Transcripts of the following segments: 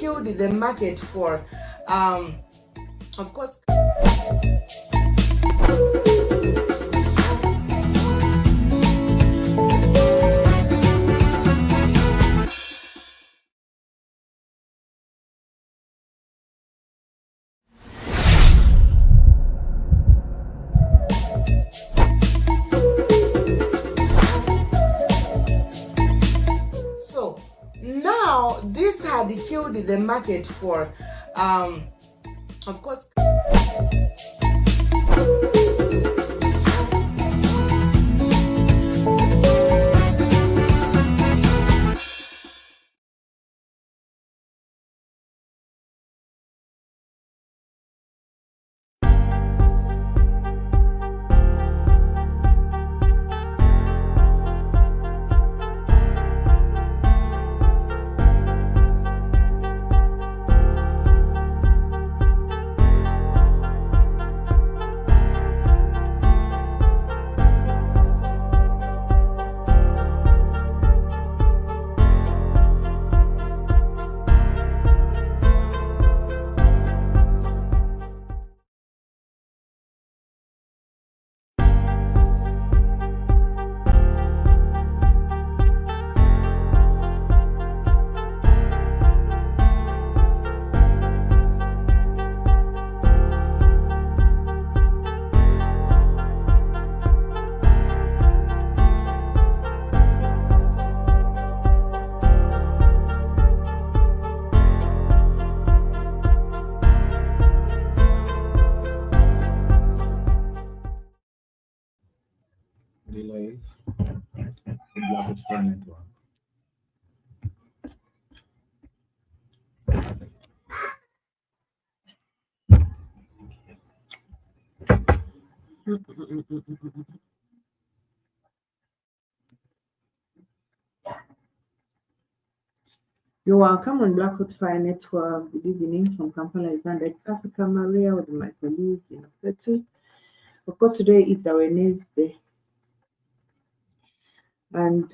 killed the market for, of course. So now this had killed the market for, of course. Live Black Network. You're welcome on Blackwood Fire Network. Good evening from Kampala, Uganda. It's Africa Maria with my colleague INNOSSETU. Of course, today is our Wednesday, and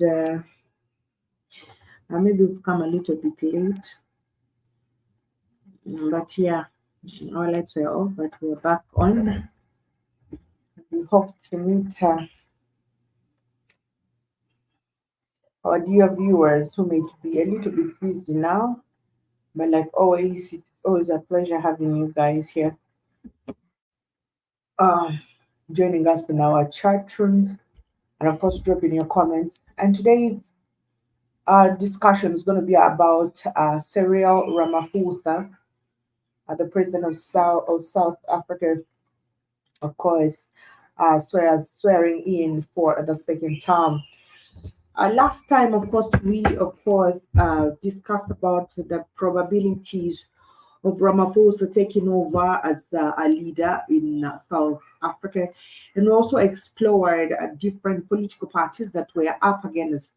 maybe we've come a little bit late, but yeah, our lights were off, but we're back on. We hope to meet our dear viewers who may be a little bit busy now, but like always, it's always a pleasure having you guys here, joining us in our chat rooms, and of course, dropping your comments. And today's discussion is going to be about Cyril Ramaphosa, the president of South Africa, of course, swearing in for the second term. Last time, of course, we discussed about the probabilities of Ramaphosa taking over as a leader in South Africa, and also explored different political parties that were up against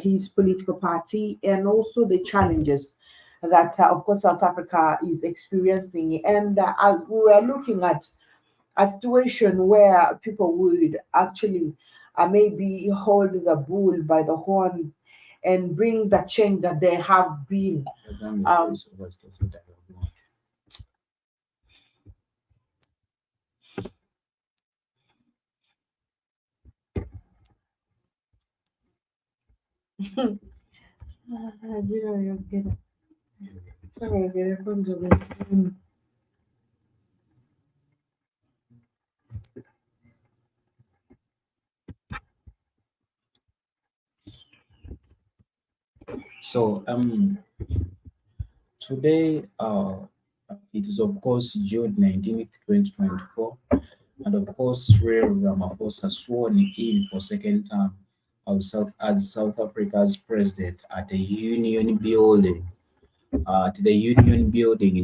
his political party, and also the challenges that, of course, South Africa is experiencing. And we were looking at a situation where people would actually maybe hold the bull by the horns and bring the change that they have been. So today it is of course June 19th, 2024, and of course Cyril Ramaphosa sworn in for second term as South Africa's president at the Union Building. In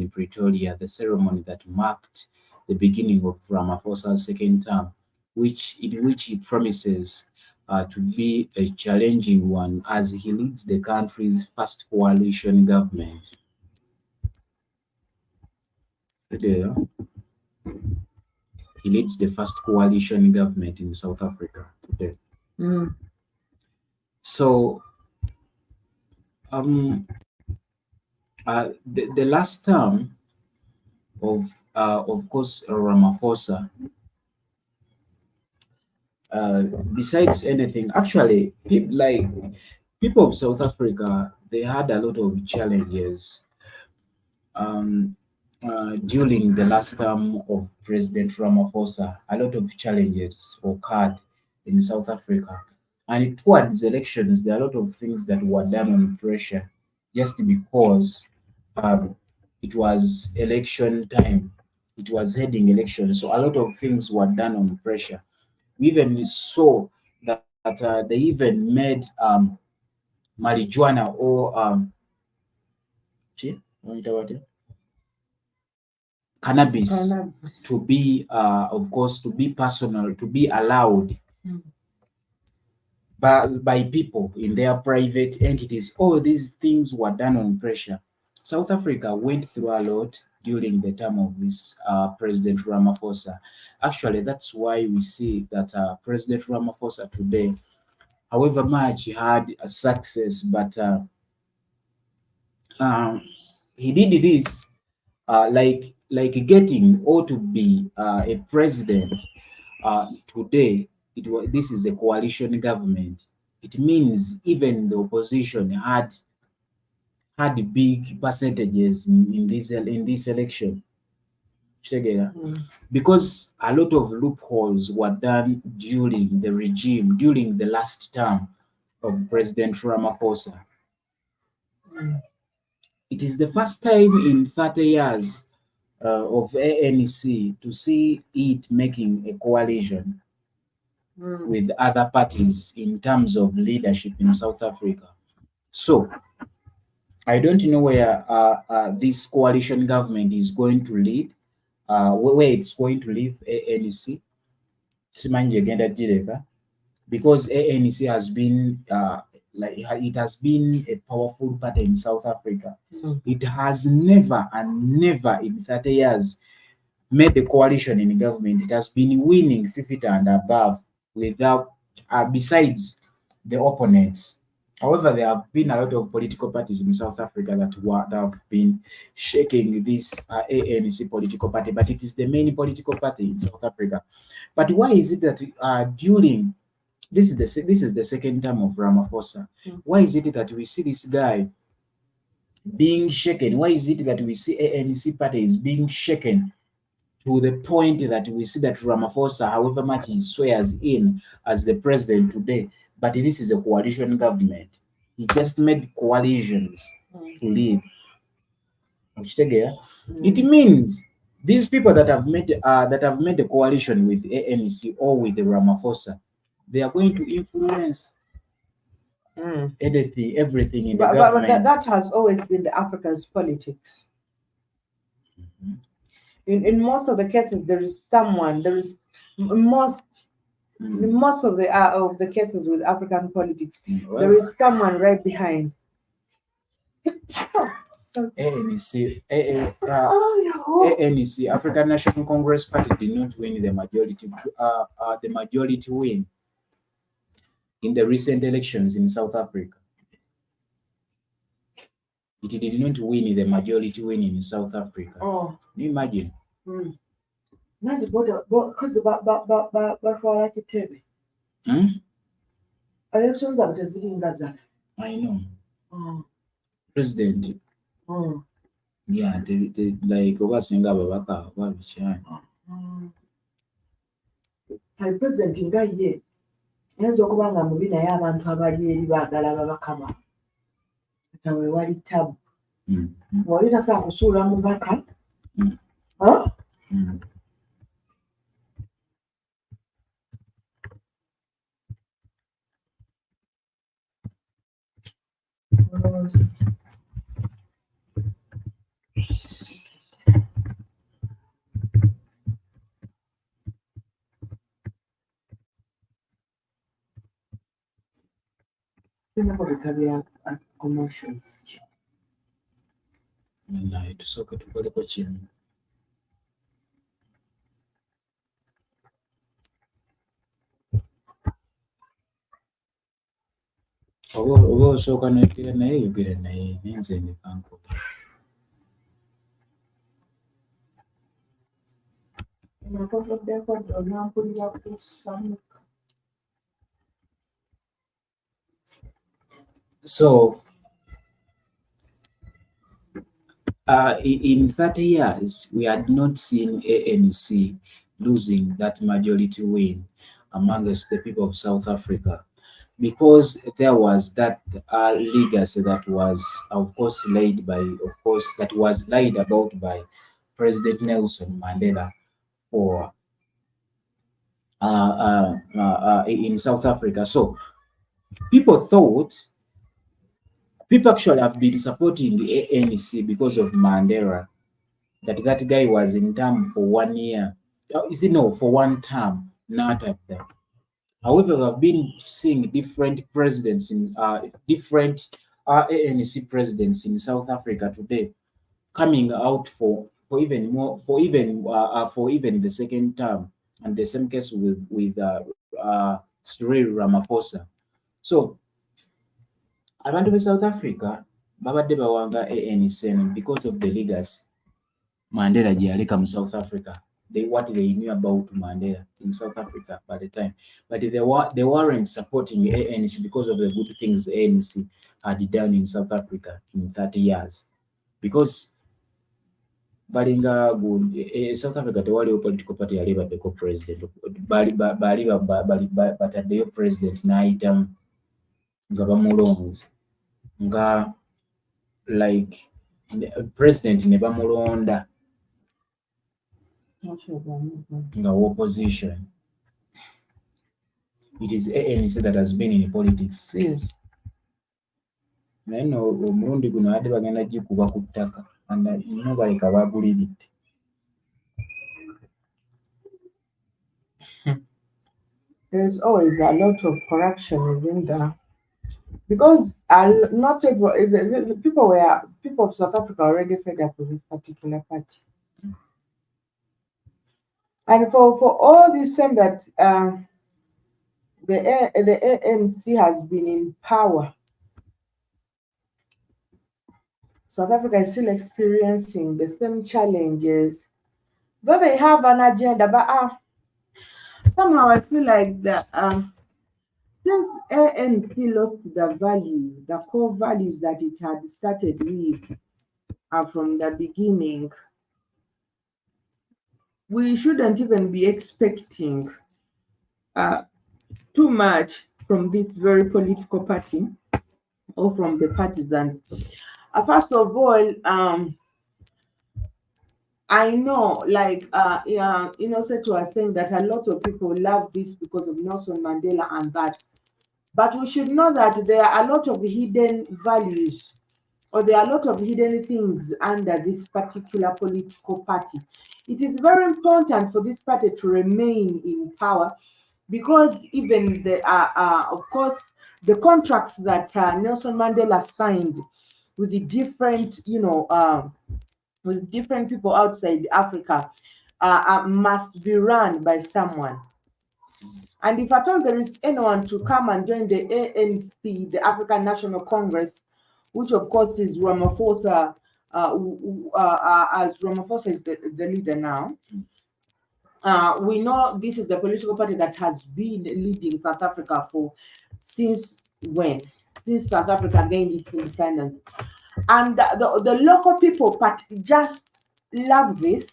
Pretoria, the ceremony that marked the beginning of Ramaphosa's second term, in which he promises to be a challenging one as he leads the country's first coalition government. He leads the first coalition government in South Africa today. So, The last term of course, Ramaphosa, besides anything, actually, people of South Africa, they had a lot of challenges um, during the last term of President Ramaphosa. A lot of challenges occurred in South Africa, and towards elections, there are a lot of things that were done on pressure, just because um, it was election time. It was heading election, so a lot of things were done on pressure. We even saw that they even made marijuana or chi- wanaita what? Cannabis Cannabis. to be, of course, to be personal, to be allowed by people in their private entities. All these things were done on pressure. South Africa went through a lot during the term of this President Ramaphosa. Actually, that's why we see that President Ramaphosa today, however much he had a success, but um, he did this like getting or to be a president today. This is a coalition government. It means even the opposition had big percentages in this election. Shegera. Because a lot of loopholes were done during the regime, during the last term of President Ramaphosa. It is the first time in 30 years of ANC to see it making a coalition with other parties in terms of leadership in South Africa. So I don't know where this coalition government is going to lead, where it's going to leave ANC. Simanyi agenda gireka, because ANC has been it has been a powerful party in South Africa. It has never and never in 30 years made the coalition in government. It has been winning 50 and above without, besides the opponents. However, there have been a lot of political parties in South Africa that have been shaking this ANC political party, but it is the main political party in South Africa. But why is it that during this is the second term of Ramaphosa? Why is it that we see this guy being shaken? Why is it that we see ANC party is being shaken to the point that we see that Ramaphosa, however much he swears in as the president today, but this is a coalition government. He just made coalitions to lead. It means these people that have made a coalition with ANC or with the Ramaphosa, they are going to influence everything in the But government. that has always been the Africans' politics. In most of the cases, there is someone. There is most. In most of the cases with African politics, there is someone right behind. ANC, ANC, African National Congress Party, did not win the majority win in the recent elections in South Africa. It did not win the majority win in South Africa. Oh, can you imagine? Because elections are just in Gaza. I know. President. Yeah, like obasinga ababaka babikyani. President nga ye ayinza okuba nga mubi naye abantu abali eri baagala ababaka ba kata weewali tabu. Wali tasaa kusuula mubaka. Naye tusooke tukoleko kimu. Oba osooka noyogera naye yogera naye nenze ne kankola. So, in 30 years, we had not seen ANC losing that majority win amongst the people of South Africa, because there was that legacy that was, of course, that was laid about by President Nelson Mandela for in South Africa. So people thought, people actually have been supporting the ANC because of Mandela, that guy was in term for 1 year. Is it no, for one term, not at that. However, we've been seeing different presidents in different ANC presidents in South Africa today coming out for even more for even the second term, and the same case with Cyril Ramaphosa. So abantu be South Africa babadde bawanga ANC because of the legacy Mandela gye yaleka mu South Africa. What they knew about Mandela in South Africa by the time, but they weren't supporting the ANC because of the good things the ANC had done in South Africa in 30 years. Because balinga South Africa tewaliwo political party yali ebaddeko president, bataddeyo president n'ayitamu nga bamulonze nga like president ne bamulonda nga opposition. It is ANC that has been in politics since. Naye no omulundi guno badde bagenda gikuba ku ttaka nno baleka baguliridde. There's always a lot of corruption within there, because not every, people of South Africa already fed up with this particular party, and for all this time that the ANC has been in power, South Africa is still experiencing the same challenges, though they have an agenda. But somehow I feel like that since ANC lost the core values that it had started with from the beginning, we shouldn't even be expecting too much from this very political party or from the partisans. First of all, I know, like, INNOSSETU was saying that a lot of people love this because of Nelson Mandela and that. But we should know that there are a lot of hidden values, or there are a lot of hidden things under this particular political party. It is very important for this party to remain in power, because even of course, the contracts that Nelson Mandela signed with the different, with different people outside Africa must be run by someone. And if at all there is anyone to come and join the ANC, the African National Congress, which of course is Ramaphosa, as Ramaphosa is the leader now, we know this is the political party that has been leading South Africa since when? Since South Africa gained its independence. And the local people just love this,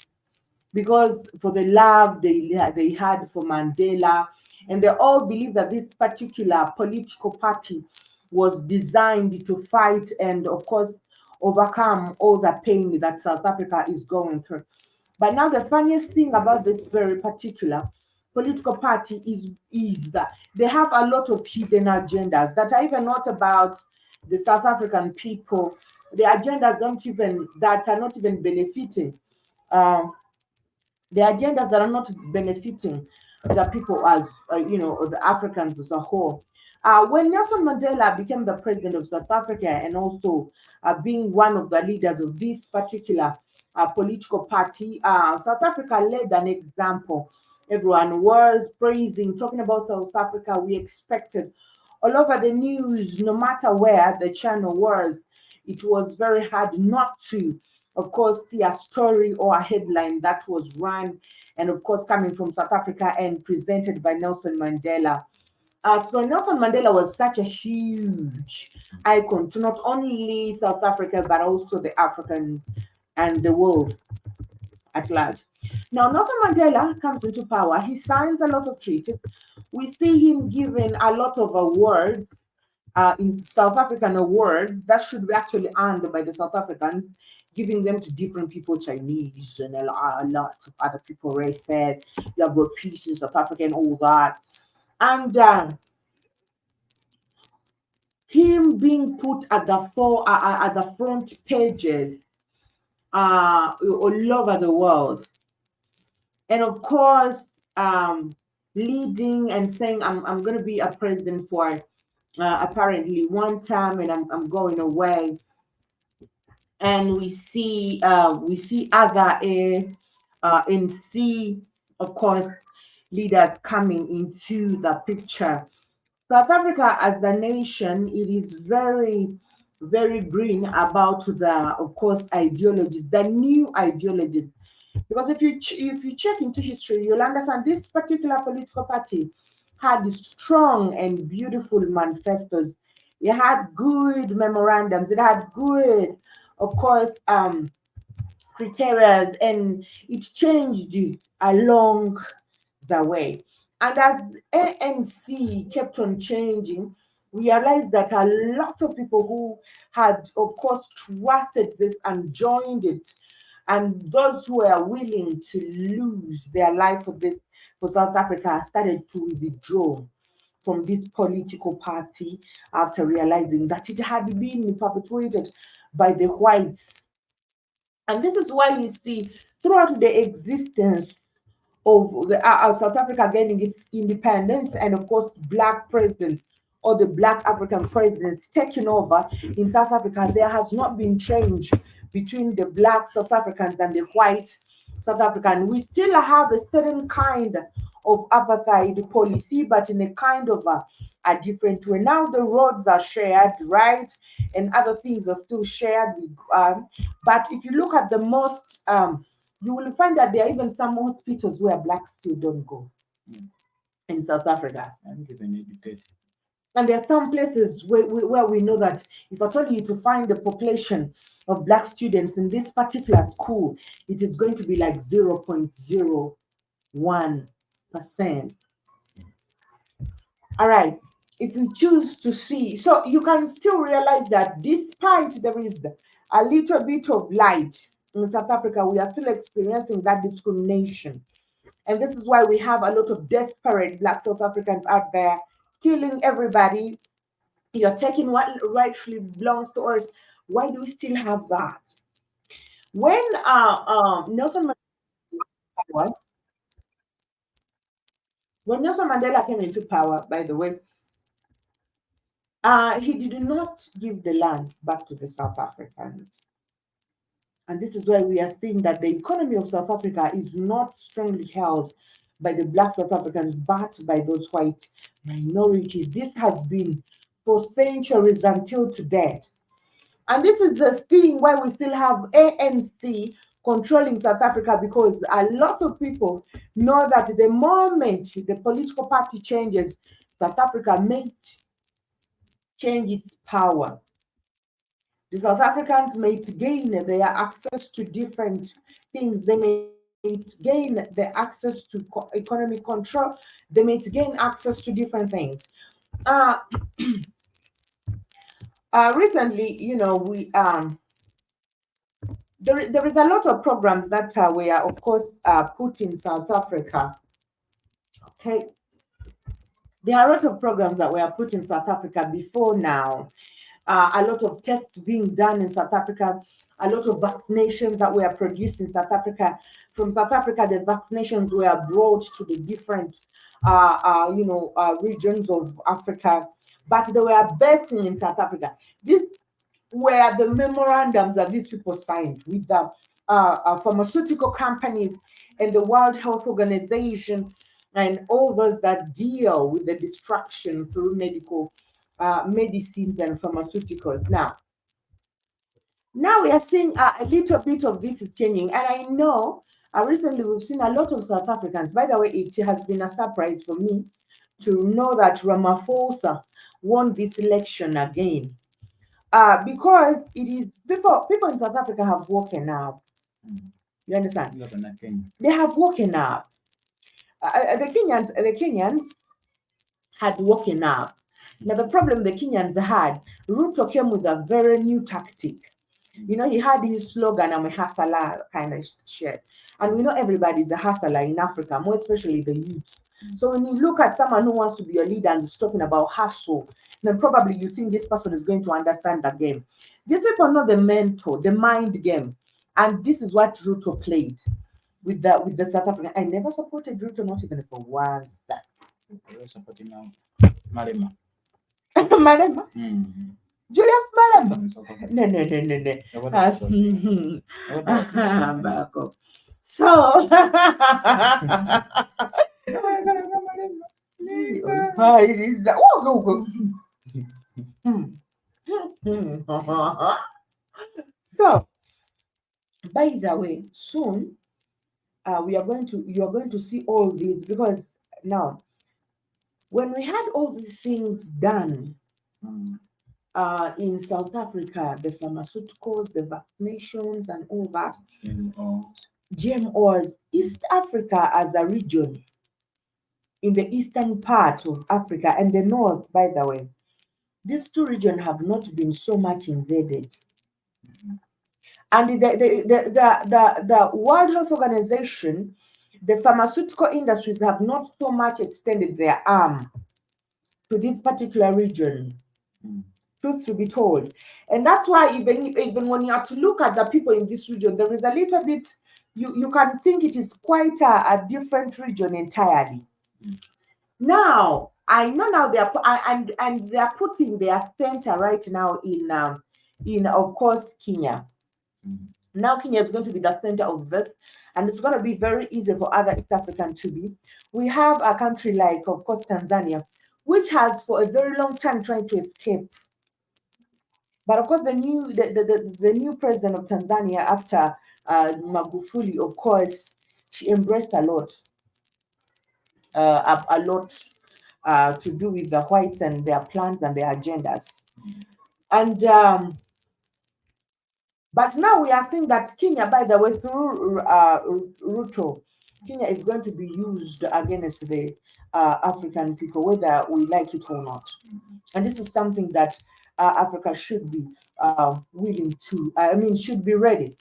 because for the love they had for Mandela, and they all believe that this particular political party was designed to fight and, of course, overcome all the pain that South Africa is going through. But now the funniest thing about this very particular political party is that they have a lot of hidden agendas that are even not about the South African people. The agendas that are not even benefiting the agendas that are not benefiting the people as or the Africans as a whole. When Nelson Mandela became the president of South Africa, and also being one of the leaders of this particular political party, South Africa led an example. Everyone was praising, talking about South Africa. We expected all over the news, no matter where the channel was, it was very hard not to of course, see a story or a headline that was run, and of course, coming from South Africa and presented by Nelson Mandela. So Nelson Mandela was such a huge icon to not only South Africa but also the Africans and the world at large. Now, Nelson Mandela comes into power. He signs a lot of treaties. We see him given a lot of awards, in South African awards that should be actually earned by the South Africans, giving them to different people, Chinese and a lot of other people, races. You have got peace in South Africa and all that. And him being put at the front pages all over the world, and of course, um, leading and saying, I'm going to be a president for apparently one term, and I'm going away. And we see other in C, of course, leaders coming into the picture. South Africa as the nation, it is very, very green about the, of course, ideologies, the new ideologies. Because if you check into history, you'll understand this particular political party had strong and beautiful manifestos. It had good memorandums. It had good, of course, criteria, and it changed along the way. And as ANC kept on changing, we realized that a lot of people who had, of course, trusted this and joined it, and those who were willing to lose their life for this, for South Africa, started to withdraw from this political party after realizing that it had been perpetuated by the whites. And this is why you see throughout the existence of South Africa gaining its independence, and of course, black presidents or the black African presidents taking over in South Africa, there has not been change between the black South Africans and the white South African. We still have a certain kind of apartheid policy, but in a kind of a different way. Now the roads are shared, right? And other things are still shared. But if you look at the most you will find that there are even some hospitals where blacks still don't go in South Africa. And even education. And there are some places where we know that if I told you to find the population of black students in this particular school, it is going to be like 0.01%. All right. If you choose to see, so you can still realize that despite there is a little bit of light in South Africa, we are still experiencing that discrimination. And this is why we have a lot of desperate black South Africans out there killing everybody. You're taking what rightfully belongs to us. Why do we still have that? When Nelson Mandela, when Nelson Mandela came into power, by the way, he did not give the land back to the South Africans. And this is why we are seeing that the economy of South Africa is not strongly held by the black South Africans, but by those white minorities. This has been for centuries until today. And this is the thing why we still have ANC controlling South Africa, because a lot of people know that the moment the political party changes, South Africa may change its power. The South Africans may gain their access to different things. They may gain the access to economic control. They may gain access to different things. Uh, Recently, we there is a lot of programs that were, of course, put in South Africa. Okay, there are a lot of programs that were put in South Africa before now. A lot of tests being done in South Africa, a lot of vaccinations that were produced in South Africa. From South Africa, the vaccinations were brought to the different, regions of Africa, but they were based in South Africa. These were the memorandums that these people signed with the pharmaceutical companies and the World Health Organization and all those that deal with the destruction through medicines and pharmaceuticals. Now, Now we are seeing a little bit of this is changing. And I know recently we've seen a lot of South Africans. By the way, it has been a surprise for me to know that Ramaphosa won this election again. Because it is people in South Africa have woken up. You understand? They have woken up. The Kenyans had woken up. Now the problem the Kenyans had, Ruto came with a very new tactic. You know, he had his slogan, I'm a hustler kind of shit. And we know everybody's a hustler in Africa, more especially the youth. So when you look at someone who wants to be a leader and is talking about hustle, then probably you think this person is going to understand the game. These people know the mentor, the mind game. And this is what Ruto played with the South African. I never supported Ruto, not even for one second. You're supporting now. Malema. Malema? Julius Malema? No. Back up. So, it is. So, by the way, soon you are going to see all these, because now when we had all these things done in South Africa, the pharmaceuticals, the vaccinations, and all that, GMOs, East Africa as a region, in the eastern part of Africa and the north, by the way, these two regions have not been so much invaded. And the World Health Organization, the pharmaceutical industries have not so much extended their arm to this particular region. Truth to be told. And that's why even when you have to look at the people in this region, there is a little bit, you can think it is quite a different region entirely. Now, I know now they are and they are putting their center right now in of course Kenya. Now Kenya is going to be the center of this, and it's going to be very easy for other East African to be. We have a country like, of course, Tanzania, which has for a very long time tried to escape. But of course, the new president of Tanzania after Magufuli, of course, she embraced a lot to do with the whites and their plans and their agendas. And but now we are seeing that Kenya, by the way, through Ruto, Kenya is going to be used against the African people, whether we like it or not. And this is something that Africa should be willing to, should be ready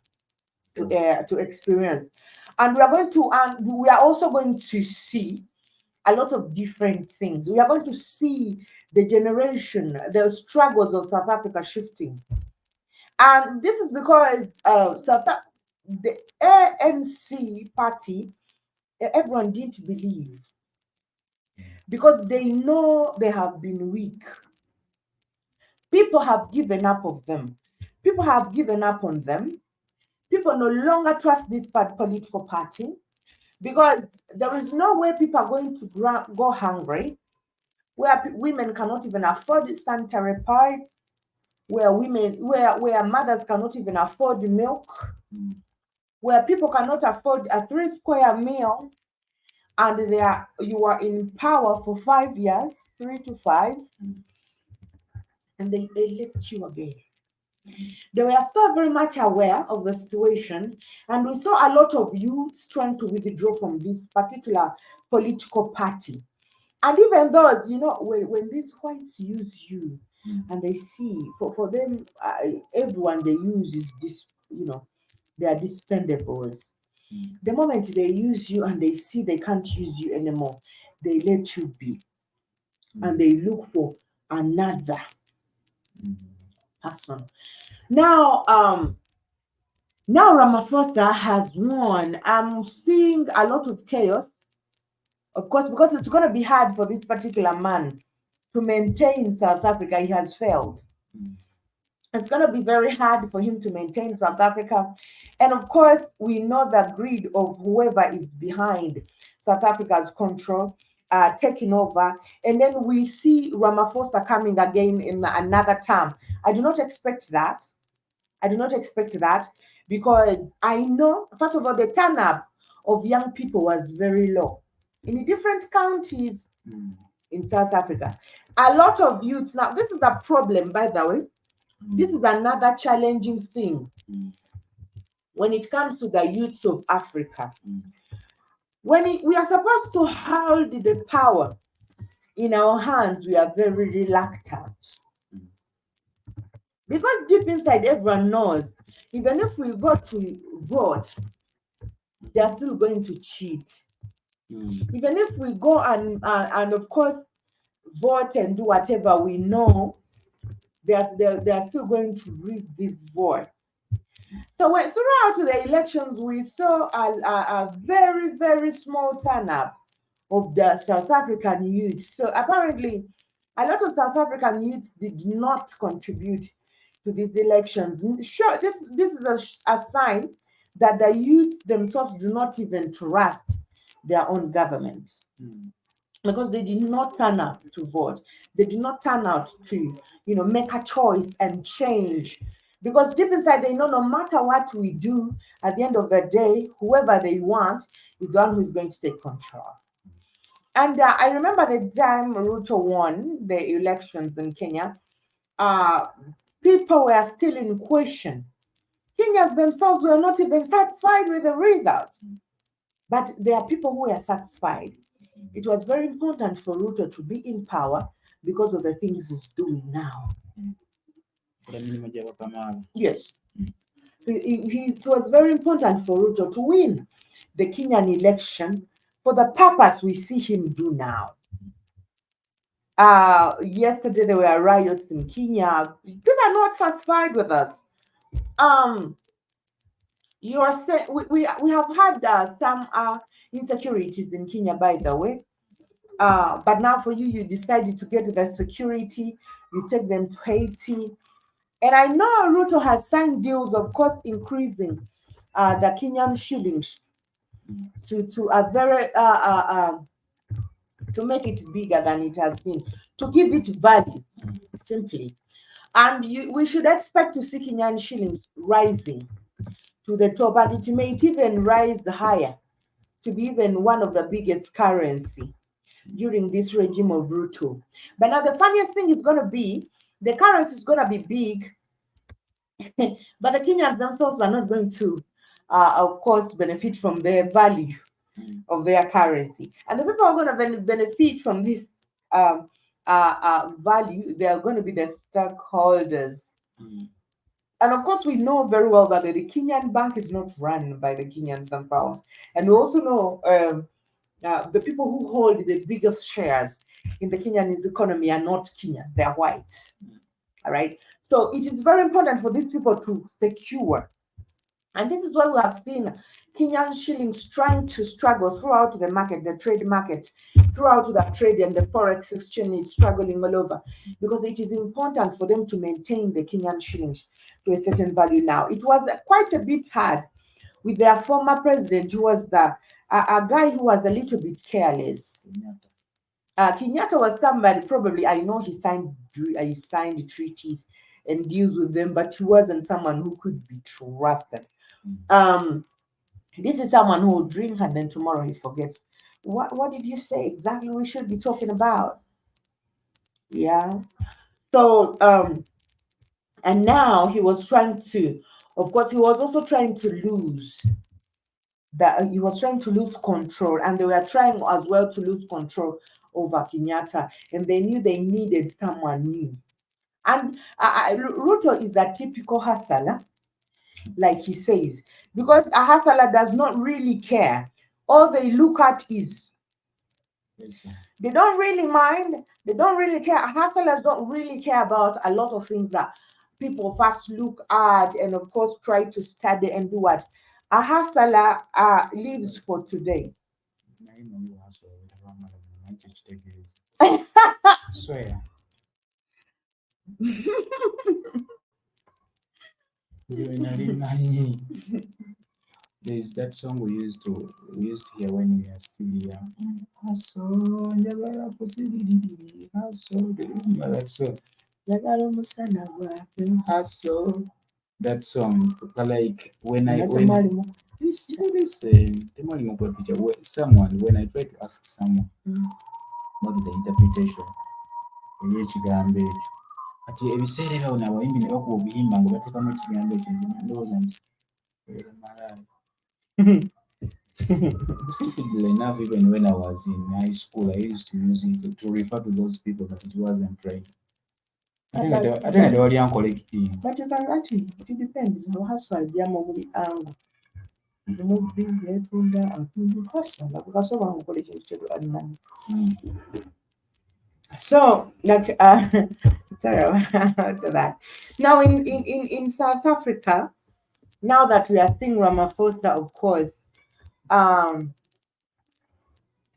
to experience. And we are also going to see a lot of different things. We are going to see the generation, the struggles of South Africa shifting. And this is because the ANC party, everyone didn't believe, because they know they have been weak. People have given up of them. People have given up on them. People no longer trust this political party, because there is no way people are going to go hungry, where women cannot even afford sanitary pads, where mothers cannot even afford milk, where people cannot afford a 3 square meal, and you are in power for 5 years, 3 to 5, and they elect you again. They were still very much aware of the situation, and we saw a lot of youths trying to withdraw from this particular political party. And even those, when these whites use you, and they see, for them, everyone they use is this, they are dispendables. The moment they use you and they see they can't use you anymore, they let you be, and they look for another person. Now, Ramaphosa has won. I'm seeing a lot of chaos, of course, because it's going to be hard for this particular man to maintain South Africa. He has failed. It's going to be very hard for him to maintain South Africa. And of course, we know the greed of whoever is behind South Africa's control taking over. And then we see Ramaphosa coming again in another term. I do not expect that. I do not expect that because I know, first of all, the turn up of young people was very low in different counties in South Africa. A lot of youths, now this is a problem, by the way. This is another challenging thing when it comes to the youths of Africa. When we are supposed to hold the power in our hands, we are very reluctant. Because deep inside, everyone knows, even if we go to vote, they are still going to cheat. Even if we go and of course, vote and do whatever, we know they are still going to read this vote. So throughout the elections, we saw a very, very small turnout of the South African youth. So apparently, a lot of South African youth did not contribute to these elections. Sure, this is a sign that the youth themselves do not even trust their own government. Because they did not turn out to vote. They did not turn out to, make a choice and change. Because deep inside, they know no matter what we do, at the end of the day, whoever they want is the one who's going to take control. And I remember the time Ruto won the elections in Kenya, people were still in question. Kenyans themselves were not even satisfied with the results. But there are people who are satisfied. It was very important for Ruto to be in power because of the things he's doing now. Yes. It was very important for Ruto to win the Kenyan election for the purpose we see him do now. Yesterday there were riots in Kenya. People are not satisfied with us. You are saying we have had some insecurities in Kenya, by the way. But now for you, you decided to get the security, you take them to Haiti. And I know Ruto has signed deals, of course, increasing the Kenyan shillings to a very to make it bigger than it has been, to give it value, simply. And we should expect to see Kenyan shillings rising to the top, and it may even rise higher to be even one of the biggest currency during this regime of Ruto. But now the funniest thing is going to be, the currency is going to be big, but the Kenyans themselves are not going to, of course, benefit from the value of their currency. And the people who are going to benefit from this value, they are going to be the stockholders. And of course, we know very well that the Kenyan bank is not run by the Kenyans themselves. And we also know the people who hold the biggest shares in the Kenyan economy are not Kenyans, they are white. All right. So it is very important for these people to secure. And this is why we have seen Kenyan shillings trying to struggle throughout the market, the trade market, throughout the trade and the forex exchange is struggling all over, because it is important for them to maintain the Kenyan shillings to a certain value now. It was quite a bit hard with their former president, who was a guy who was a little bit careless. Kenyatta was somebody, probably, I know he signed treaties and deals with them, but he wasn't someone who could be trusted. This is someone who will drink and then tomorrow he forgets. What did you say exactly we should be talking about? Yeah. So and now he was trying to, of course, he was also trying to lose he was trying to lose control, and they were trying as well to lose control over Kenyatta, and they knew they needed someone new. And Ruto is a typical hustler, like he says, because a hustler does not really care. All they look at is, they don't really mind, they don't really care. Hustlers don't really care about a lot of things that people first look at and of course try to study and do what. A hustler lives for today. Swear. There's that song we used to hear when we were still young. Hustle, hustle, hustle. that song, like when Natamalimu. this, you know this, Temali Mokwa picture, someone, when I try to ask someone, what is the interpretation? Ekigambo ekyo kati ebiseera ebyo bino abayimbi ne bakuba obuyimba nga bateekamu ekigambo ekyo nti ndowooza nti malala. Stupidly enough, even when I was in high school, I used to use it to refer to those people, but it wasn't right. I think they were collecting. But you can actually, it depends on how so idea muri angle. Mubbi yetunda atundu hustle kukasoba nkola ekintu kyetu animani. So, like, sorry after that. Now, in South Africa, now that we are seeing Ramaphosa, of course,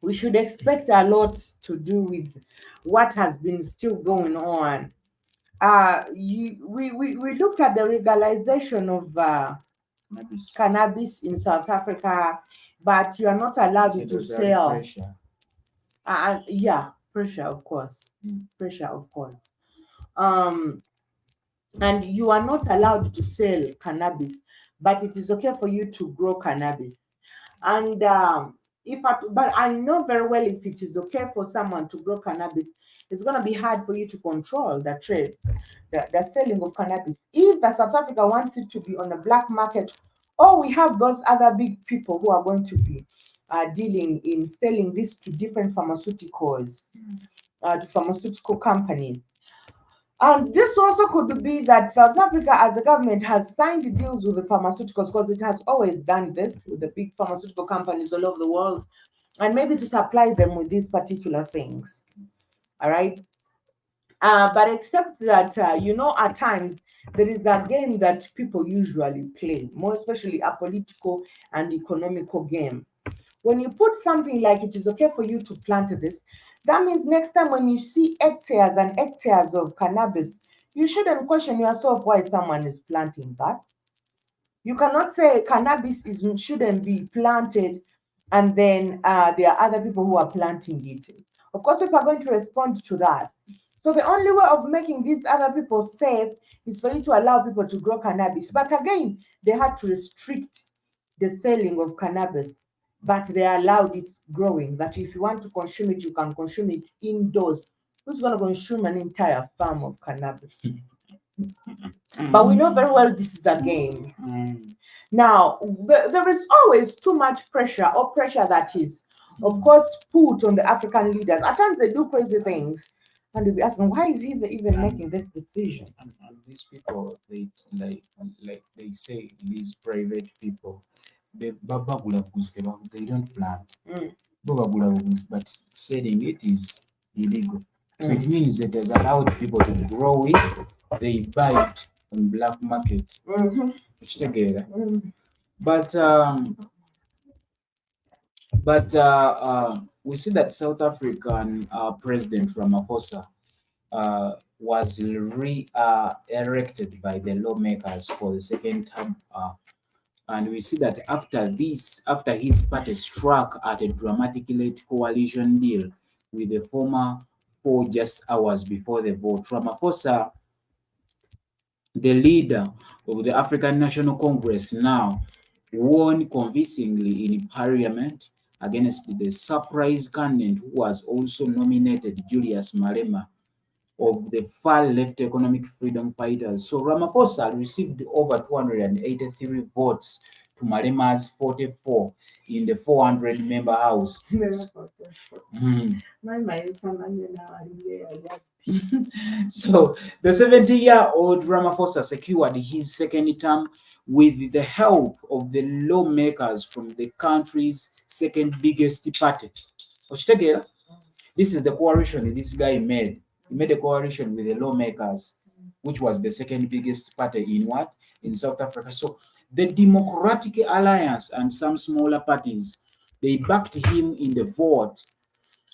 we should expect a lot to do with what has been still going on. We looked at the legalization of cannabis in South Africa, but you are not allowed to sell. Yeah, pressure, of course. Pressure, of course. And you are not allowed to sell cannabis, but it is okay for you to grow cannabis. And but I know very well if it is okay for someone to grow cannabis, it's going to be hard for you to control the trade, the selling of cannabis. If the South Africa wants it to be on the black market, or we have those other big people who are going to be dealing in selling this to different pharmaceuticals, to pharmaceutical companies. And this also could be that South Africa, as the government, has signed deals with the pharmaceuticals, because it has always done this with the big pharmaceutical companies all over the world, and maybe to supply them with these particular things. All right. But except that, at times there is a game that people usually play, more especially a political and economical game. When you put something like it is okay for you to plant this, that means next time when you see hectares and hectares of cannabis, you shouldn't question yourself why someone is planting that. You cannot say cannabis shouldn't be planted and then there are other people who are planting it. Of course, people are going to respond to that. So the only way of making these other people safe is for you to allow people to grow cannabis. But again, they had to restrict the selling of cannabis, but they allowed it growing. That if you want to consume it, you can consume it indoors. Who's going to consume an entire farm of cannabis? But we know very well this is a game. Now, there is always too much pressure, or pressure that is, of course, put on the African leaders. At times they do crazy things, and we'll be asking, why is he even making this decision? And these people, they like they say, these private people, they don't plant. But selling it is illegal. So it means that there's allowed people to grow it, they buy it on black market. But we see that South African President Ramaphosa was re-elected by the lawmakers for the second term, and we see that after his party struck at a dramatically late coalition deal with the former four just hours before the vote, Ramaphosa, the leader of the African National Congress, now won convincingly in parliament against the surprise candidate who was also nominated, Julius Malema, of the far-left economic freedom fighters. So Ramaphosa received over 283 votes to Malema's 44 in the 400-member House. So the 70-year-old Ramaphosa secured his second term with the help of the lawmakers from the country's second biggest party. This is the coalition this guy made. He made a coalition with the lawmakers, which was the second biggest party in South Africa. So the Democratic Alliance and some smaller parties, they backed him in the vote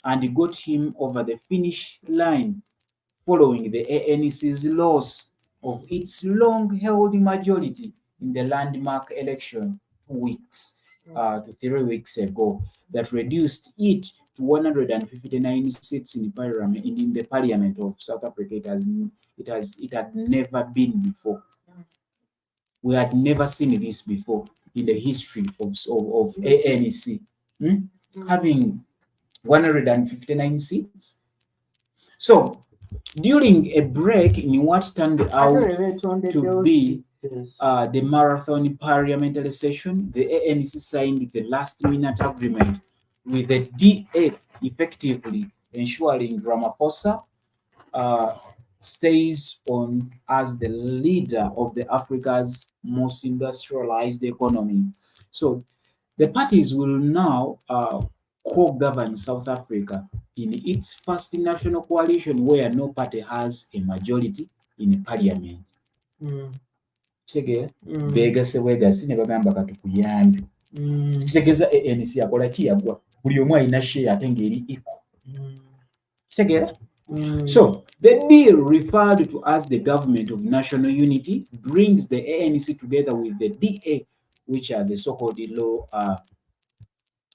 and got him over the finish line, following the ANC's loss of its long-held majority in the landmark election 3 weeks ago, that reduced it to 159 seats in the parliament of South Africa. It had never been before. We had never seen this before in the history of ANC, having 159 seats. So during a break in what turned out to be the marathon parliamentary session, the ANC signed the last-minute agreement with the DA, effectively ensuring Ramaphosa stays on as the leader of the Africa's most industrialized economy. So the parties will now co-govern South Africa in its first national coalition where no party has a majority in parliament. Kitegeera beegase bwegasi ne bagamba katukuyambe. Kitegeeza ANC akola ki yagwa buli omu alina share ate ng'eri equal. Kitegeera? So the deal, referred to as the Government of National Unity, brings the ANC together with the DA, which are the so-called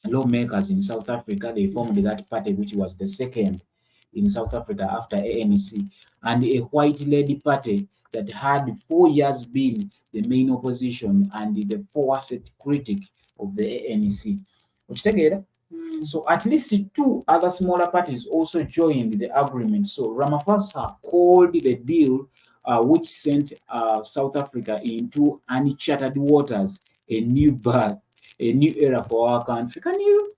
lawmakers in South Africa. They formed that party, which was the second in South Africa after ANC, and a white-led party that had 4 years been the main opposition and the forced critic of the ANC. So at least 2 other smaller parties also joined the agreement. So Ramaphosa called the deal, which sent South Africa into uncharted waters, a new birth, a new era for our country. Can you?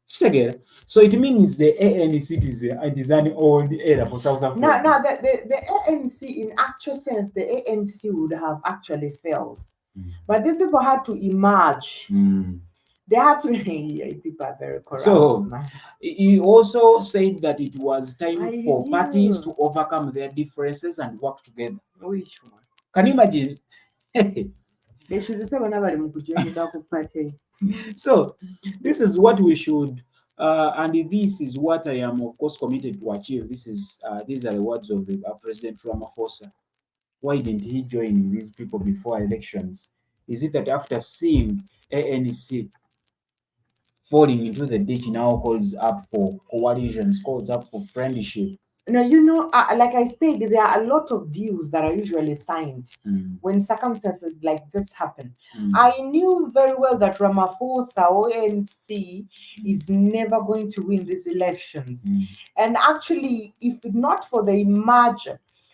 So it means the ANC is an old era for South Africa. Now the ANC, in actual sense, the ANC would have actually failed. But these people had to emerge. They had to. People are very corrupt. So he also said that it was time for parties to overcome their differences and work together. Which one? Can you imagine? They should say whenever they party. So this is what we should, and this is what I am, of course, committed to achieve. These are the words of the President Ramaphosa. Why didn't he join these people before elections? Is it that after seeing ANC falling into the ditch, now calls up for coalitions, calls up for friendship? No, like I said, there are a lot of deals that are usually signed when circumstances like this happen. I knew very well that Ramaphosa or ANC is never going to win these elections. And actually, if not for the emerge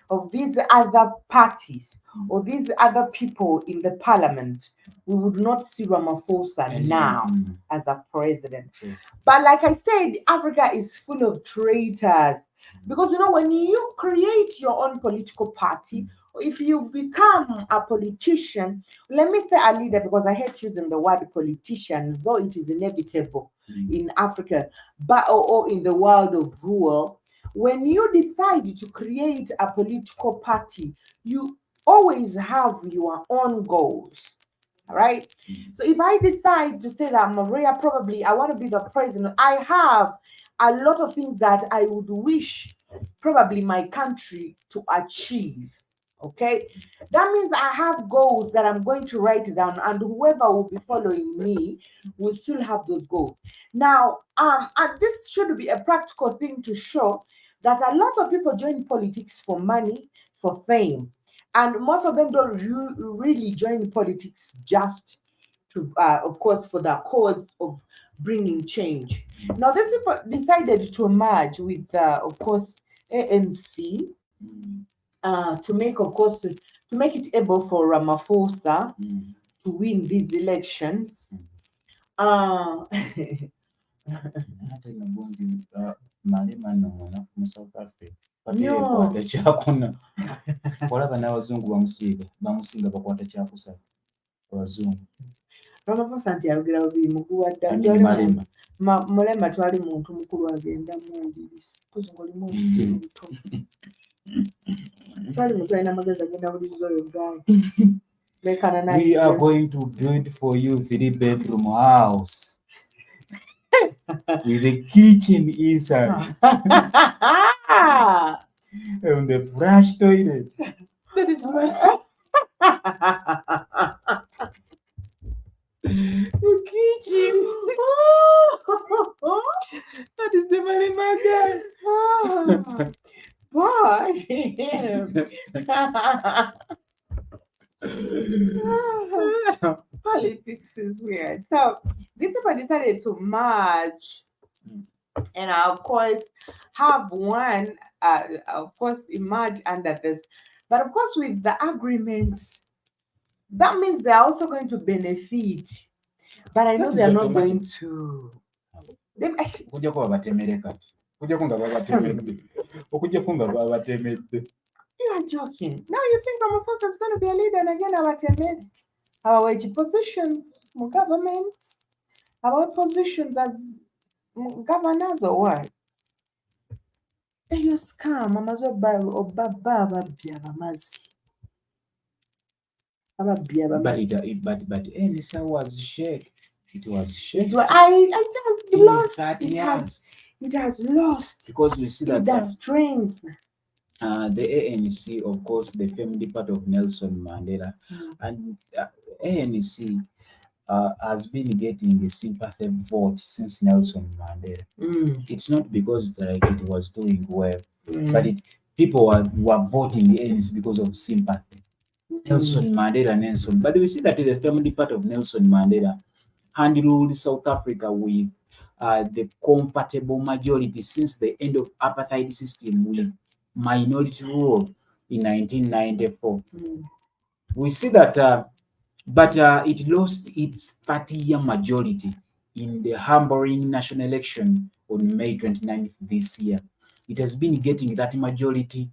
of these other parties or these other people in the parliament, we would not see Ramaphosa now as a president. But like I said, Africa is full of traitors. Because when you create your own political party, if you become a politician, let me say a leader, because I hate using the word politician, though it is inevitable in Africa, but or in the world of rule. When you decide to create a political party, you always have your own goals. Right? So if I decide to say that Maria, probably I want to be the president, I have a lot of things that I would wish probably my country to achieve. Okay, that means I have goals that I'm going to write down, and whoever will be following me will still have those goals. Now, and this should be a practical thing to show that a lot of people join politics for money, for fame. And most of them don't really join politics just to, of course, for the cause of bringing change. Now, these people decided to merge with, of course, ANC to make, of course, to make it able for Ramaphosa to win these elections. South Africa. Patekwata kyakuna olaba n'abazungu bamusinga bakwata kyakusaba abazungu. Ramaphosa nti ayogera bubiri mukuwa ddala mulema twali muntu mukulu agenda muwuliriza kozi ng'olimu obusiri buto twali mutu alina amagezi agenda awuliriza oyo gaali. We are going to build for you 3-bedroom house with a kitchen inside and the brush toilet. That is my kitchen. That is the money Boy. Politics is weird. So these people decided to merge and of course have one of course emerge under this. But of course with the agreements, that means they're also going to benefit. But I know That they is are not automatic. going to. They, Kujja kuba batemere kati. Kujja kunga babatemedde. Okujja kunga babatemedde. you are joking. Now you think Ramaphosa is going to be a leader and again about our wage positions, governments, our positions as governors or what? Eyo scam amaze obabba ababbi abamazi. Ababbi abamazi. But NSA was shake. It was shake. I just In lost. 30 It years. has lost. Because we see that That strength. the ANC, of course, the family part of Nelson Mandela, and ANC has been getting a sympathy vote since Nelson Mandela. It's not because like it was doing well, but people were voting the ANC because of sympathy. Nelson Mandela, Nelson. But we see that the family part of Nelson Mandela handled South Africa with the comfortable majority since the end of apartheid system with minority rule in 1994. We see that, but it lost its 30-year majority in the humbling national election on May 29th this year. It has been getting that majority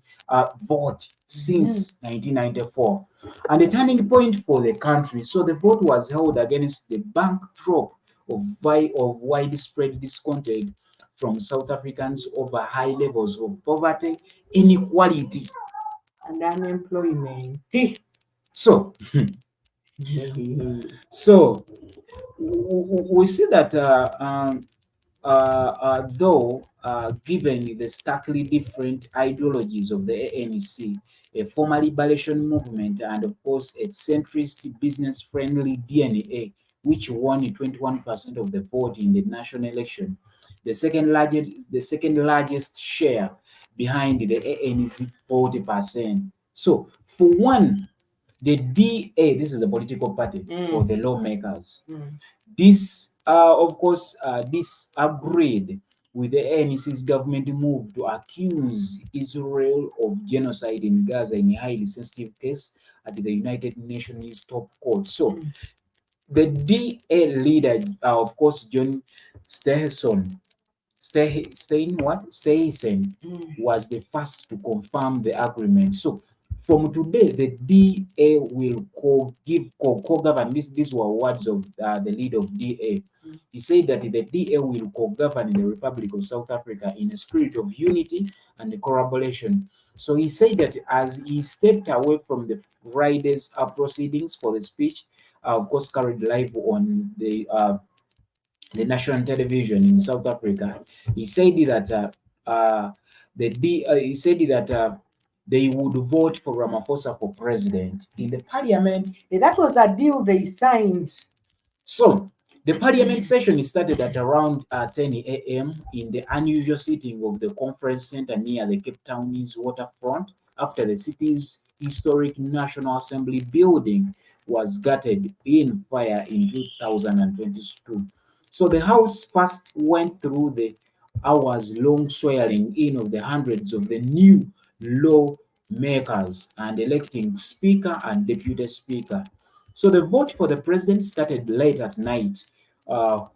vote since 1994. And a turning point for the country. So the vote was held against the backdrop of widespread discontent from South Africans over high levels of poverty, inequality, And unemployment. so so we see that though given the starkly different ideologies of the ANC, a former liberation movement, and of course a centrist business-friendly DNA, which won 21% of the vote in the national election, the second largest share behind the ANC 40%. So for one, the DA, this is a political party for the lawmakers. This, of course, disagreed with the ANC's government move to accuse Israel of genocide in Gaza in a highly sensitive case at the United Nations top court. So the DA leader, of course, John Stehson, Stayson was the first to confirm the agreement. So from today, the DA will co-govern. These were words of the leader of DA. He said that the DA will co-govern the Republic of South Africa in a spirit of unity and collaboration. So he said that as he stepped away from the Friday's proceedings for the speech, of course, carried live on the national television in South Africa, he said that he said that they would vote for Ramaphosa for president in the parliament. That was the deal they signed. So the parliament session started at around 10 a.m. in the unusual sitting of the conference center near the Cape Town's waterfront after the city's historic National Assembly building was gutted in fire in 2022. So the House first went through the hours-long swearing in of the hundreds of the new lawmakers and electing Speaker and Deputy Speaker. So the vote for the president started late at night,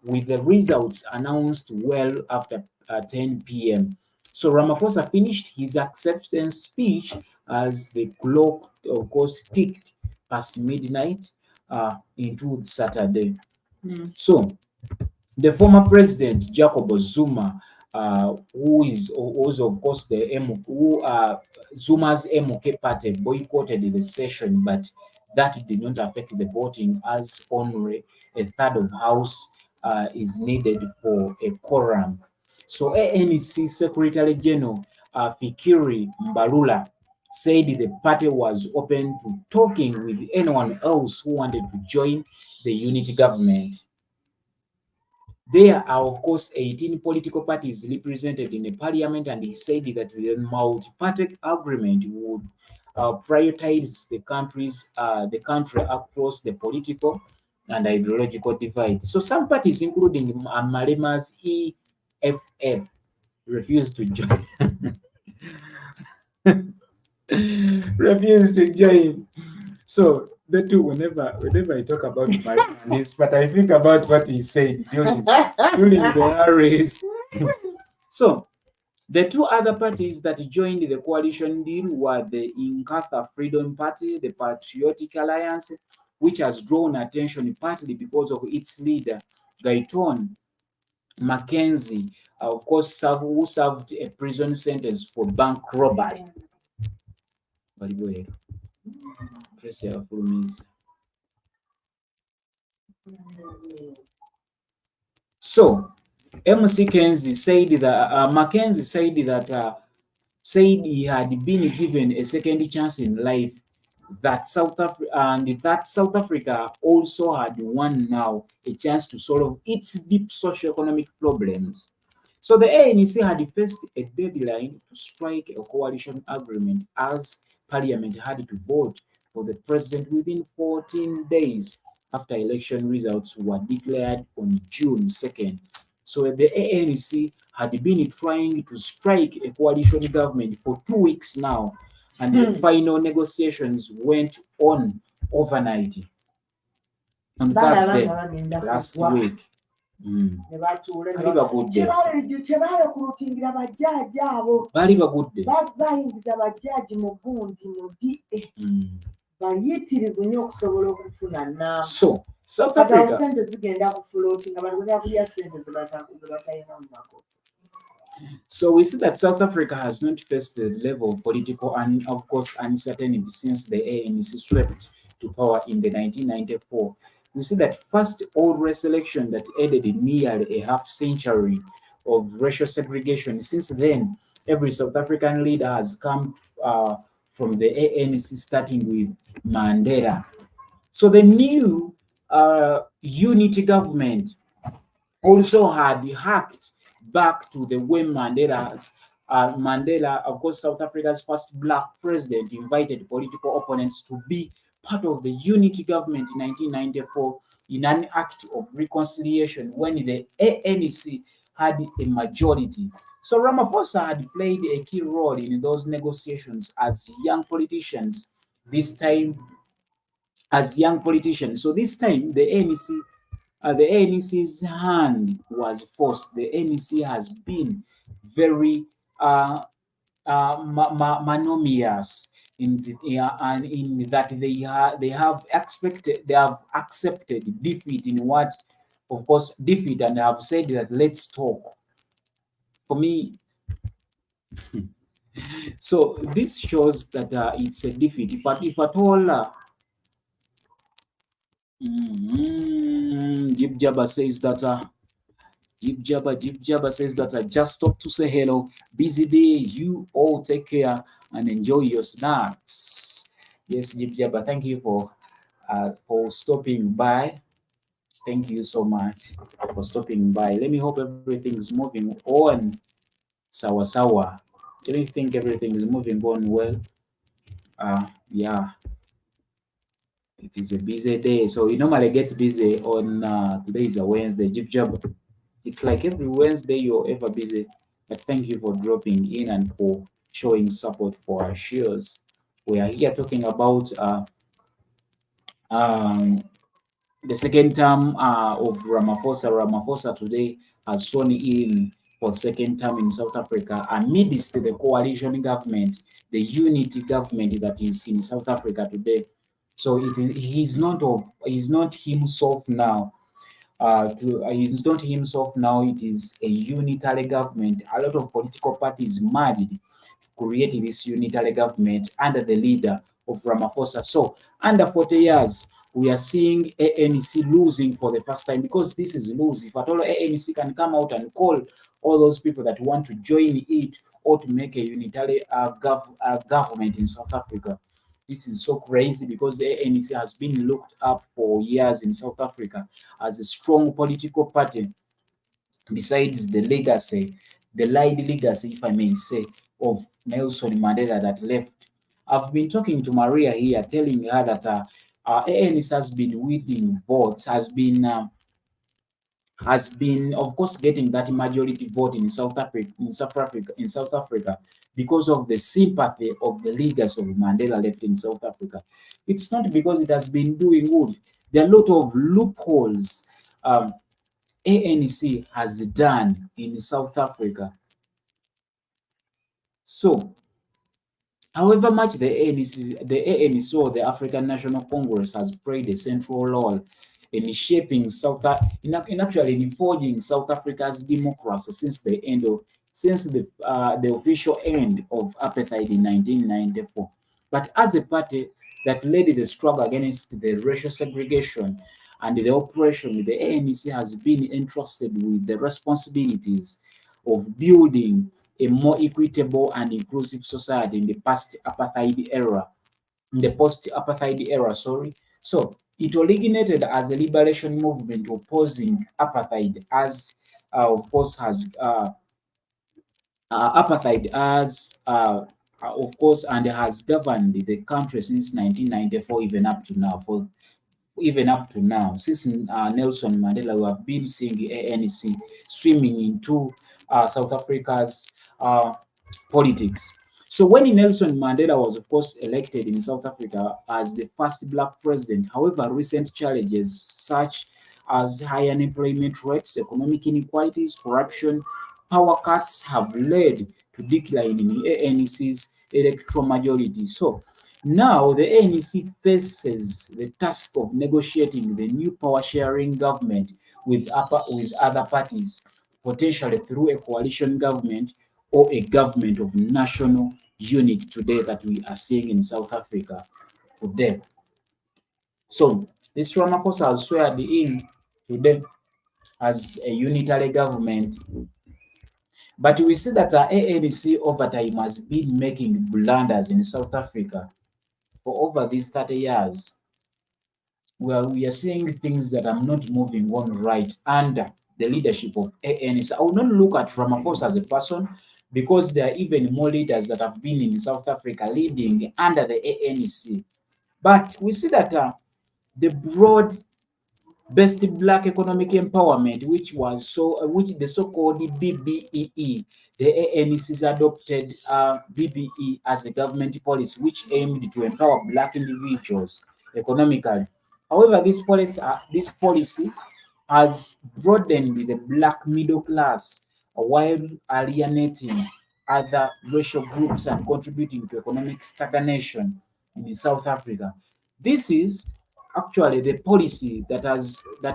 with the results announced well after 10 p.m. So Ramaphosa finished his acceptance speech as the clock, of course, ticked past midnight into Saturday. So the former president Jacob Zuma, who was of course Zuma's MK party, boycotted the session, but that did not affect the voting as only a third of House is needed for a quorum. So ANC Secretary General Fikiri Mbalula said the party was open to talking with anyone else who wanted to join the unity government. There are, of course, 18 political parties represented in the parliament, and he said that the multi-party agreement would prioritize the country across the political and ideological divide. So some parties, including Malema's EFF, refused to join. Refused to join. So the two, whenever I talk about Malema, but I think about what he said during the race. So the two other parties that joined the coalition deal were the Inkatha Freedom Party, the Patriotic Alliance, which has drawn attention partly because of its leader, Gayton Mackenzie, of course, who served a prison sentence for bank robbery. So, MC Kenzie said that Mackenzie said he had been given a second chance in life, that South Africa also had won now a chance to solve its deep socio-economic problems. So the ANC had faced a deadline to strike a coalition agreement, as Parliament had to vote for the president within 14 days after election results were declared on June 2nd. So the ANC had been trying to strike a coalition government for 2 weeks now, and the final negotiations went on overnight on Thursday last week. Bali bagudde bayingiza bajaji mu gundi mudi bayitirivu nnyo okusobola okufuna namba. So South Africa sente zigenda ku floating abantu bagenda kulya sente ze batalina mu makoto. So we see that South Africa has not faced the level of political and, of course, uncertainty since the ANC swept to power in the 1994. We see that first old race election that ended in nearly a half century of racial segregation. Since then, every South African leader has come from the ANC, starting with Mandela. So the new unity government also had hacked back to the way Mandela, of course, South Africa's first black president, invited political opponents to be part of the unity government in 1994 in an act of reconciliation when the ANC had a majority. So Ramaphosa had played a key role in those negotiations as young politicians, this time as young politicians. So this time the ANC's hand was forced. The ANC has been very magnanimous in that they have accepted defeat in what, of course, defeat, and have said that let's talk. For me, so this shows that it's a defeat. If at all. Jib Jabba says that Jib Jabba says that I just stopped to say hello. Busy day. You all take care and enjoy your snacks. Yes, Jib Jabba, thank you for stopping by. Thank you so much for stopping by. Let me hope everything's moving on. Sawa sawa. Let me think everything is moving on well. Yeah. It is a busy day, so we normally get busy on today is a Wednesday. Jib Jab, it's like every Wednesday you're ever busy. But thank you for dropping in and for showing support for our shows. We are here talking about the second term of Ramaphosa. Ramaphosa today has sworn in for the second term in South Africa amidst the coalition government, the unity government that is in South Africa today. So he's not himself now. He's not himself now. It is a unitary government. A lot of political parties married to create this unitary government under the leader of Ramaphosa. So under 40 years, we are seeing ANC losing for the first time, because this is lose. If at all ANC can come out and call all those people that want to join it or to make a unitary government in South Africa. This is so crazy, because the ANC has been looked up for years in South Africa as a strong political party, besides the legacy, the light legacy, if I may say, of Nelson Mandela that left I've been talking to Maria here, telling her that ANC has been winning votes, has been of course getting that majority vote in South Africa because of the sympathy of the leaders of Mandela left in South Africa. It's not because it has been doing good. There are a lot of loopholes ANC has done in South Africa. So however much the ANC or the African National Congress has played a central role in shaping in actually in forging South Africa's democracy since the official end of apartheid in 1994. But as a party that led the struggle against the racial segregation and the oppression, the ANC has been entrusted with the responsibilities of building a more equitable and inclusive society in the post-apartheid era, sorry. So it originated as a liberation movement opposing apartheid, as of course has apartheid as of course, and has governed the country since 1994, even up to now. Since Nelson Mandela, we have been seeing the ANC swimming into South Africa's politics. So when Nelson Mandela was, of course, elected in South Africa as the first black president, however, recent challenges such as high unemployment rates, economic inequalities, corruption, power cuts have led to decline in the ANC's electoral majority. So now the ANC faces the task of negotiating the new power-sharing government with other parties, potentially through a coalition government or a government of national unity today that we are seeing in South Africa today. So this Ramaphosa has sworn in today as a unitary government, but we see that our ANC over time has been making blunders in South Africa for over these 30 years, where we are seeing things that are not moving on right under the leadership of ANC. I will not look at Ramaphosa as a person because there are even more leaders that have been in South Africa leading under the ANC. But we see that the broad best black economic empowerment, which the so-called BBEE, the ANC's adopted BBE as a government policy, which aimed to empower black individuals economically. However, this policy has broadened the black middle class while alienating other racial groups and contributing to economic stagnation in South Africa. This is actually the policy that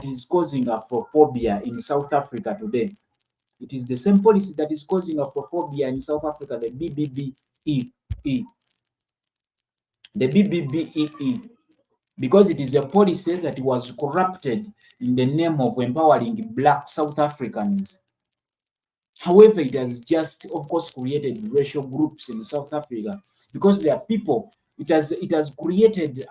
is causing Afrophobia in South Africa today. It is the same policy that is causing Afrophobia in South Africa, the BBBEE, because it is a policy that was corrupted in the name of empowering black South Africans. However, it has just, of course, created racial groups in South Africa because there are people. It has created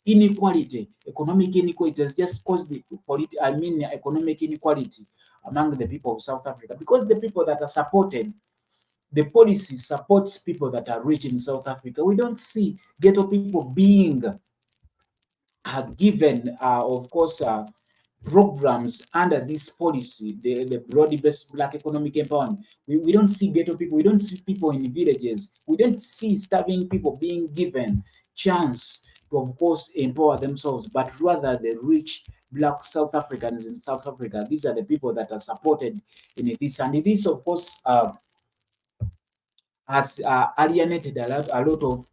inequality, economic inequality. It has just caused economic inequality among the people of South Africa because the people that are supported, the policy supports people that are rich in South Africa. We don't see ghetto people being given, of course, programs under this policy, the broad-based black economic empowerment. We don't see ghetto people, we don't see people in villages, we don't see starving people being given chance to, of course, empower themselves, but rather the rich black South Africans in South Africa. These are the people that are supported in this, and this, of course, has alienated a lot of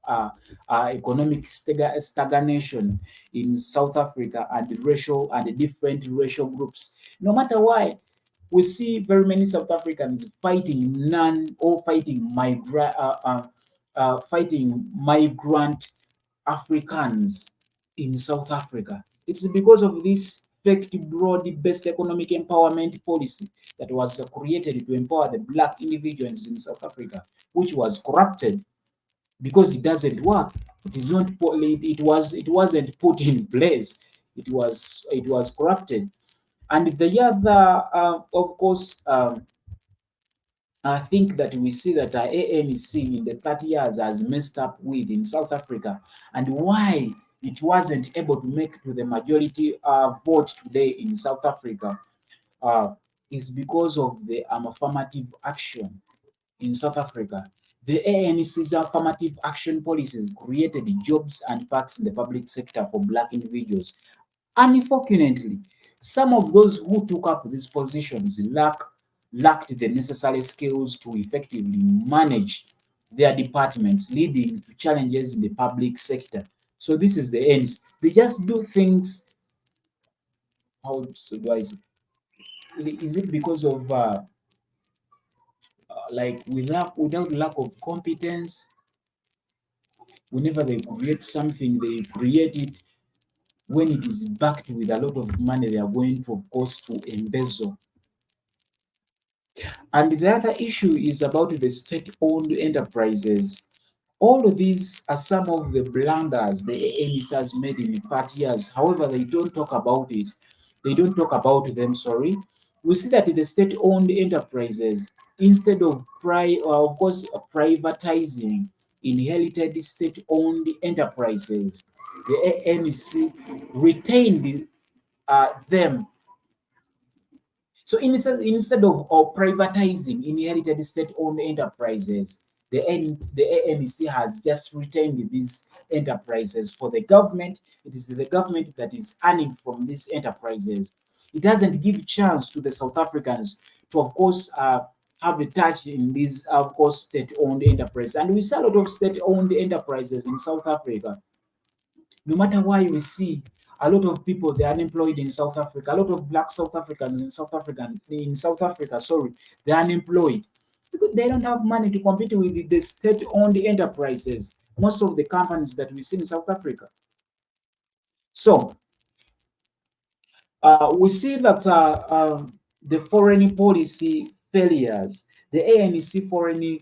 economic stagnation in South Africa and the different racial groups. No matter why, we see very many South Africans fighting migrant Africans in South Africa. It's because of this fake broad-based economic empowerment policy that was created to empower the black individuals in South Africa, which was corrupted because it doesn't work. It is not. It wasn't put in place. It was corrupted. And the other, of course, I think that we see that our ANC in the 30 years has messed up with in South Africa, and why it wasn't able to make to the majority vote today in South Africa uh, is because of the affirmative action in South Africa. The ANC's affirmative action policies created jobs and perks in the public sector for black individuals. Unfortunately, some of those who took up these positions lacked the necessary skills to effectively manage their departments, leading to challenges in the public sector. So this is the ends. They just do things. How so do I say? Is it because of like without lack of competence? Whenever they create something, they create it when it is backed with a lot of money. They are going to, of course, to embezzle. And the other issue is about the state-owned enterprises. All of these are some of the blunders the ANC has made in the past years. However, they don't talk about it. They don't talk about them, sorry. We see that the state-owned enterprises, instead of of course, privatizing inherited state-owned enterprises, the ANC retained them. So instead of privatizing inherited state-owned enterprises, the ANC has just retained these enterprises for the government. It is the government that is earning from these enterprises. It doesn't give chance to the South Africans to, of course, have a touch in these, of course, state-owned enterprises. And we see a lot of state-owned enterprises in South Africa. No matter why we see a lot of people they are unemployed in South Africa, a lot of black South Africans in South Africa, sorry, they're unemployed because they don't have money to compete with the state-owned enterprises, most of the companies that we see in South Africa. So we see that the foreign policy failures, the ANC foreign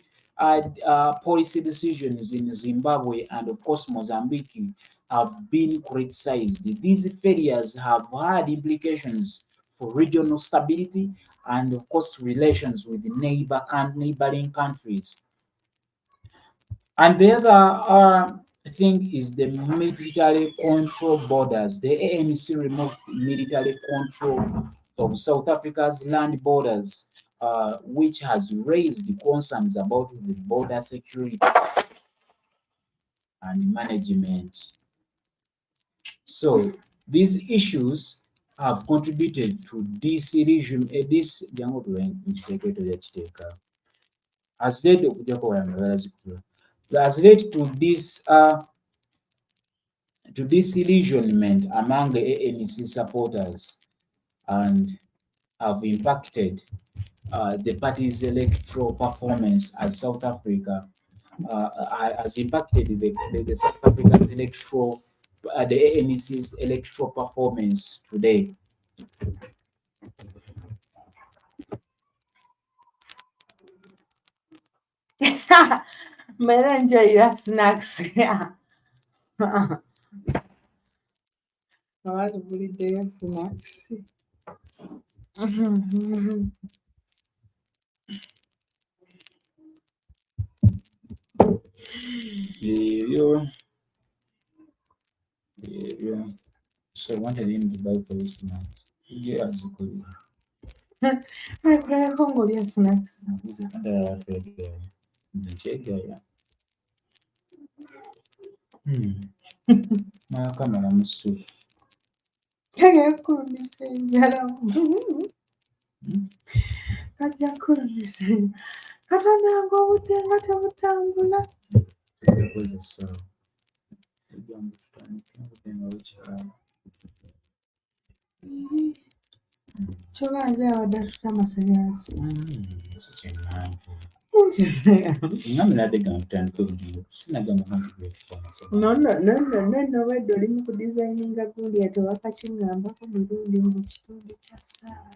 policy decisions in Zimbabwe and, of course, Mozambique have been criticized. These failures have had implications for regional stability and, of course, relations with the neighboring countries. And the other thing is the military control borders. The ANC removed military control of South Africa's land borders, which has raised concerns about the border security and management. So these issues have contributed to disillusion. Has led to disillusionment among the ANC supporters and have impacted the party's electoral performance as South Africa has impacted the South Africa's electoral the ANC's electoral performance today. May I enjoy your snacks? Yeah. I want to put it there, snacks. Yeah, yeah. So I wanted him to buy for his snacks. Yeah, as you could. I cry Congo, your snacks. He's a kind of the check, yeah. My camera must switch. Kaya kurumisa njala. Kajya kurumisa. Katananga obutenga tebutambula. So, Kyoga nze abadde atuta amasannyalaze. Nonno obadde oli mu kudizayininga gundi ate wakakingambako mirundi mu kitundu kya ssaawa.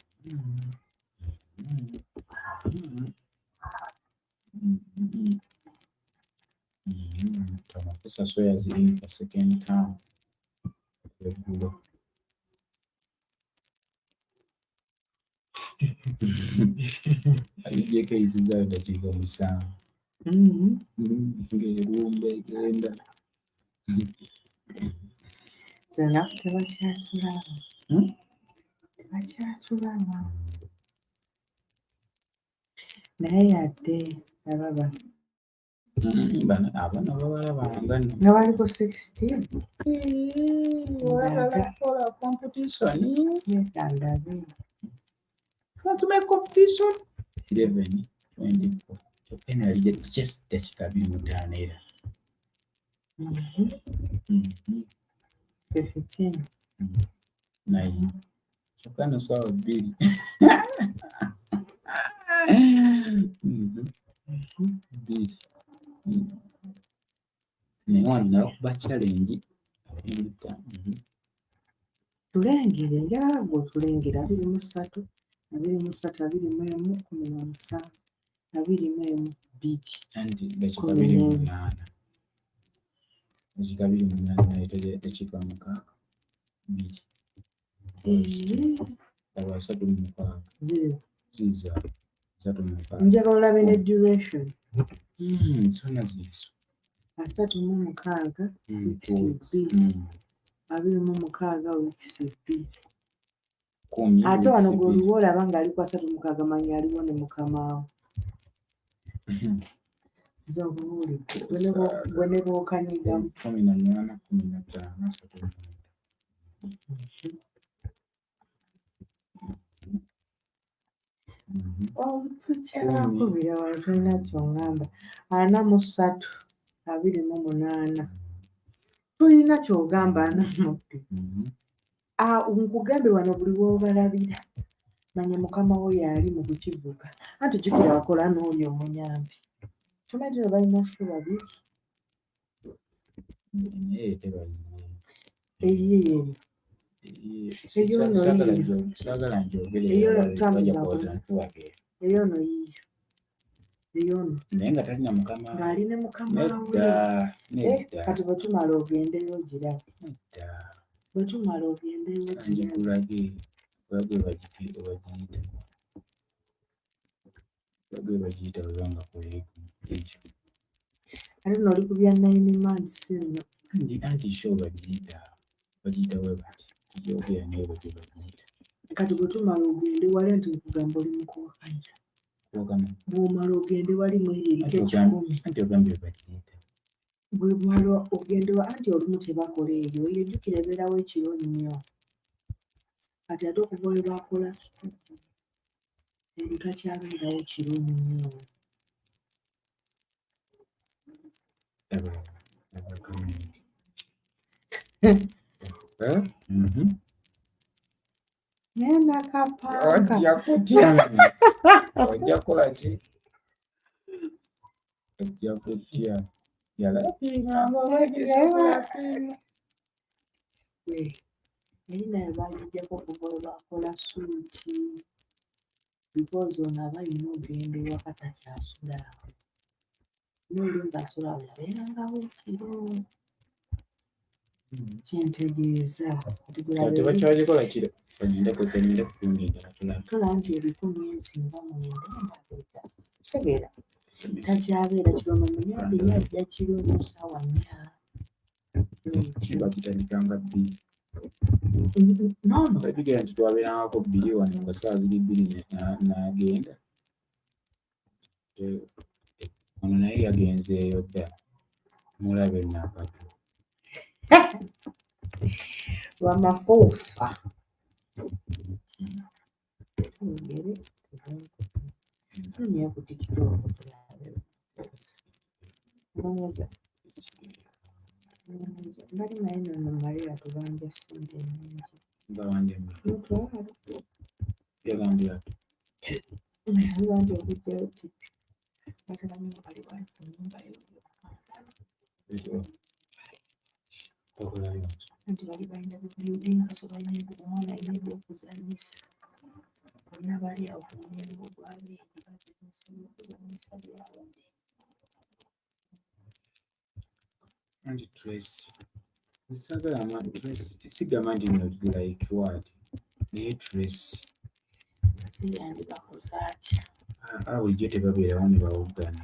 Ramaphosa swears in for second term. Alijeko isizayo dakiika musanvu. Ng'erumba egenda. Enaku tebakyatulaba. Tebakyatulaba. Naye yadde ababa Bano abaana babalabanga nno. nga baliko 16 Oyagala kukola competition? yetandabe. Want to make competition? 11, 24. Kyokka eno yali just dakiika 25 era. 15. Naye kyokka no ssaawa 2. Naye wano nabakuba challenge. Tulengere njagala gwe otulengera 23, 23, 24, 17, 24, 2. Anti dakiika 28. Dakiika 28 naye dakiika 6. 2. Aba 36. Ziza 36. Njagala olabe ne duration. Zonna ziizo. 36 weeks 2. weeks 2. Ate wano gw'oliwo olaba ng'ali ku 36 manya aliwo ne mukama we. Nze obuwulidde gwe ne bw'okanyigamu. 18, 15, tukyakubira wano tulina kyongamba 43, 28. Tulina kyogamba 42. Nkugambe wano buli w'obalabira manya mukama wo yali mu kukivuga. Anti jjukira wakola n'oli omuyambi. Tumanyi nti balina ffe babiri. Eyo no yiyo. Eyo no. Naye nga talina mukama we. Ng'ali ne mukama we. Kati bwe tumala ogendeyo ogirabe. Bwe tumala ogendeyo ogirabe. Bagiyita webanga koleeko ekyo. Ate n'oli ku bya 9 months nno. Anti sho bagiyita we bati. Tujogera naye bwe bagiyita. Kati bwe tumala ogende wali anti nkugamba oli mukuwakanya. Bw'omala ogende wali mweri eriko 10. Anti ogambye bagiyita. Bwe bwala ogende anti olumu tebakola eyo. Eyo jjukira ebeerawo ekiro nnyo. Kati ate okuva we bakola eyo takyabeerawo kiro nnyo. Naye nakapanga. Ojja kukola ki? Ojja kutya. Yalapinganga naye naye balijjako okuva we bakola suuti. Because ono aba alina ogenda ewaka takyasula. N'oli ng'asula awo yabeerangawo ekiro. Kyentegeeza. tebakyagikola kiro. Bagenda kutunda enjala. Tola nti ebikumi ensinga 9 kitegeera takyabeera kiro no munyambi yajja kiro mu ssaawa 4. Bakitandikanga 2. Nono Babigera nti twabeerangako 2 wano nga ssaawa ziri 2 n'agenda. Ono naye yagenzeeyo dda. Mulabe Nakatu. Ramaphosa. Tunia ku TikTok tulabe. Bali naye nono Maria tubanja ssente nnyingi. Bawanje Mutwala. yagambye ati. Banja okujjayo tipi. Batamanyi bali bali ku nnyumba yo. Bakolayo. Anti bali balina building so balina omwana alina ebyokuzanyisa. Bonna bali awo ku mulembe gwabwe bazanyisa okuzanyisa byabwe. Anti Tracy. Nsagala Tracy. Sigamba nti no like what? Naye Tracy. Bulijjo tebabeerawo ne bawoggana.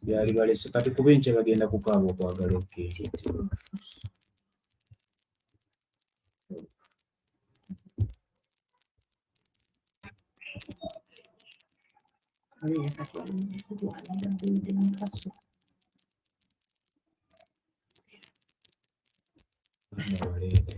Byali balese kati kuba enkya bagenda kukaaba okwagala okugenda. Baleete.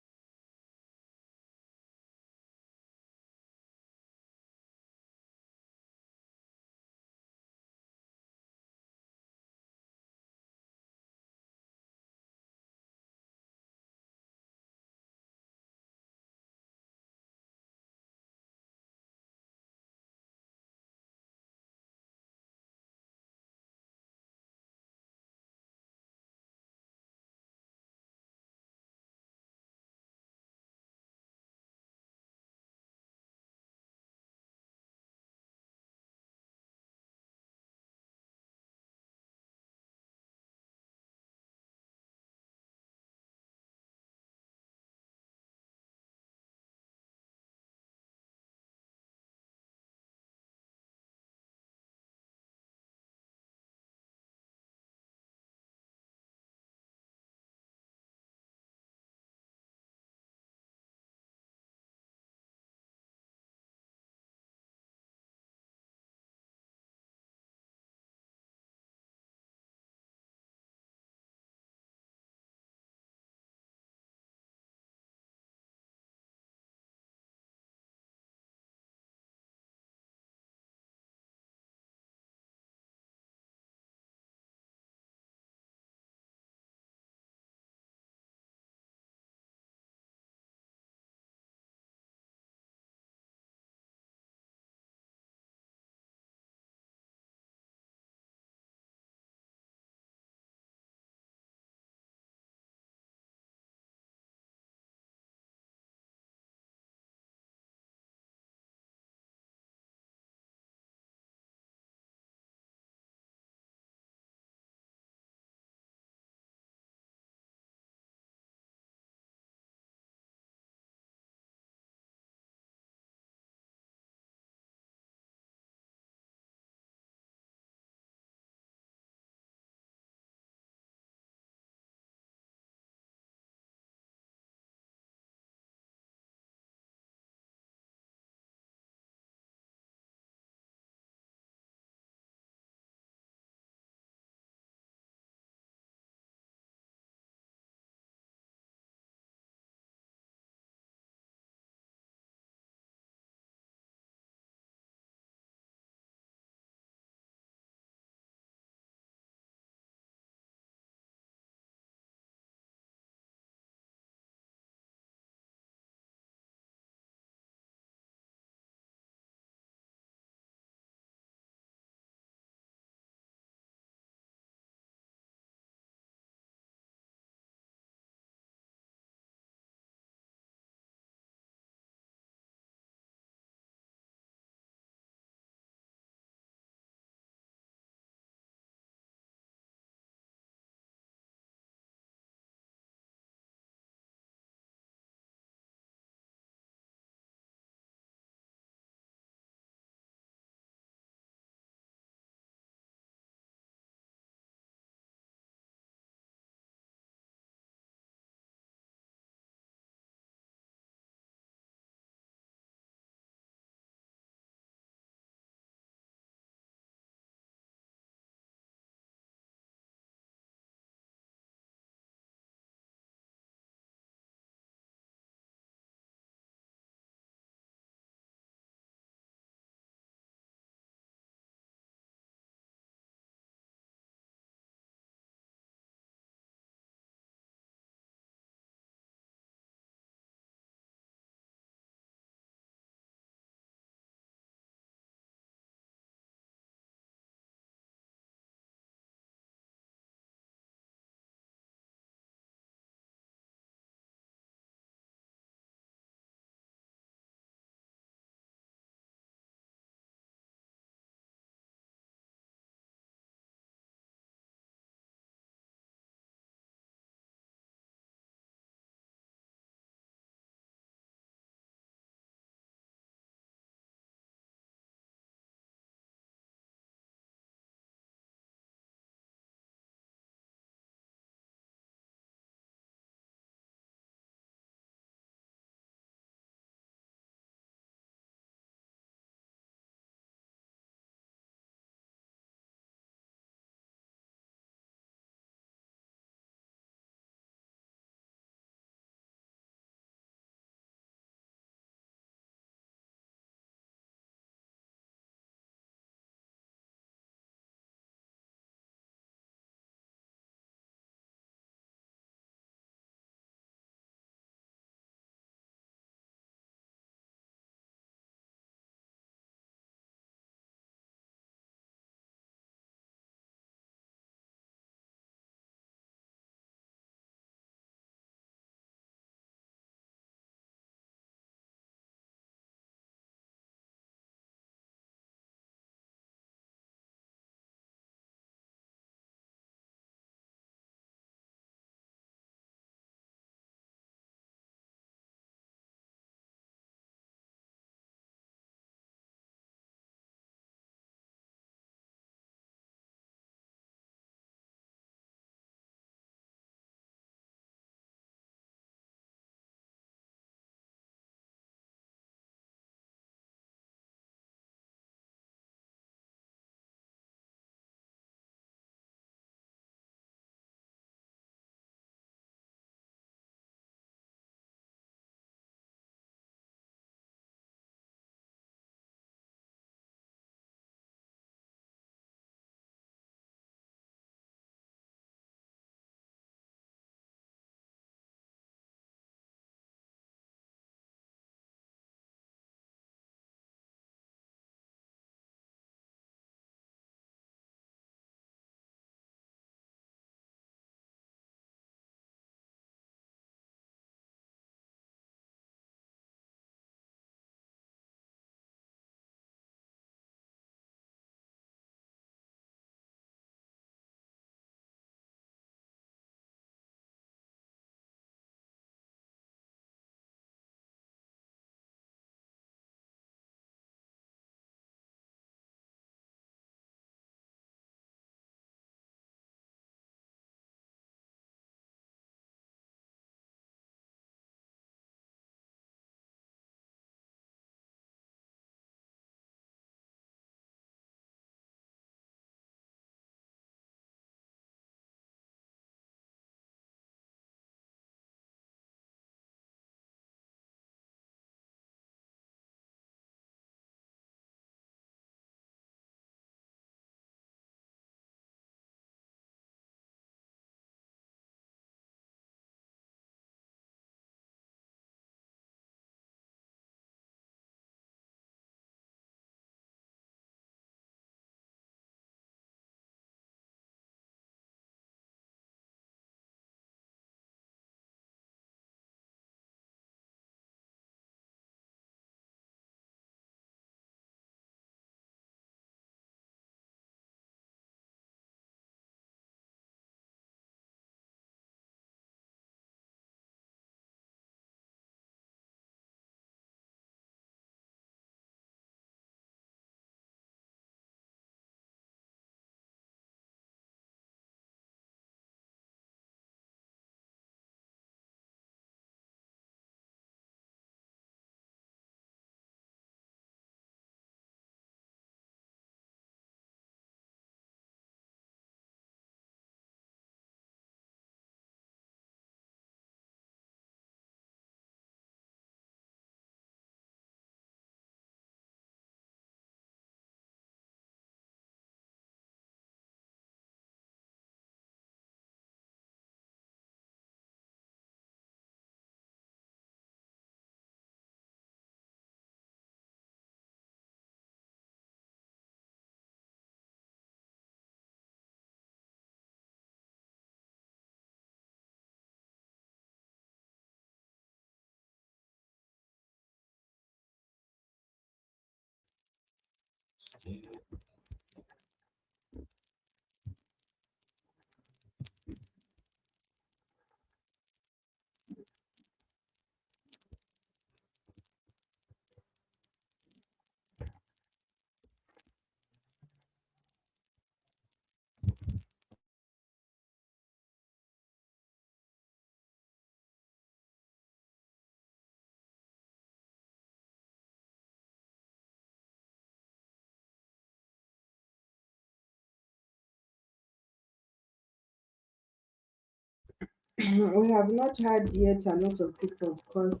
We have not had yet a lot of people, of course,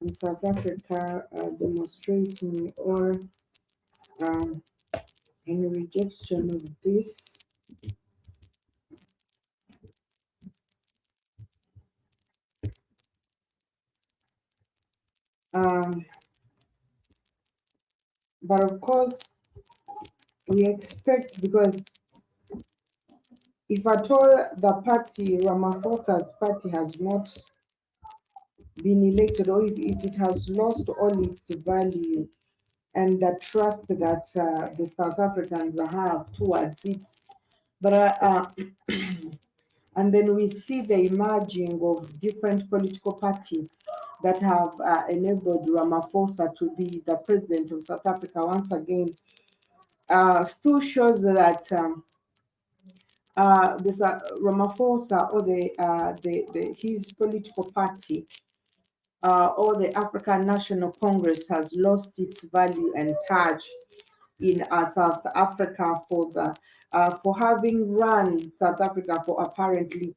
in South Africa demonstrating or um, in rejection of this. Um, but of course, we expect, because if at all the party, Ramaphosa's party, has not been elected, or if it has lost all its value and the trust that the South Africans have towards it, but and then we see the emerging of different political parties that have enabled Ramaphosa to be the president of South Africa once again, still shows that this Ramaphosa, or his political party, or the African National Congress, has lost its value and touch in South Africa for having run South Africa for apparently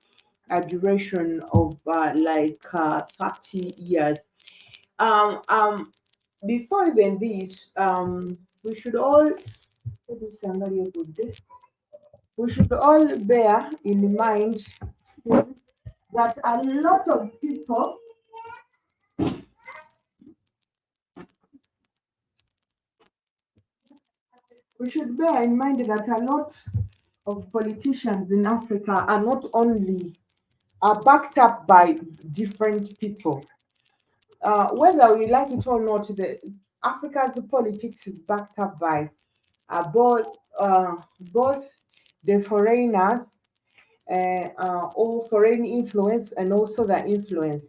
a duration of 30 years. Um, um, Before even this, we should all, we should all bear in mind that a lot of people, we should bear in mind that a lot of politicians in Africa are not only are backed up by different people. Whether we like it or not, the Africa's politics is backed up by both the foreigners, or foreign influence, and also the influence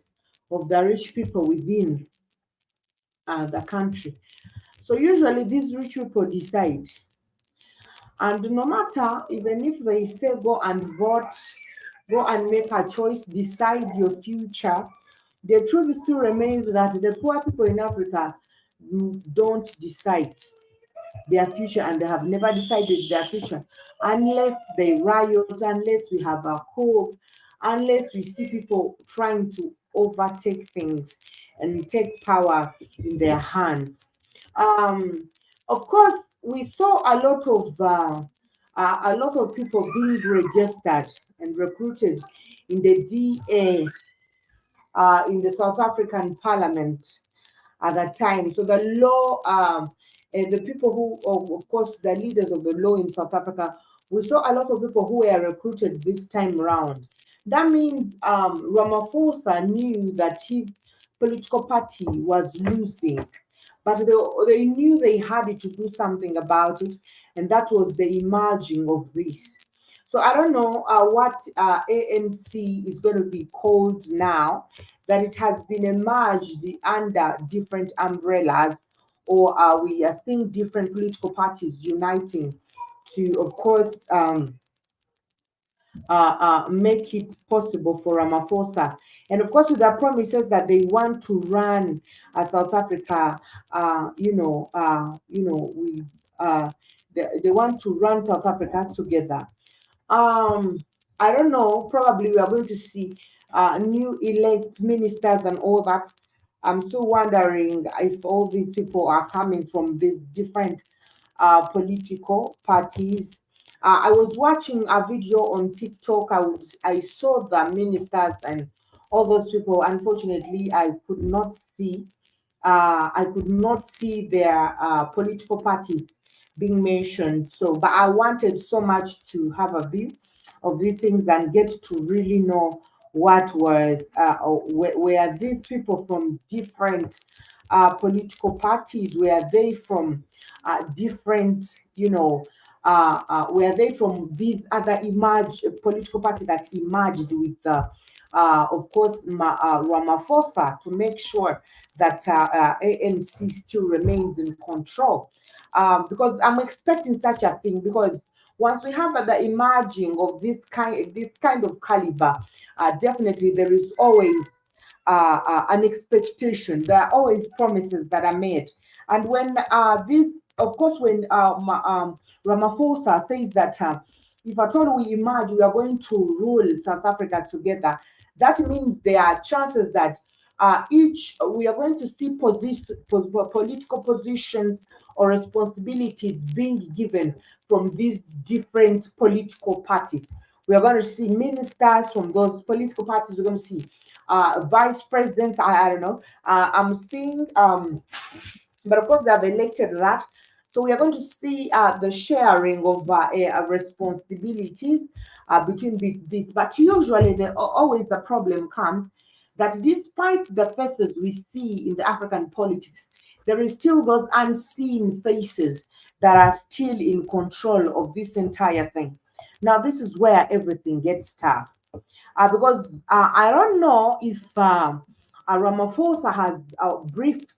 of the rich people within the country. So usually these rich people decide, and no matter, even if they still go and vote, go and make a choice, decide your future, the truth still remains that the poor people in Africa don't decide their future, and they have never decided their future unless they riot, unless we have a coup, unless we see people trying to overtake things and take power in their hands. Um, of course, we saw a lot of people being registered and recruited in the DA, in the South African Parliament at that time. So the law, and the people who, of course, the leaders of the law in South Africa, we saw a lot of people who were recruited this time round. That means Ramaphosa knew that his political party was losing, but they knew they had to do something about it, and that was the emerging of this. So I don't know what ANC is going to be called now that it has been emerged under different umbrellas, or we are seeing different political parties uniting to, of course, make it possible for Ramaphosa. And of course, with the promises that they want to run South Africa, we they want to run South Africa together. Um, I don't know. Probably we are going to see new elect ministers and all that. I'm still wondering if all these people are coming from these different political parties. I was watching a video on TikTok. I saw the ministers and all those people. Unfortunately, I could not see their political parties being mentioned. So, but I wanted so much to have a view of these things and get to really know what was, were these people from different political parties? Were they from different, were they from these other political parties that emerged with of course, Ramaphosa, to make sure that ANC still remains in control. Because I'm expecting such a thing, because once we have the emerging of this kind of caliber, definitely there is always an expectation. There are always promises that are made, and when this, of course, when Ramaphosa says that if at all we emerge, we are going to rule South Africa together, that means there are chances that each we are going to see political positions or responsibilities being given from these different political parties. We are going to see ministers from those political parties. We're going to see vice presidents. I don't know. I'm seeing, but of course, they have elected that. So we are going to see the sharing of responsibilities between these. But usually, always the problem comes that despite the faces we see in the African politics, there is still those unseen faces that are still in control of this entire thing. Now, this is where everything gets tough. Because I don't know if Ramaphosa has briefed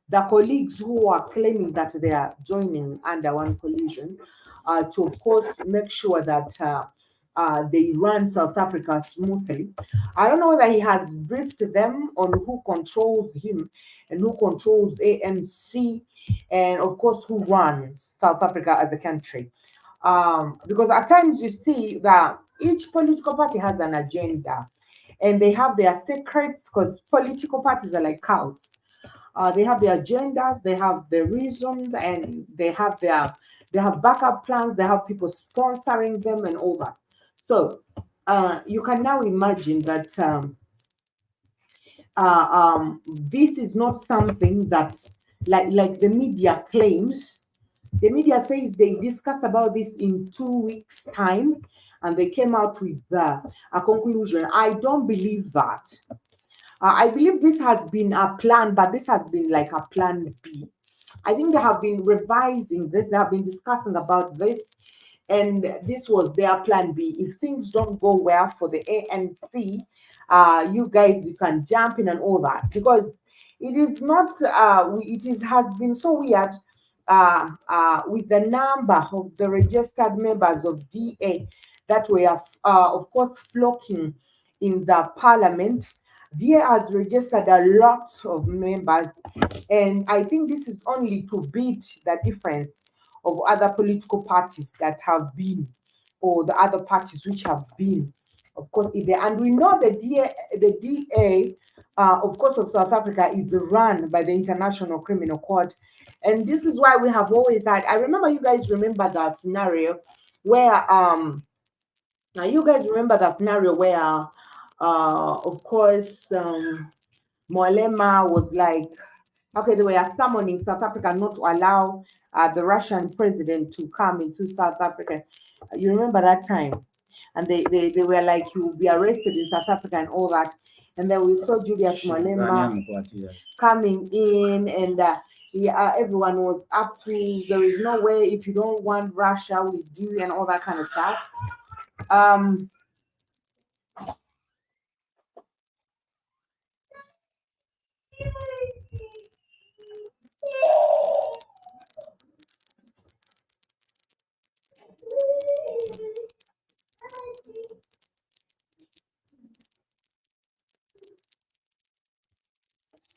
the colleagues who are claiming that they are joining under one coalition to, of course, make sure that they run South Africa smoothly. I don't know whether he has briefed them on who controls him and who controls ANC, and of course, who runs South Africa as a country. Because at times you see that each political party has an agenda and they have their secrets, because political parties are like cults. They have their agendas, they have the reasons, and they have backup plans, they have people sponsoring them and all that. So you can now imagine that this is not something that, like the media claims. The media says they discussed about this in 2 weeks' time, and they came out with a conclusion. I don't believe that. I believe this has been a plan, but this has been like a plan B. I think they have been revising this, they have been discussing about this, and this was their plan B. If things don't go well for the ANC, you guys, you can jump in and all that, because it is not, has been so weird with the number of the registered members of DA that were, of course, flocking in the parliament. DA has registered a lot of members, and I think this is only to beat the difference of other political parties that have been, or the other parties which have been, of course, in there. And we know the DA, of course, of South Africa is run by the International Criminal Court. And this is why we have always had, I remember, you guys remember that scenario where, now you guys remember that scenario where, of course, Moalema was like, okay, they were summoning South Africa not to allow the Russian president to come into South Africa. You remember that time? And they were like, you will be arrested in South Africa and all that. And then we saw Julius Malema coming in, and everyone was up to, there is no way, if you don't want Russia, we do, and all that kind of stuff.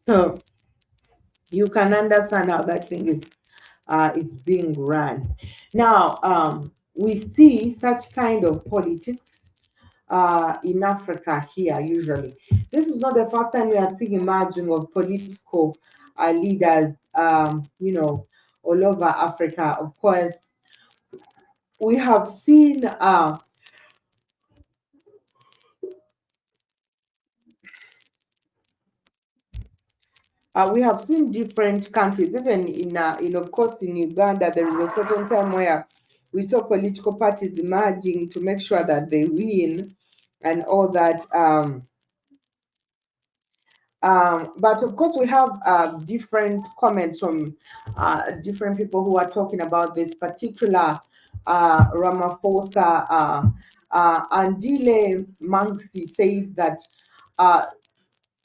So you can understand how that thing is being run. Now, we see such kind of politics in Africa here usually. This is not the first time we are seeing emerging of political leaders, all over Africa. Of course, we have seen different countries, even in of course in Uganda, there is a certain time where we saw political parties emerging to make sure that they win and all that. But of course, we have different comments from different people who are talking about this particular Ramaphosa. Andile Mangsi says that uh,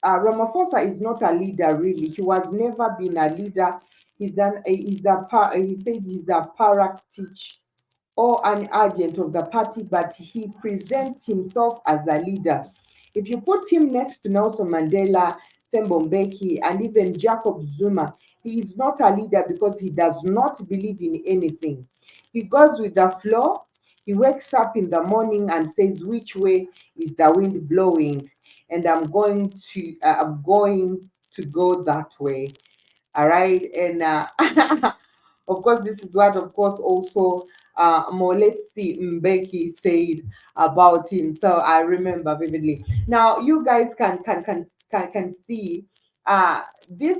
Ramaphosa is not a leader, really. He was never been a leader. He said he's a paractich or an agent of the party, but he presents himself as a leader. If you put him next to Nelson Mandela, Themba Mbeki, and even Jacob Zuma, he is not a leader because he does not believe in anything. He goes with the flow. He wakes up in the morning and says, "Which way is the wind blowing?" And I'm going to go that way. All right, and of course, this is what, of course, also Moletsi Mbeki said about him. So I remember vividly. Now you guys can see this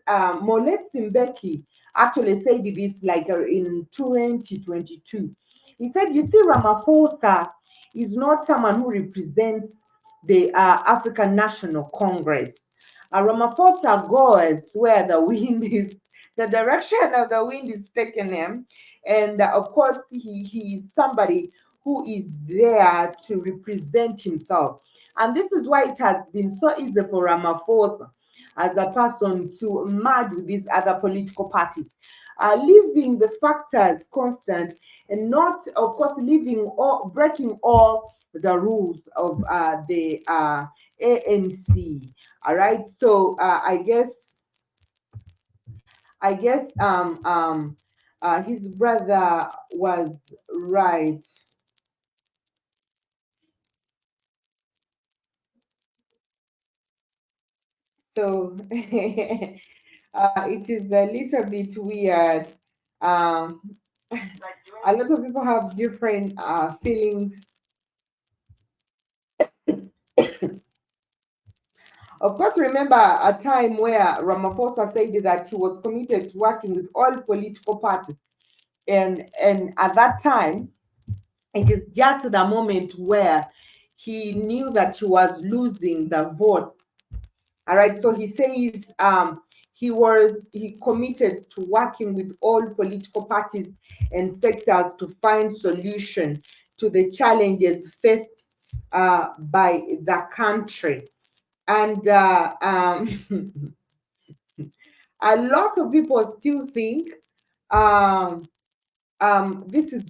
Moletsi Mbeki actually said this like in 2022. He said, "You see, Ramaphosa is not someone who represents the African National Congress. Ramaphosa goes where the wind is, the direction of the wind is taking him. And of course, he is somebody who is there to represent himself. And this is why it has been so easy for Ramaphosa as a person to merge with these other political parties, leaving the factors constant and not, of course, breaking all the rules of the ANC. All right. So I guess his brother was right. So it is a little bit weird. Um, a lot of people have different feelings. Of course, remember a time where Ramaphosa said that he was committed to working with all political parties, and at that time, it is just the moment where he knew that he was losing the vote. All right, so he says he committed to working with all political parties and sectors to find solution to the challenges faced by the country. And a lot of people still think um, this is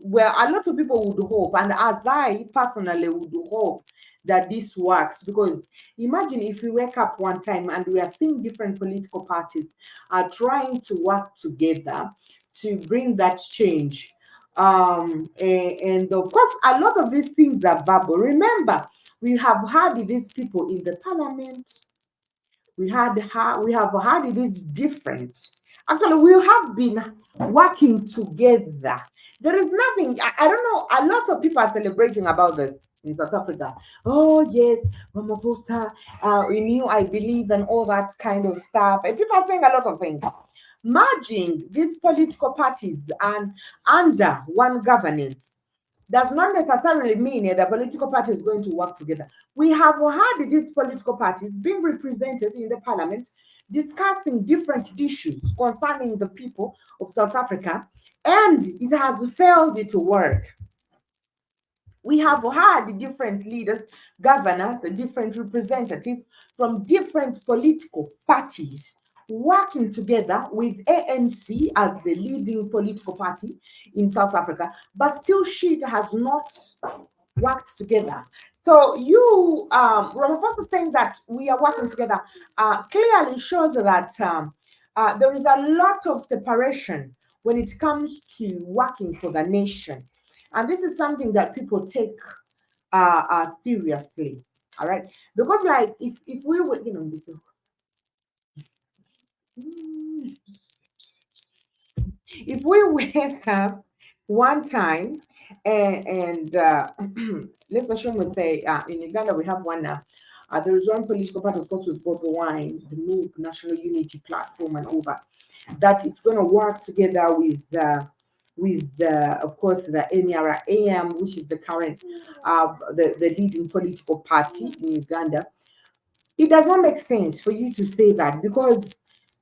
where a lot of people would hope, and as I personally would hope that this works, because imagine if we wake up one time and we are seeing different political parties are trying to work together to bring that change. And of course, a lot of these things are verbal. Remember, we have had these people in the parliament. We have had it is different. Actually, we have been working together. There is nothing. I don't know. A lot of people are celebrating about this in South Africa. Oh yes, Ramaphosa, in you I believe, and all that kind of stuff. And people are saying a lot of things. Merging these political parties and under one governance does not necessarily mean that the political party is going to work together. We have had these political parties being represented in the parliament discussing different issues concerning the people of South Africa, and it has failed to work. We have had different leaders, governors, and different representatives from different political parties working together with ANC as the leading political party in South Africa, but still shit has not worked together. So Ramaphosa saying that we are working together clearly shows that there is a lot of separation when it comes to working for the nation. And this is something that people take seriously. All right. Because like if we were, if we wake up one time and let's assume we say in Uganda we have one now. There is one political party, of course, with Bobi Wine, the new National Unity Platform, and all that. That it's going to work together with of course the NRM, which is the current the leading political party in Uganda. it does not make sense for you to say that because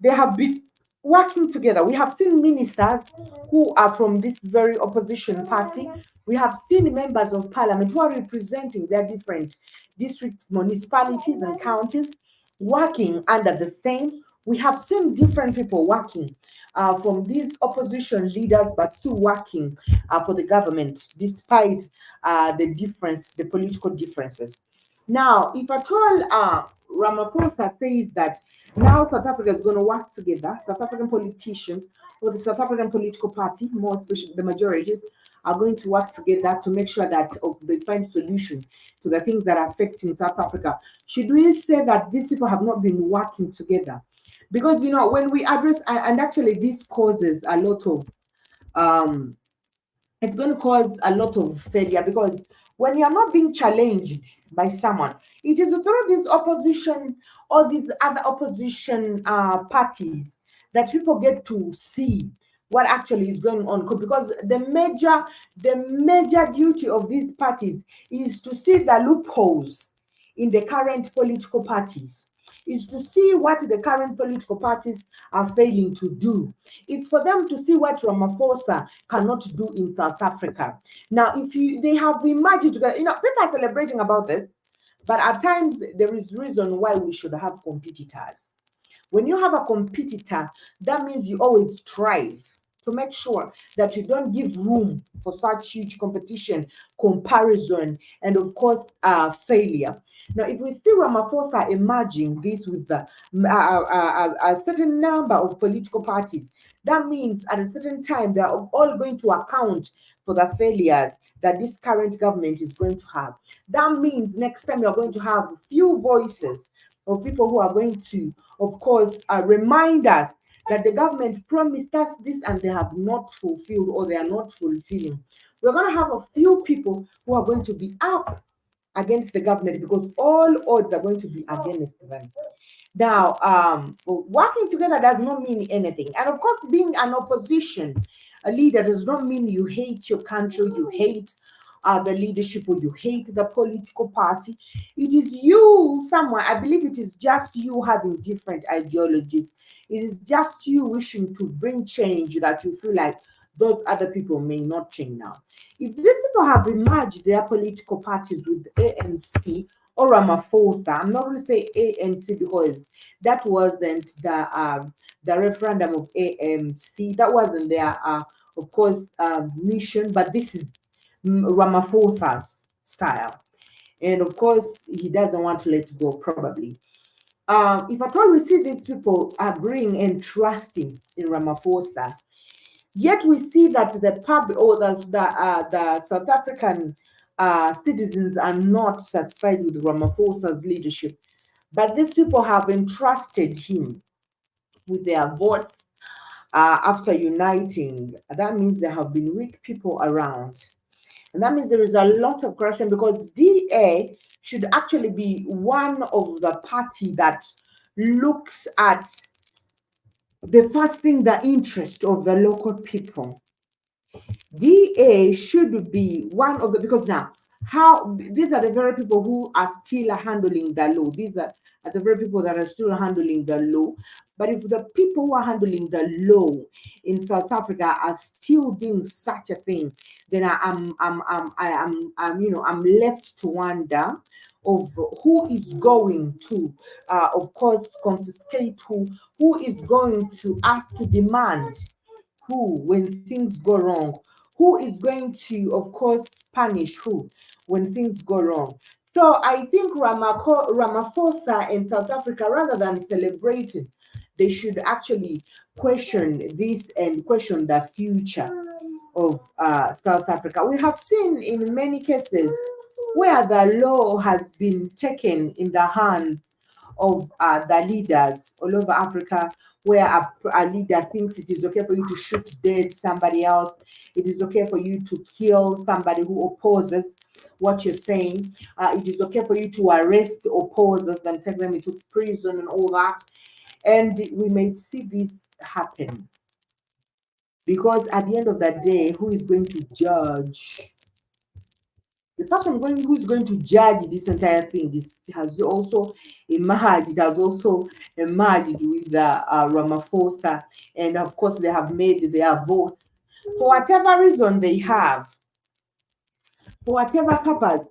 they have been working together. We have seen ministers who are from this very opposition party. We have seen members of parliament who are representing their different districts, municipalities, and counties working under the same. We have seen different people working from these opposition leaders, but still working for the government despite the political differences. Now, if at all Ramaphosa says that now South Africa is going to work together, South African politicians or the South African political party, more especially the majorities, are going to work together to make sure that they find solution to the things that are affecting South Africa. Should we say that these people have not been working together? Because when we address and actually this causes a lot of um it's going to cause a lot of failure because when you are not being challenged by someone, it is through this opposition or these other opposition parties that people get to see what actually is going on. Because the major duty of these parties is to see the loopholes in the current political parties, is to see what the current political parties are failing to do. It's for them to see what Ramaphosa cannot do in South Africa. Now, they have imagined together, people are celebrating about this, but at times there is reason why we should have competitors. When you have a competitor, that means you always strive to make sure that you don't give room for such huge competition, comparison, and of course, failure. Now, if we see Ramaphosa emerging this with a certain number of political parties, that means at a certain time they are all going to account for the failures that this current government is going to have. That means next time you're going to have few voices of people who are going to, of course, remind us that the government promised us this and they have not fulfilled or they are not fulfilling. We're going to have a few people who are going to be up against the government because all odds are going to be against them. Now, working together does not mean anything. And of course, being an opposition a leader does not mean you hate your country, you hate the leadership, or you hate the political party. It is you, someone, I believe it is just you having different ideologies. It is just you wishing to bring change that you feel like those other people may not change now. If these people have emerged their political parties with ANC or Ramaphosa, I'm not going to say ANC because that wasn't the referendum of ANC. That wasn't their, of course, mission. But this is Ramaphosa's style, and of course, he doesn't want to let go. Probably, if at all we see these people agreeing and trusting in Ramaphosa, yet we see that the public or the South African citizens are not satisfied with Ramaphosa's leadership. But these people have entrusted him with their votes after uniting. That means there have been weak people around. And that means there is a lot of corruption because DA should actually be one of the party that looks at the first thing, the interest of the local people. DA should be one of the, because now, how these are the very people who are still handling the law. These are the very people that are still handling the law. But if the people who are handling the law in South Africa are still doing such a thing, then I'm left to wonder of who is going to, of course, confiscate who is going to ask to demand who when things go wrong, who is going to, of course, punish who when things go wrong. So I think Ramaphosa in South Africa, rather than celebrating, they should actually question this and question the future of South Africa. We have seen in many cases where the law has been taken in the hands of the leaders all over Africa, where a leader thinks it is okay for you to shoot dead somebody else. It is okay for you to kill somebody who opposes what you're saying. It is okay for you to arrest opposers and take them into prison and all that. And we may see this happen because at the end of the day, who is going to judge The person who is going to judge this entire thing has also emerged. It has also emerged with Ramaphosa, and of course they have made their votes for whatever reason they have, for whatever purpose.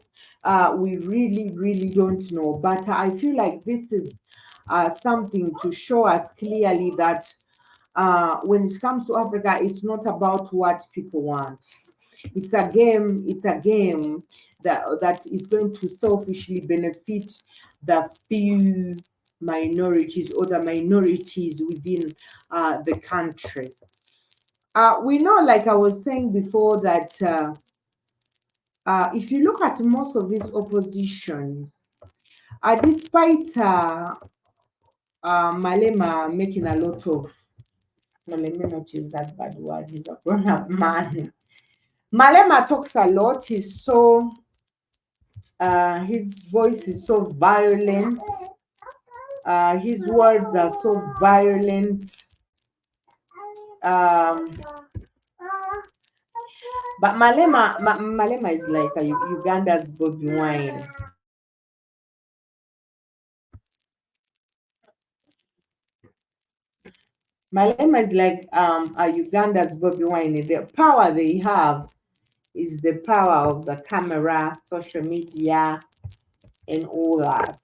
We really don't know. But I feel like this is something to show us clearly that when it comes to Africa, it's not about what people want. It's a game. It's a game that is going to selfishly benefit the few minorities or the minorities within the country. We know, like I was saying before, that if you look at most of this opposition, despite Malema making a lot of, no, let me not use that bad word. He's a grown-up man. Malema talks a lot. He's so his voice is so violent. His words are so violent. But Malema is like a Uganda's Bobby Wine. Malema is like a Uganda's Bobby Wine. The power they have is the power of the camera, social media, and all that.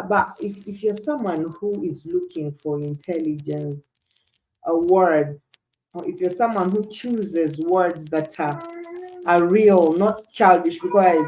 But if you're someone who is looking for intelligence, words, or if you're someone who chooses words that are real, not childish, because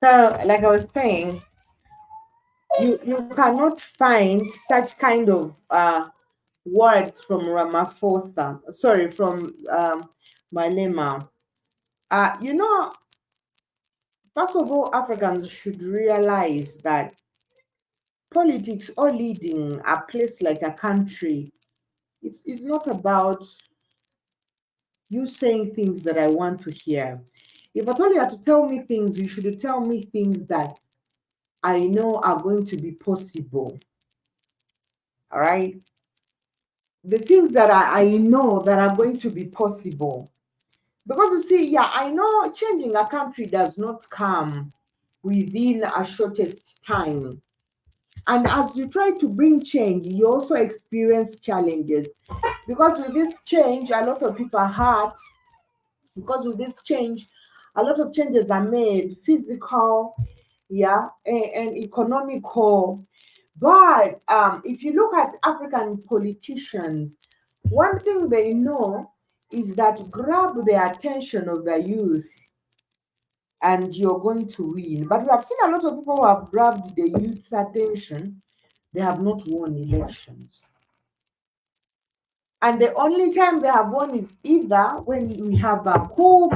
so, like I was saying, you cannot find such kind of words from Ramaphosa. Sorry, from Malema. You know, first of all, Africans should realize that politics or leading a place like a country, it's not about you saying things that I want to hear. If I told you to tell me things, you should tell me things that I know are going to be possible. All right. The things that I know that are going to be possible. Because you see, yeah, I know changing a country does not come within a shortest time. And as you try to bring change, you also experience challenges. Because with this change, a lot of people are hurt. Because with this change, a lot of changes are made, physical, yeah, and economical. But if you look at African politicians, one thing they know is that grab the attention of the youth and you're going to win. But we have seen a lot of people who have grabbed the youth's attention, they have not won elections. And the only time they have won is either when we have a coup,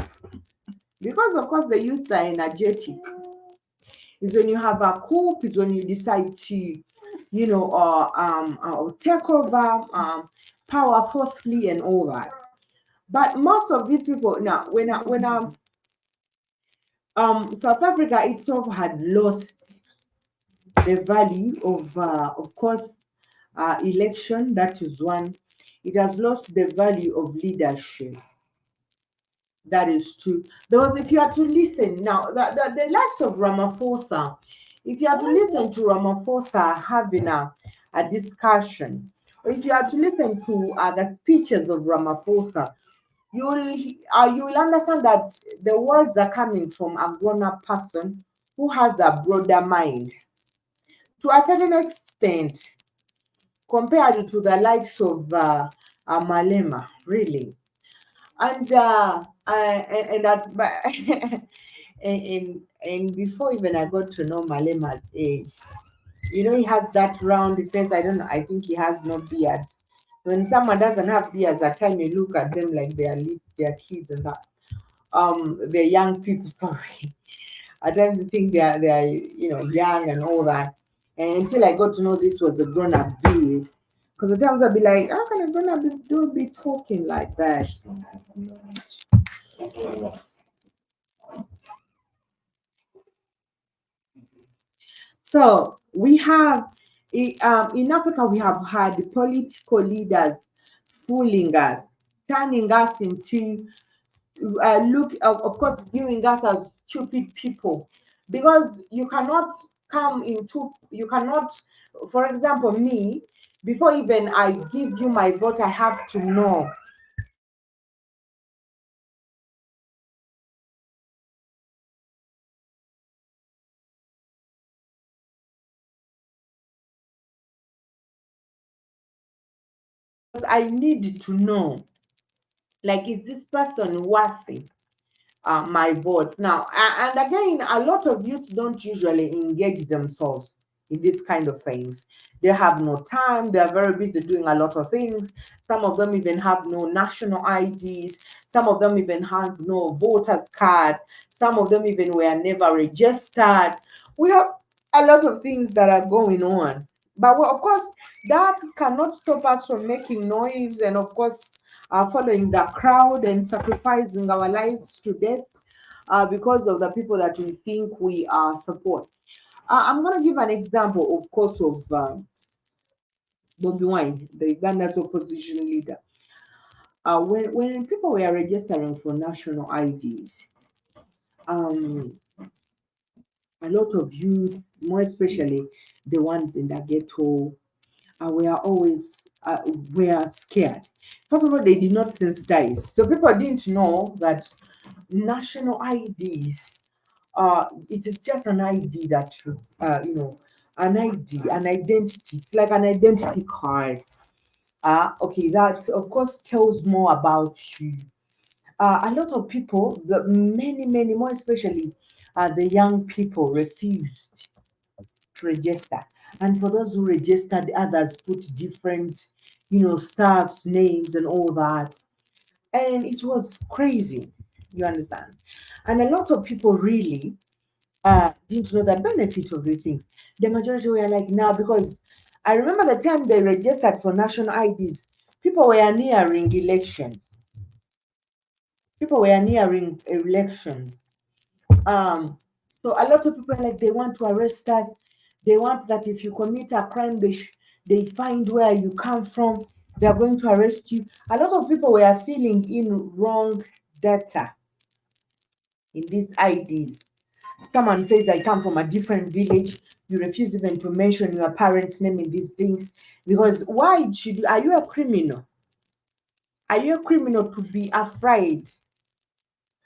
because of course the youths are energetic. Is when you have a coup, is when you decide to, take over power forcefully and all that. But most of these people now, when South Africa itself had lost the value of course, election. That is one. It has lost the value of leadership. That is true. Because if you are to listen now, the likes of Ramaphosa, if you are to listen to Ramaphosa having a discussion, or if you are to listen to the speeches of Ramaphosa, you will understand that the words are coming from a grown-up person who has a broader mind. To a certain extent, compared to the likes of Malema, really. And and before even I got to know Malema's age, he has that round face. I don't know. I think he has no beards. When someone doesn't have beards, at time you look at them like they are kids and that. They're young people. Sorry. At times you think they are young and all that. And until I got to know this was a grown up dude, Because the times I'll be like, how can a grown up be talking like that? So we have in Africa we have had the political leaders fooling us, turning us into look of course viewing us as stupid people, because you cannot, for example, me, before even I give you my vote, I have to know. I need to know, like, is this person worthy my vote? Now, and again, a lot of youth don't usually engage themselves in these kind of things. They have no time, they are very busy doing a lot of things. Some of them even have no national IDs, some of them even have no voters card, some of them even were never registered. We have a lot of things that are going on. But well, of course, that cannot stop us from making noise and, of course, following the crowd and sacrificing our lives to death because of the people that we think we support. I'm going to give an example, of course, of Bobby Wine, the Uganda's opposition leader. When people were registering for national IDs, um, a lot of youth, more especially the ones in the ghetto, were always were scared. First of all, they did not sensitize, so people didn't know that national IDs, it is just an ID that an ID, an identity. It's like an identity card. Okay, that of course tells more about you. A lot of people, many more especially the young people, refused to register. And for those who registered, others put different, staffs, names, and all that. And it was crazy. You understand? And a lot of people really didn't know the benefit of the thing. The majority were like, now, because I remember the time they registered for national IDs, people were nearing election. People were nearing election. Um, so a lot of people are like, they want to arrest us. They want that if you commit a crime, they find where you come from. They are going to arrest you. A lot of people were filling in wrong data in these IDs. Someone says I come from a different village. You refuse even to mention your parents' name in these things, because why should you? Are you a criminal? Are you a criminal to be afraid?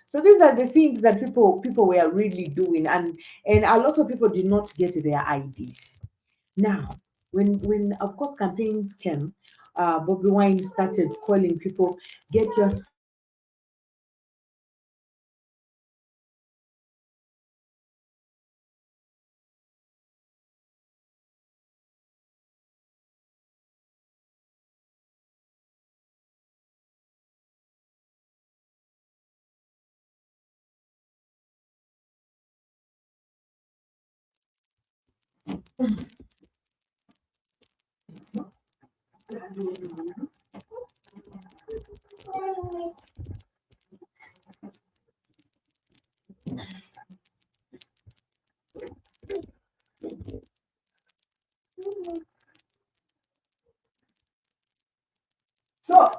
So these are the things that people were really doing, and a lot of people did not get their IDs. Now, when of course campaigns came, Bobby Wine started calling people, get your. So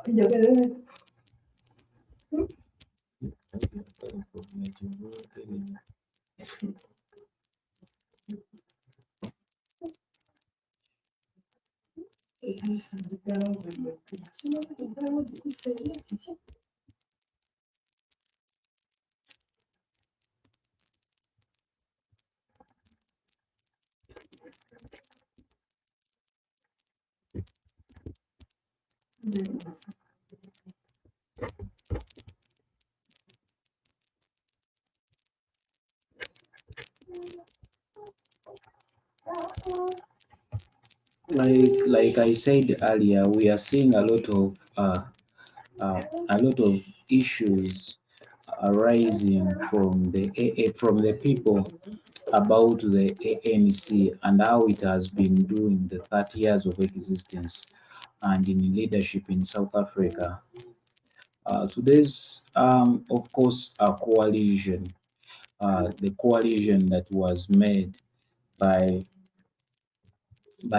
Like I said earlier, we are seeing a lot of issues arising from the people about the ANC and how it has been doing the 30 years of existence. and in leadership in South Africa. Today's, of course, a coalition, the coalition that was made by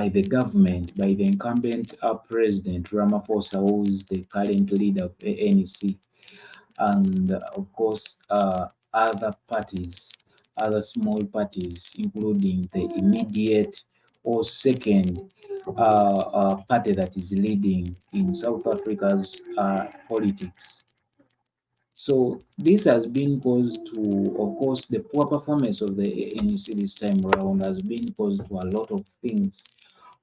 the government, by the incumbent president Ramaphosa, who is the current leader of ANC, and of course other parties, other small parties, including the immediate or second party that is leading in South Africa's politics. So this has been caused to, of course, the poor performance of the ANC this time around has been caused to a lot of things,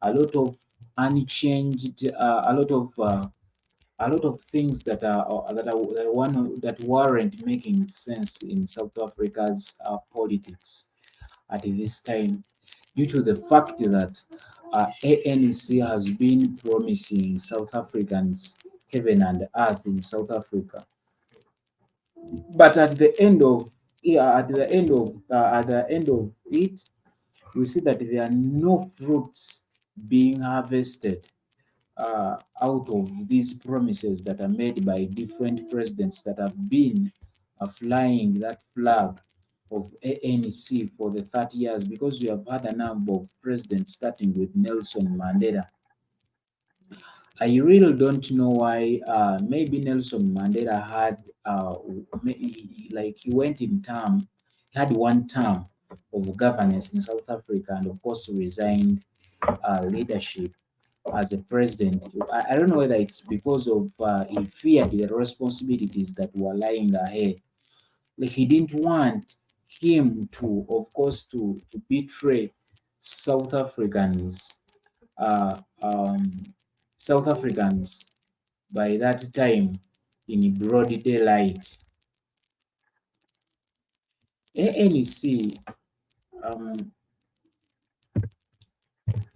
a lot of unchanged, a lot of things that weren't making sense in South Africa's politics at this time, due to the fact that ANC has been promising South Africans heaven and earth in South Africa, but at the end of it, we see that there are no fruits being harvested out of these promises that are made by different presidents that have been flying that flag of ANC for the 30 years, because we have had a number of presidents starting with Nelson Mandela. I really don't know why. Maybe Nelson Mandela had, like, he went in term, he had one term of governance in South Africa, and of course resigned leadership as a president. I don't know whether it's because of he feared the responsibilities that were lying ahead. Like, he didn't want him to, of course, to betray South Africans, uh, um, South Africans by that time in broad daylight. ANC, um,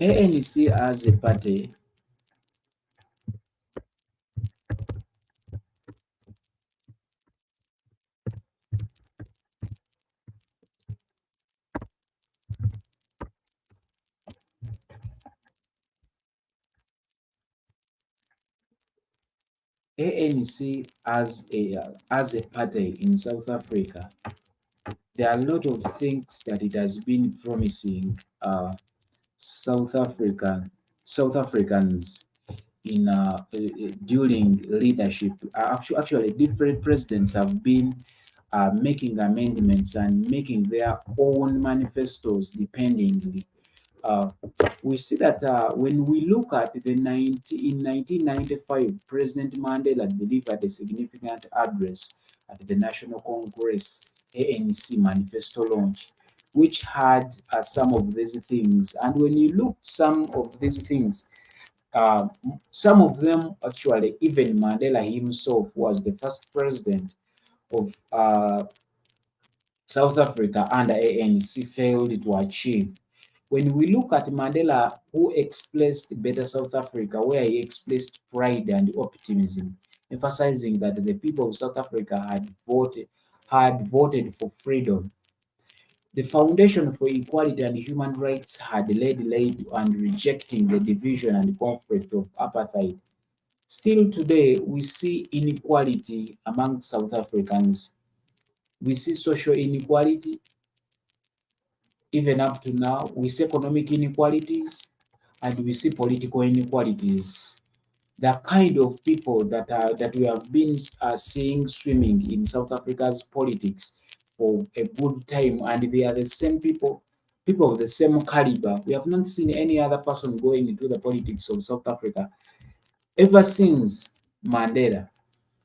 ANC as a party, ANC as a party in South Africa, there are a lot of things that it has been promising South Africa, South Africans in during leadership. Actually, different presidents have been making amendments and making their own manifestos dependingly. Uh, we see that when we look at in 1995, President Mandela delivered a significant address at the National Congress ANC manifesto launch, which had some of these things. And when you look some of these things, uh, some of them actually, even Mandela himself was the first president of South Africa under ANC failed to achieve. When we look at Mandela, who expressed better South Africa, where he expressed pride and optimism, emphasizing that the people of South Africa had voted for freedom. The Foundation for Equality and Human Rights had led and rejecting the division and conflict of apartheid. Still today, we see inequality among South Africans. We see social inequality, even up to now. We see economic inequalities, and we see political inequalities. The kind of people that we have been seeing swimming in South Africa's politics for a good time, and they are the same people, people of the same caliber. We have not seen any other person going into the politics of South Africa ever since Mandela.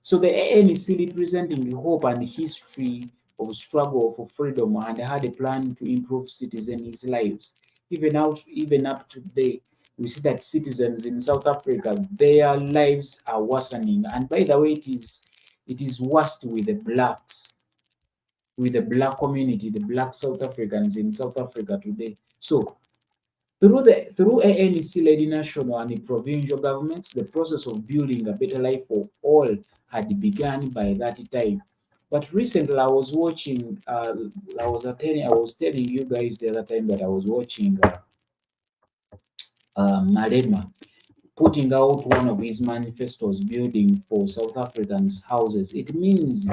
So the ANC representing the hope and history of struggle for freedom and had a plan to improve citizens' lives. Even up to today, we see that citizens in South Africa, their lives are worsening. And by the way, it is worst with the blacks, with the black community, the black South Africans in South Africa today. So through ANC-led national and provincial governments, the process of building a better life for all had begun by that time. But recently, I was watching. I was telling you guys the other time that I was watching Malema. putting out one of his manifestos, building for South Africans houses. It means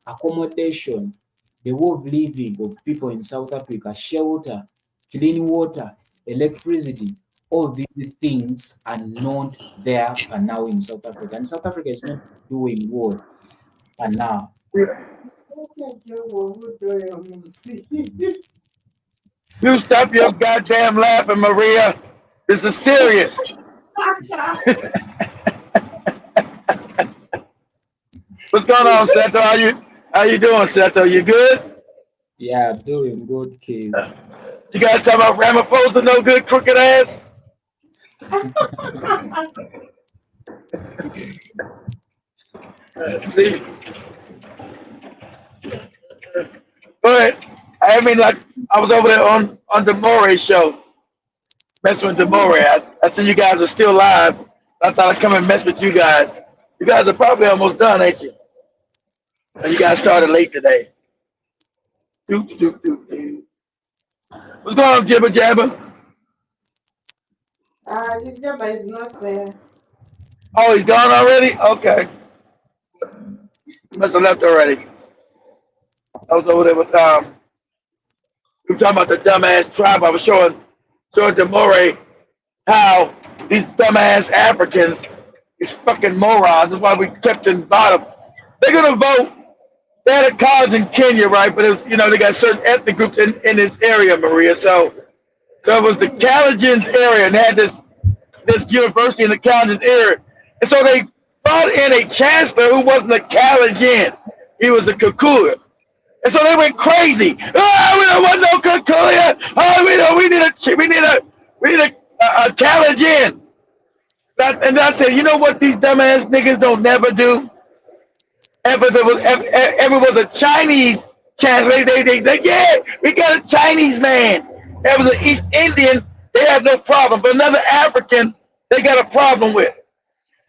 accommodation, the way of living of people in South Africa, shelter, clean water, electricity. All these things are not there and now in South Africa. And South Africa is not doing well and now. You stop your goddamn laughing, Maria. This is serious. What's going on, Seto? How you doing, Seto? You good? Yeah, doing good, kid. You guys talking about Ramaphosa, no good, crooked ass? See? But I mean, like, I was over there on the Morey show, messing with the Morey. I see you guys are still live. I thought I'd come and mess with you guys. You guys are probably almost done, ain't you? And you guys started late today. What's going on, Jibber Jabber? Jabba is not there. Oh, he's gone already? Okay. Must have left already. I was over there with we were talking about the dumbass tribe. I was showing Demore how these dumbass Africans, these fucking morons, that's why we kept in bottom. They're gonna vote. They had a college in Kenya, right? But it was, they got certain ethnic groups in this area, Maria. So it was the Kalenjins area, and they had this university in the Kalenjins area. And so they brought in a chancellor who wasn't a Kalenjin. He was a Kikuyu. And so they went crazy. Oh, we don't want no Kikuyu. Oh, we need a Kalenjin. And I said, you know what these dumbass niggas don't never do? Ever was a Chinese chancellor. They yeah, we got a Chinese man. There was an East Indian. They have no problem. But another African, they got a problem with.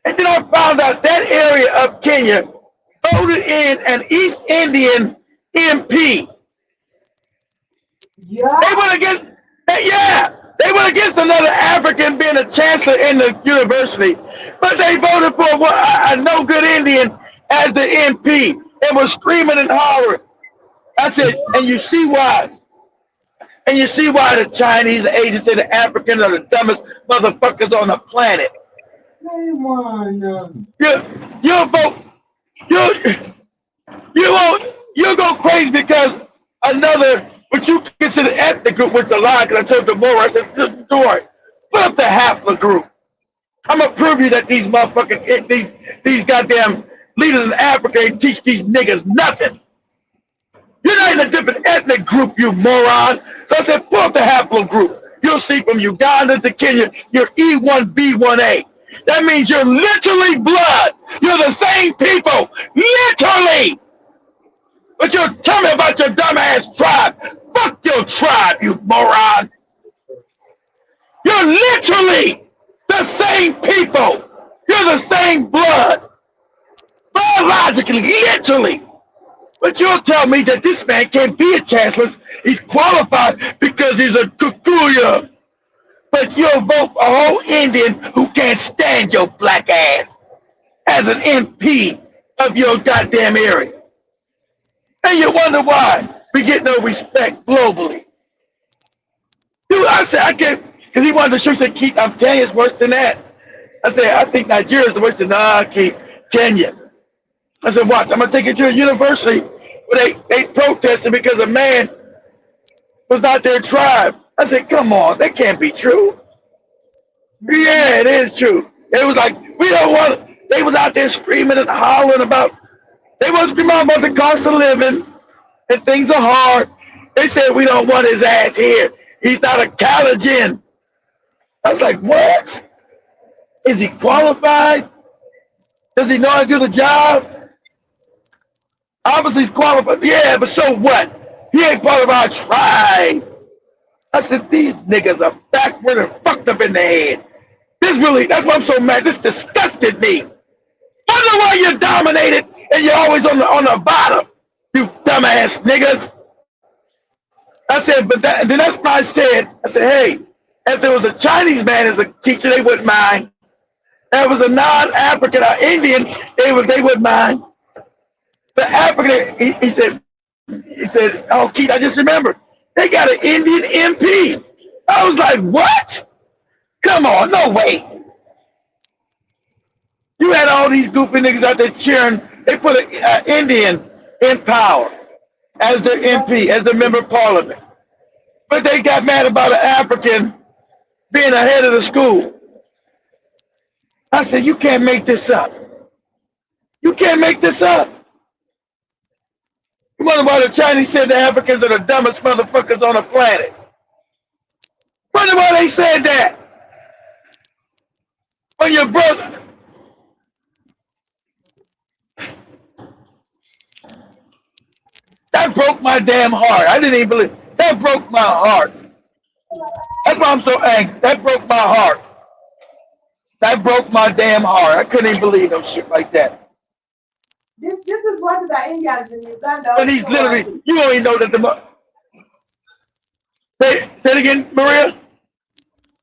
And then I found out that area of Kenya voted in an East Indian MP. Yeah. They went against another African being a chancellor in the university, but they voted for a no good Indian as the MP and was screaming and hollering. I said, and you see why? And you see why the Chinese, the Asians say the Africans are the dumbest motherfuckers on the planet. Come on. You'll vote. You'll go crazy because another, what you consider ethnic group, which is a lie, because I told them more. I said, good story. Put up the Hafla group. I'm going to prove you that these motherfucking, these goddamn leaders in Africa ain't teach these niggas nothing. You're not in a different ethnic group, you moron. So I said, pull up the Hafla group. You'll see from Uganda to Kenya, you're E1B1A. That means you're literally blood. You're the same people. Literally. But you're telling me about your dumbass tribe. Fuck your tribe, you moron. You're literally the same people. You're the same blood. Biologically, literally. But you'll tell me that this man can't be a chancellor. He's qualified because he's a Kikuyu. But you'll vote a whole Indian who can't stand your black ass as an MP of your goddamn area. And you wonder why we get no respect globally. Dude, I said, I can't, because he wanted to show, said, Keith, I'm telling you, it's worse than that. I said, I think Nigeria's the worst. Nah, Keith, Kenya. I said, watch, I'm going to take you to a university where they protested because a man was not their tribe. I said, come on, that can't be true. Yeah, it is true. It was like, we don't want it. They was out there screaming and hollering about, they was screaming about the cost of living and things are hard. They said, we don't want his ass here. He's not a Kalenjin. I was like, what? Is he qualified? Does he know how to do the job? Obviously he's qualified. Yeah, but so what? He ain't part of our tribe. I said, these niggas are backward and fucked up in the head. This really, that's why I'm so mad. This disgusted me. Wonder why you're dominated and you're always on the bottom, you dumbass niggas. I said, but then that's why I said, hey, if there was a Chinese man as a teacher, they wouldn't mind. That was a non-African or Indian, they wouldn't mind. The African, he said, oh Keith, I just remembered. They got an Indian MP. I was like, what? Come on, no way. You had all these goofy niggas out there cheering. They put an Indian in power as the MP, as the member of parliament. But they got mad about an African being ahead of the school. I said, you can't make this up. You can't make this up. You wonder why the Chinese said the Africans are the dumbest motherfuckers on the planet. Wonder why they said that. When your brother... That broke my damn heart. I didn't even believe. That broke my heart. That's why I'm so angry. That broke my heart. That broke my damn heart. I couldn't even believe no shit like that. This is what the Indians in Uganda. But he's literally. You don't even know that the. Say it again, Maria.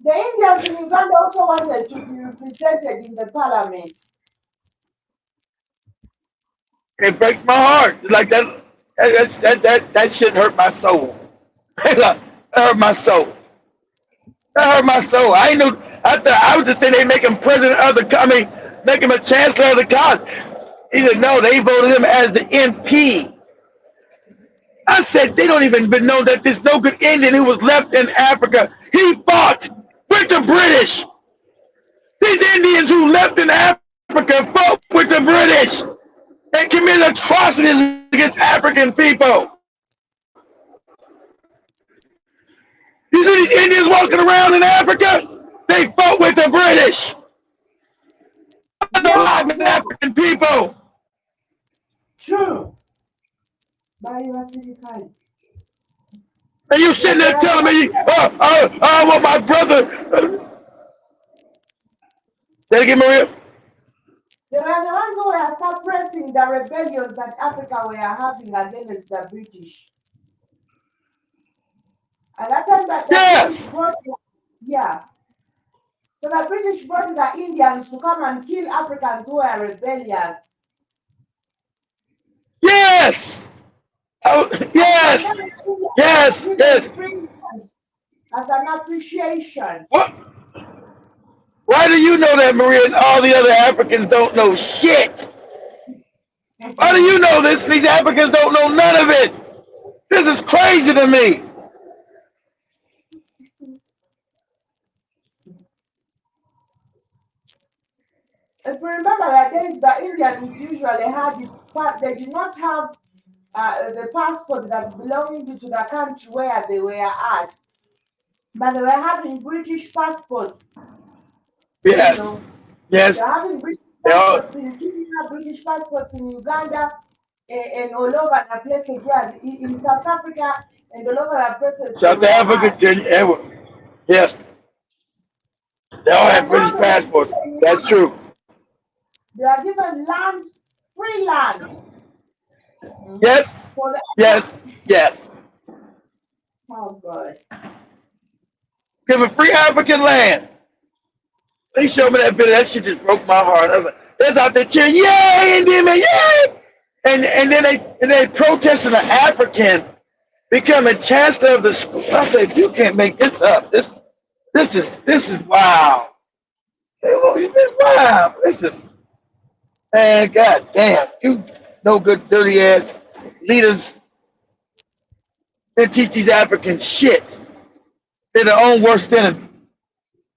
The Indians in Uganda also wanted to be represented in the parliament. It breaks my heart. Like that. That shit hurt my soul. That hurt my soul. That hurt my soul. I knew. I was just saying they make him president of the. I mean, make him a chancellor of the college. He said no. They voted him as the MP. I said they don't even know that this no good Indian who was left in Africa. He fought with the British. These Indians who left in Africa fought with the British and committed atrocities against African people. You see these Indians walking around in Africa? They fought with the British. Alive in African people. True. By your city time. And you sitting there telling me, I want my brother. Say it again, Maria. They were the ones who were suppressing the rebellions that Africa were having against the British. At that time, that the British brought, so the British brought the Indians to come and kill Africans who were rebellious. Yes. Oh, yes. Yes. As an appreciation. What? Why do you know that, Maria, and all the other Africans don't know shit? Why do you know this? These Africans don't know none of it. This is crazy to me. If you remember that days, the Indians usually had they did not have the passport that's belonging to the country where they were at, but they were having British passports. Yes. You know, Yes. they're having British passports in Kenya, British passports in Uganda, and all over the places where in South Africa and all over the places. South Africa, yes. They all have British passports. That's true. They are given land, free land. Yes. Yes. Oh God. Give a free African land. They showed me that video. That shit just broke my heart. I was like, they're out there cheering, yay, Indian man, yay! And then they protesting an African becoming chancellor of the school. I said, you can't make this up. This is wow. Wow. This is, man, god damn. You no good dirty ass leaders. They teach these Africans shit. They're their own worst enemy.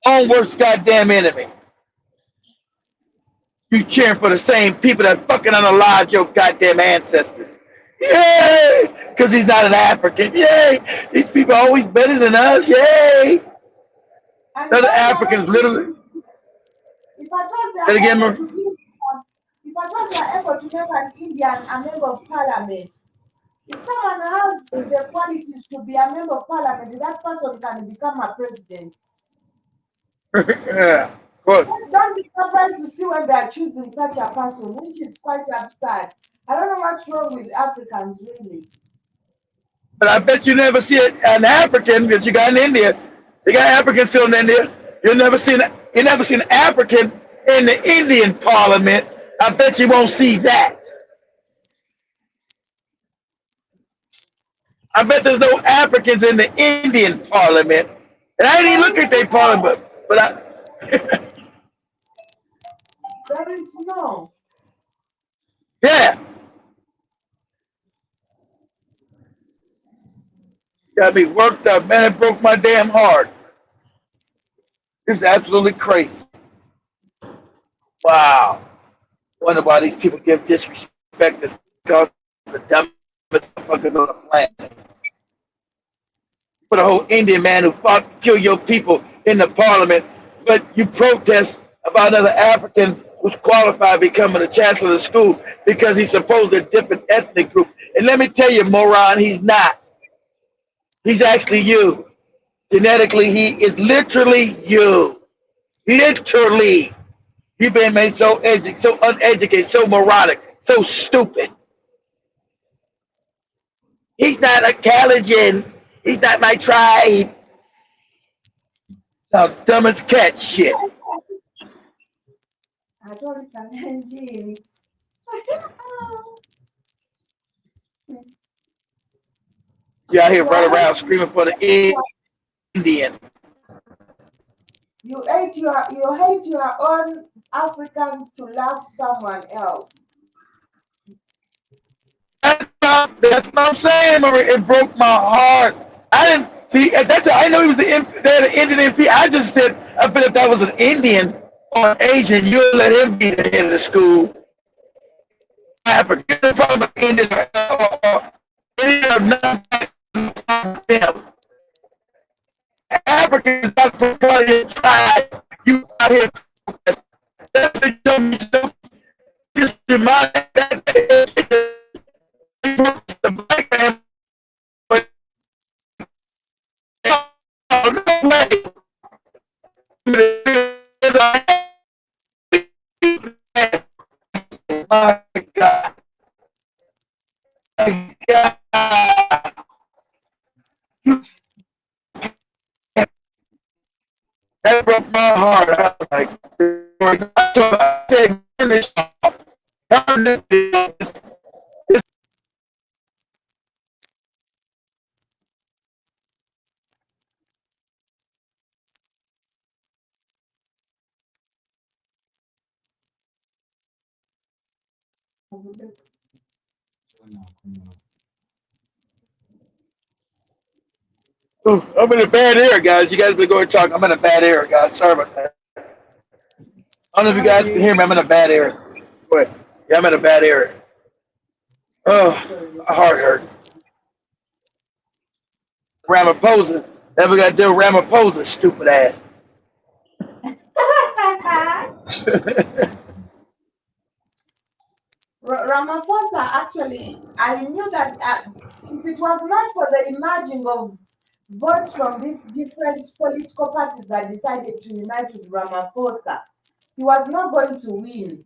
Own worst goddamn enemy. You cheering for the same people that fucking unalived your goddamn ancestors. Yay! Because he's not an African. Yay! These people are always better than us. Yay! Other Africans literally. If I thought Say it again, if I thought they are able to make an Indian a member of parliament, if someone has the qualities to be a member of parliament, that person can become a president. Yeah, good. Don't be surprised to see when they are choosing such a person, which is quite absurd. I don't know what's wrong with Africans, really. But I bet you never see an African, because you got in India. You got Africans still in India. You never seen an African in the Indian parliament, I bet you won't see that. I bet there's no Africans in the Indian parliament. And I didn't even There look is at their no. parliament, but I There is no. yeah, got me worked up, man. It broke my damn heart. It's absolutely crazy. Wow. Wonder why these people give disrespect to because the dumbest motherfuckers on the planet. For the whole Indian man who fought to kill your people in the parliament, but you protest about another African who's qualified becoming the chancellor of the school because he's supposed to a different ethnic group. And let me tell you, moron, he's not. He's actually you. Genetically, he is literally you. Literally. You've been made so so uneducated, so moronic, so stupid. He's not a Calajan. He's not my tribe. How dumb as cat shit. I don't know. You out here You running hate around screaming for the Indian. your own African to love someone else. That's what I'm saying, Marie. It broke my heart. I didn't see. That's I know he was the Indian MP. I just said, I bet if that was an Indian or an Asian, you'd let him be the head of the school. African, probably Indian or any of them. Africans, that's the part of your tribe. You out here. That's the dumbest stuff. Just remind that the black man. But oh, no way. My God. My God. That broke my heart. I was like, I said, turn this off. Turn this. Ooh, I'm in a bad area, guys. You guys been going to talk. I'm in a bad area, guys. Sorry about that. I don't know if you guys can hear me. I'm in a bad area. But yeah, I'm in a bad area. Oh, my heart hurt. Ramaphosa. Never got to do Ramaphosa, stupid ass. Ramaphosa, actually, I knew that if it was not for the emerging of votes from these different political parties that decided to unite with Ramaphosa, he was not going to win.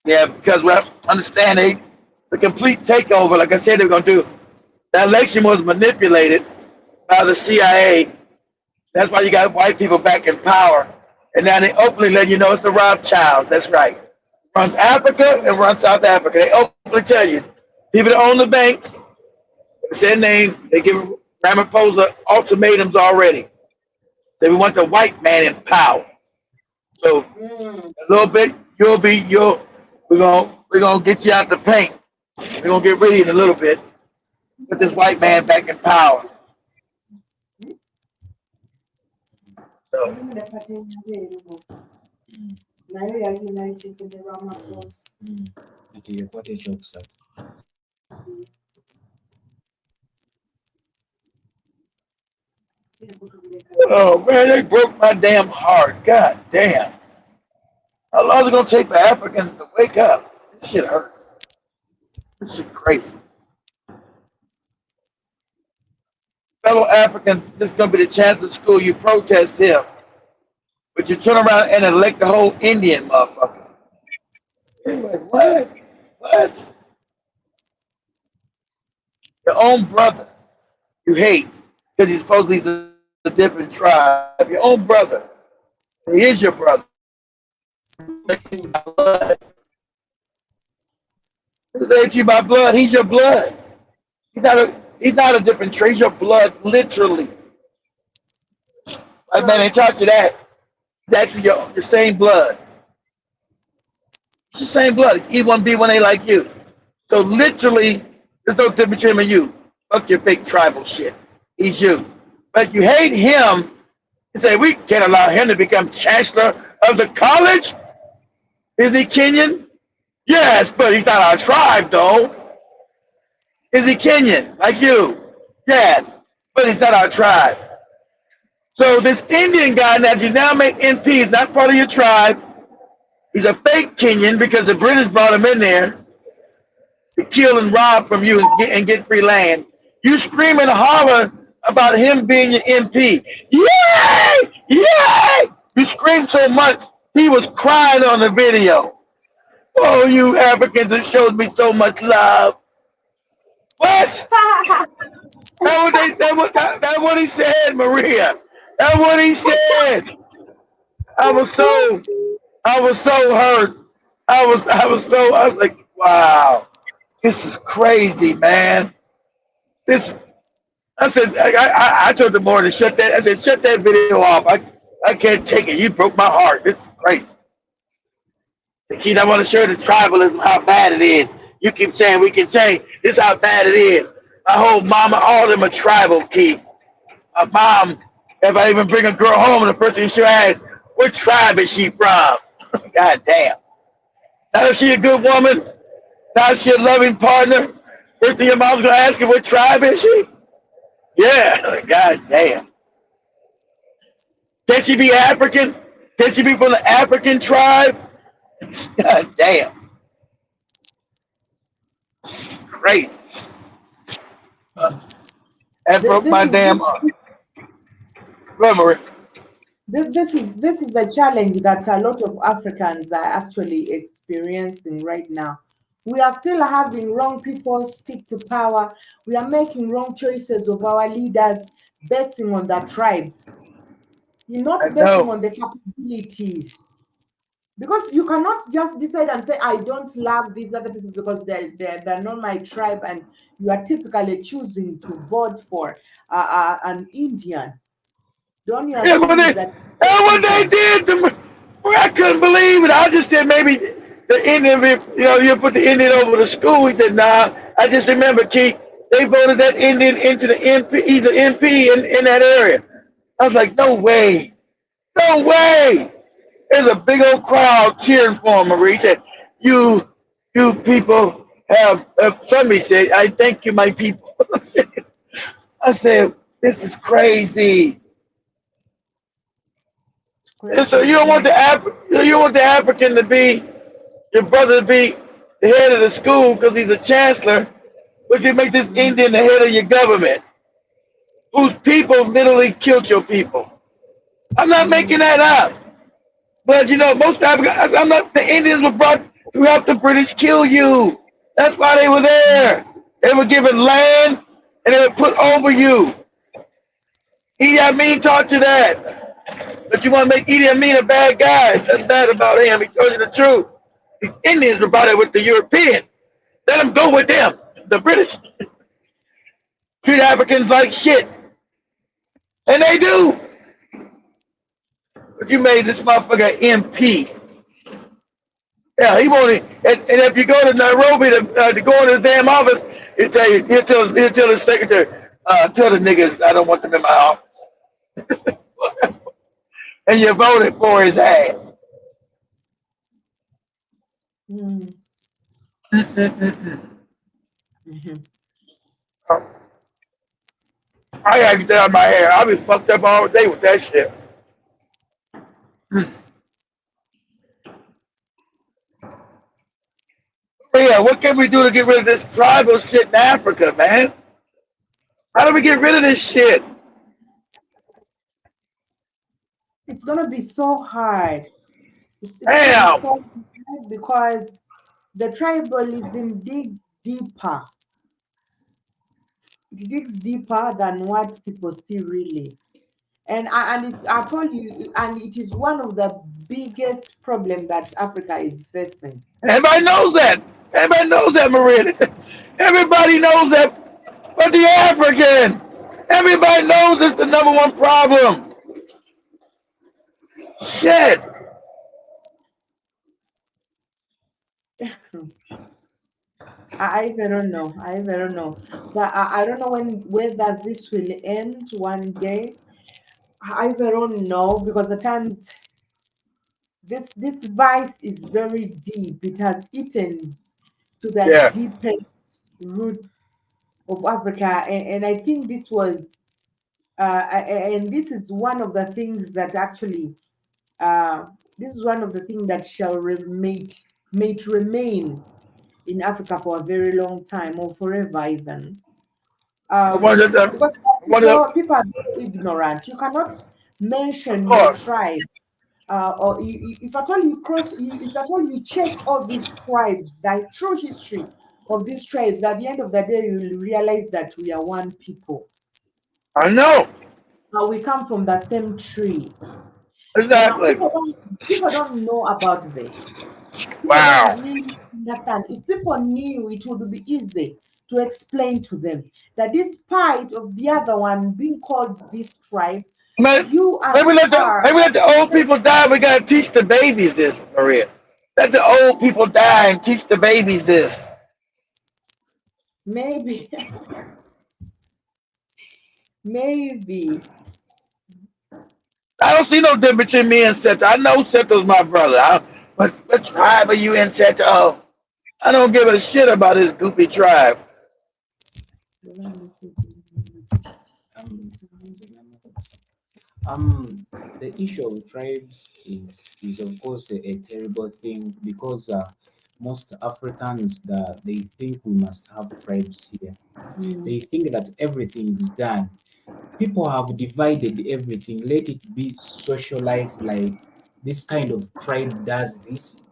Yeah, because we understand the complete takeover, like I said they were going to do. The election was manipulated by the CIA. That's why you got white people back in power. And now they openly let you know it's the Rothschilds. That's right. Runs Africa and runs South Africa. They openly tell you. People that own the banks, it's their name. They give Ramaphosa ultimatums already. Say we want the white man in power. So a little bit, we're gonna get you out the paint. We're gonna get rid of you in a little bit. Put this white man back in power. So Nayo ya united in the Ramaphosa. oh man, they broke my damn heart. God damn. How long is it gonna take for Africans to wake up? This shit hurts. This shit crazy. Fellow Africans, this is gonna be the chance of school. You protest him, but you turn around and elect the whole Indian motherfucker. You're like, what? What? Your own brother you hate because he's supposedly a different tribe. Your own brother. He is your brother. He ain't you by blood. He's your blood. He's not a different trait. He's your blood, literally. I man, So ain't taught you that. It's actually your same blood. It's the same blood. It's E1B1A like you. So literally, there's no difference between him and you. Fuck your fake tribal shit. He's you. But you hate him and say, we can't allow him to become chancellor of the college? Is he Kenyan? Yes, but he's not our tribe, though. Is he Kenyan, like you? Yes, but he's not our tribe. So this Indian guy that you now make MP is not part of your tribe. He's a fake Kenyan because the British brought him in there to kill and rob from you and get free land. You scream and holler about him being your MP. Yay! Yay! You screamed so much, he was crying on the video. Oh, you Africans have showed me so much love. What? That's what he said, Maria. That's what he said. I was so hurt. I was like, wow, this is crazy, man. I said, I told the more to shut that. I said, shut that video off. I can't take it. You broke my heart. This is crazy. The kid, I want to show the tribalism how bad it is. You keep saying we can change. This is how bad it is. My whole mama, all of them are tribal, Keith. My mom, if I even bring a girl home, the first thing she'll ask, what tribe is she from? God damn. Now is she a good woman? Now is she a loving partner? First thing your mom's going to ask her, what tribe is she? Yeah, God damn. Can she be African? Can she be from the African tribe? God damn. Crazy. That broke my damn heart. Remember, this is the challenge that a lot of Africans are actually experiencing right now. We are still having wrong people stick to power. We are making wrong choices of our leaders betting on the tribes. You're I not betting know. on the capabilities. Because you cannot just decide and say, I don't love these other people because they're not my tribe, and you are typically choosing to vote for an Indian. The only Yeah, thing is that what they did to me, I couldn't believe it. I just said maybe the Indian, you put the Indian over the school. He said, nah. I just remember, Keith, they voted that Indian into the MP. He's an MP in that area. I was like, no way. No way. There's a big old crowd cheering for him, Marie. He said, you people have, somebody said, I thank you, my people. I said, this is crazy. And so you don't want the African to be your brother to be the head of the school because he's a chancellor, but you make this Indian the head of your government, whose people literally killed your people. I'm not making that up. But most Africans, the Indians were brought to help the British kill you. That's why they were there. They were given land and they were put over you. Idi Amin taught you that. But you want to make Idi Amin a bad guy. That's bad about him. He told you the truth. These Indians were brought there with the Europeans. Let them go with them, the British. Treat Africans like shit. And they do. But you made this motherfucker MP. Yeah, he won't. And if you go to Nairobi to go in his damn office, he'll tell his secretary, tell the niggas I don't want them in my office. And you voted for his ass. mm, I had to down my hair. I been fucked up all day with that shit. But yeah, what can we do to get rid of this tribal shit in Africa, man? How do we get rid of this shit? it's gonna be so hard. It's gonna be Damn. so hard because the tribalism digs deeper. It digs deeper than what people see really. I told you, and it is one of the biggest problem that Africa is facing. Everybody knows that. Everybody knows that, Maria. Everybody knows that. But the African, everybody knows it's the number one problem. Shit. I don't know. I don't know. But I don't know whether this will end one day. I don't know because the time this vice is very deep. It has eaten to the Yeah. deepest root of Africa, and I think this was and this is one of the things that actually this is one of the things that shall may it remain in Africa for a very long time or forever even. One of the, Because one of people are very ignorant. You cannot of mention your course. tribe, or if at all you if at all you check all these tribes, the true history of these tribes, at the end of the day, you will realize that we are one people. I know. We come from the same tree. And now Exactly. people don't know about this. People don't Wow. really understand. If people knew, it would be easy to explain to them that this part of the other one being called this tribe, Man, you and maybe her, let the old people die. We gotta teach the babies this, Maria. Let the old people die and teach the babies this. maybe, maybe. I don't see no difference between me and Seth. I know Seth's my brother. What tribe are you in, Seth? Oh, I don't give a shit about this goofy tribe. Um, um, the issue of tribes is of course a terrible thing because most Africans that they think we must have tribes here. Mm, They think that everything is done. People have divided everything. Let it be social life, like this kind of tribe does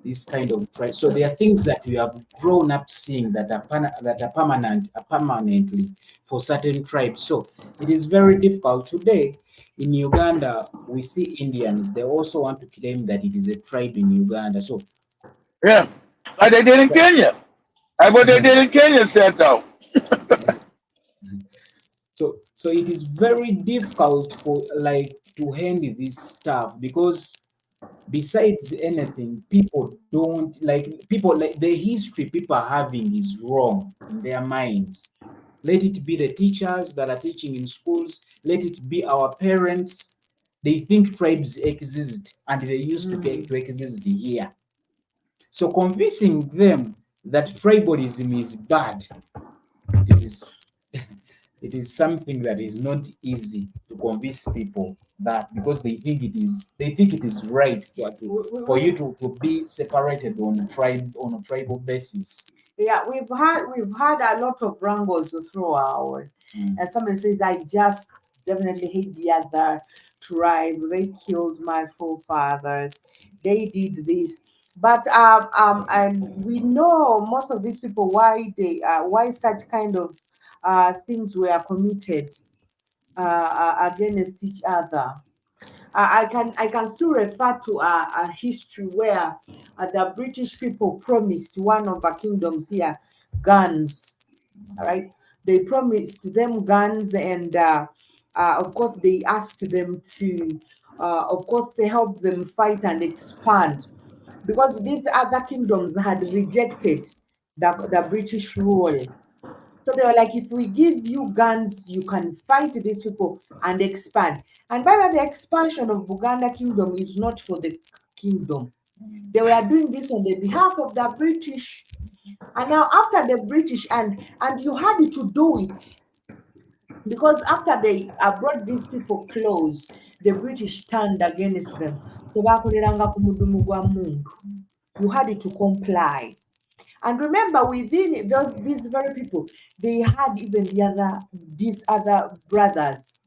this kind of tribe. So there are things that we have grown up seeing that are that are permanently for certain tribes. So it is very difficult today. In Uganda, we see Indians. They also want to claim that it is a tribe in Uganda. So, Yeah, like they did in so Kenya. That's what they did in Kenya, Seth. Though. so it is very difficult for like to handle this stuff because besides anything, people don't like people like the history people are having is wrong in their minds. Let it be the teachers that are teaching in schools, let it be our parents. They think tribes exist and they used mm. to exist here. So convincing them that tribalism is bad, it is it is something that is not easy to convince people that because they think it is right for you to be separated on a tribal basis. Yeah, we've had a lot of wrangles throughout, Mm. and somebody says, "I just definitely hate the other tribe. They killed my forefathers. They did this." But and we know most of these people why such kind of things were committed against each other. I can still refer to a history where the British people promised one of the kingdoms here guns. All right, they promised them guns, and of course they asked them to, of course, they help them fight and expand because these other kingdoms had rejected the British rule. So they were like, if we give you guns, you can fight these people and expand. And by the expansion of Buganda kingdom is not for the kingdom. They were doing this on the behalf of the British. And now after the British, and you had to do it because after they brought these people close, the British turned against them. So bakoleranga ku mudumu gwa mundu. You had to comply. And remember, within these very people, they had even these other brothers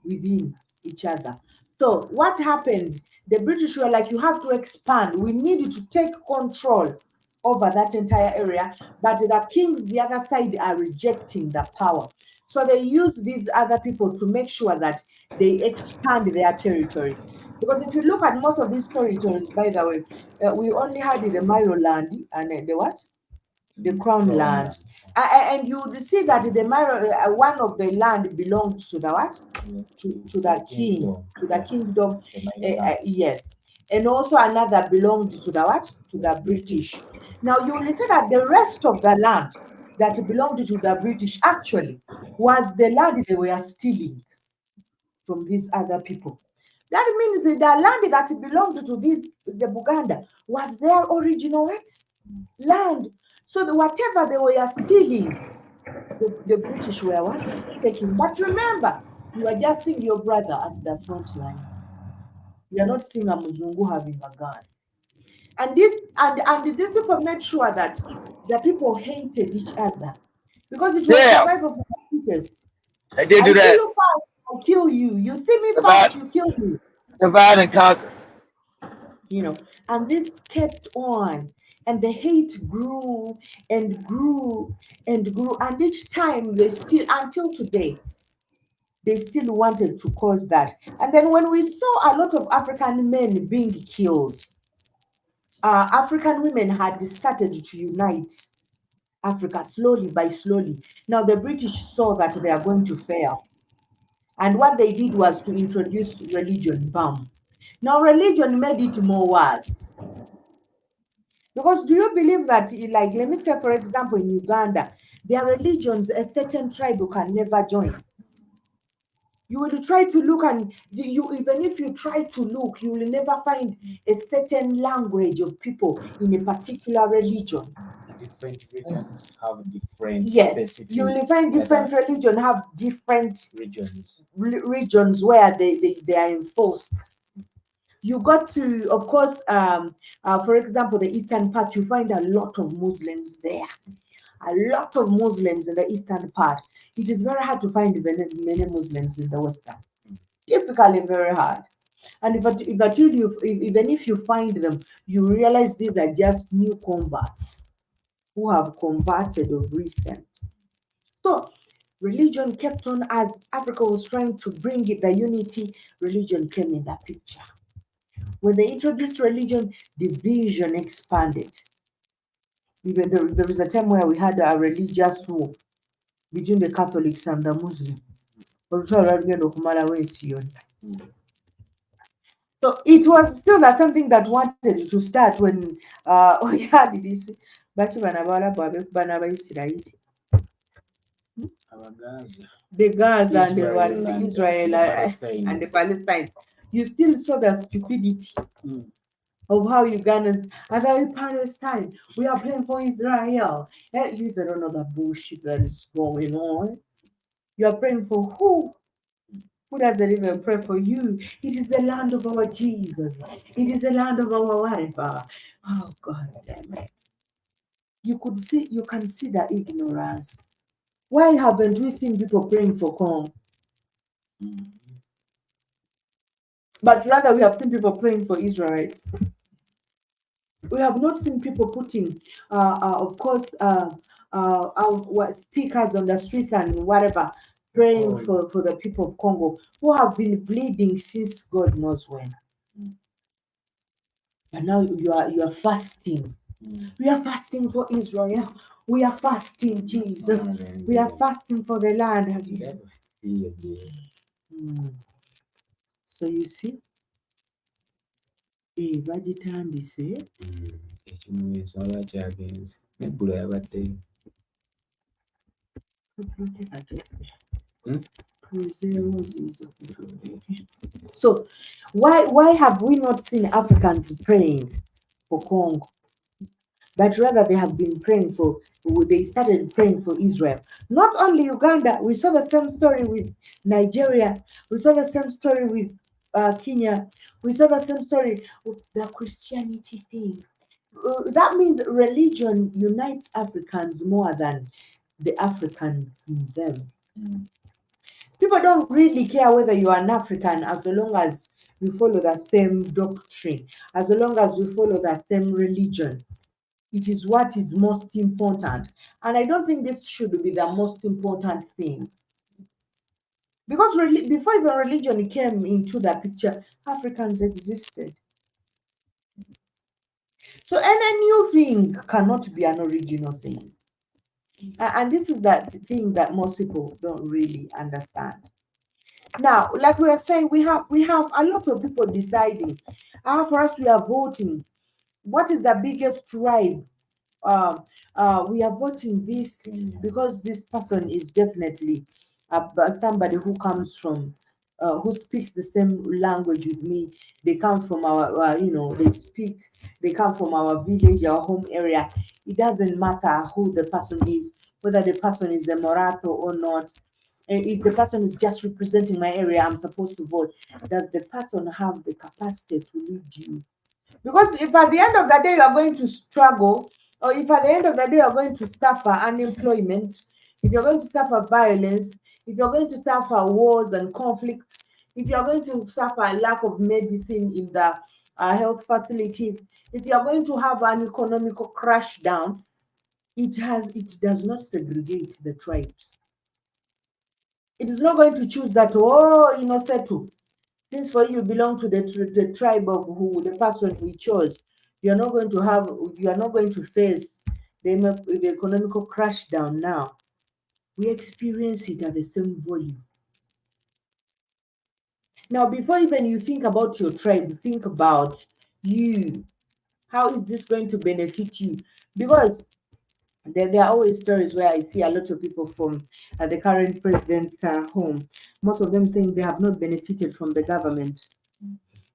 within each other. So what happened? The British were like, you have to expand. We need to take control over that entire area. But the kings, the other side, are rejecting the power. So they use these other people to make sure that they expand their territories. Because if you look at most of these territories, by the way, we only had the Miro land and the what? The Crown land. And you would see that the Miro, one of the land belonged to the what? To the king, to the kingdom. Yes. And also another belonged to the what? To the British. Now you will see that the rest of the land that belonged to the British actually was the land they were stealing from these other people. That means the land that belonged to the Buganda was their original what? Land. So whatever they were stealing, the British were what? Taking. But remember, you are just seeing your brother at the front line. You are not seeing a Muzungu having a gun. And these people made sure that the people hated each other because it was Yeah, survival for the fittest. they did I do see that. you fast, I'll kill you. You see me fast, Divide, you kill me. divide and conquer. And this kept on, and the hate grew and grew and grew, and each time they still, until today, they still wanted to cause that. And then when we saw a lot of African men being killed, African women had started to unite Africa slowly by slowly. Now the British saw that they are going to fail, and what they did was to introduce religion. Bam. Now religion made it more worse. Because do you believe that, like, let me say, for example, in Uganda, there are religions a certain tribe can never join. You will try to look, and you even if you try to look, you will never find a certain language of people in a particular religion. Different regions have different Yes, specific you will find different religion have different regions. regions where they are enforced. You got to, of course, for example, the eastern part, you find a lot of Muslims there. A lot of Muslims in the eastern part. It is very hard to find many Muslims in the western. Typically, very hard. And if I tell you, even if you find them, you realize these are just new converts who have converted of recent. So religion kept on, as Africa was trying to bring it, the unity, religion came in that picture. When they introduced religion, division expanded. Even there was a time where we had a religious war between the Catholics and the Muslims. So it was still that something that wanted to start when we had this. The Gaza and the Israel and the Palestine. You still saw the stupidity of how Ugandans and then Palestine. We are praying for Israel. And you don't know the bullshit that is going on. You are praying for who? Who doesn't even pray for you? It is the land of our Jesus. It is the land of our whatever. Oh God damn it. You can see the ignorance. Why haven't we seen people praying for Kong? But rather we have seen people praying for Israel. We have not seen people putting, of course, speakers on the streets and whatever, praying for the people of Congo who have been bleeding since God knows when. And now you are fasting. We are fasting for Israel. We are fasting, Jesus. We are fasting for the land. Have you? So you see, bagitambise ekimu enswala kyagenze neggulu yabaddeyo. So why have we not seen Africans praying for Congo? But rather they have been praying for, they started praying for Israel. Not only Uganda, we saw the same story with Nigeria, we saw the same story with Kenya, we saw the same story with the Christianity thing. That means religion unites Africans more than the African in them. People don't really care whether you are an African as long as you follow that same doctrine, as long as you follow that same religion. It is what is most important. And I don't think this should be the most important thing. Because before even religion came into the picture, Africans existed. So any new thing cannot be an original thing. And this is that thing that most people don't really understand. Now, like we were saying, we have a lot of people deciding. For us, we are voting. What is the biggest tribe? We are voting this because this person is definitely somebody who comes from, who speaks the same language with me. They come from our, they come from our village, our home area. It doesn't matter who the person is, whether the person is a Morato or not. And if the person is just representing my area, I'm supposed to vote. Does the person have the capacity to lead you? Because if at the end of the day you are going to struggle, or if at the end of the day you are going to suffer unemployment, if you're going to suffer violence, if you're going to suffer wars and conflicts, if you're going to suffer a lack of medicine in the health facilities, if you're going to have an economical crash down, it does not segregate the tribes. It is not going to choose that, oh, INNOSSETU, since for you belong to the tribe of who the person we chose, you are not going to face the economical crash down now. We experience it at the same volume. Now, before even you think about your tribe, think about you. How is this going to benefit you? Because there are always stories where I see a lot of people from the current president's home, most of them saying they have not benefited from the government.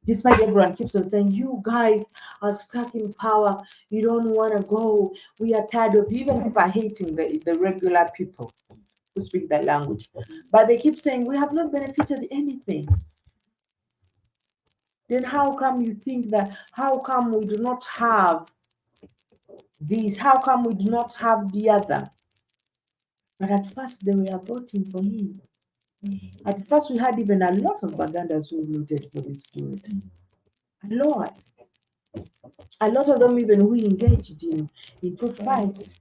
Despite everyone keeps on saying, you guys are stuck in power, you don't want to go, we are tired of you. Even people are hating the regular people who speak that language. But they keep saying, we have not benefited anything. Then how come you think that, how come we do not have this? How come we do not have the other? But at first they were voting for him. At first we had even a lot of Bagandas who voted for this dude. A lot. A lot of them even who engaged in food fights.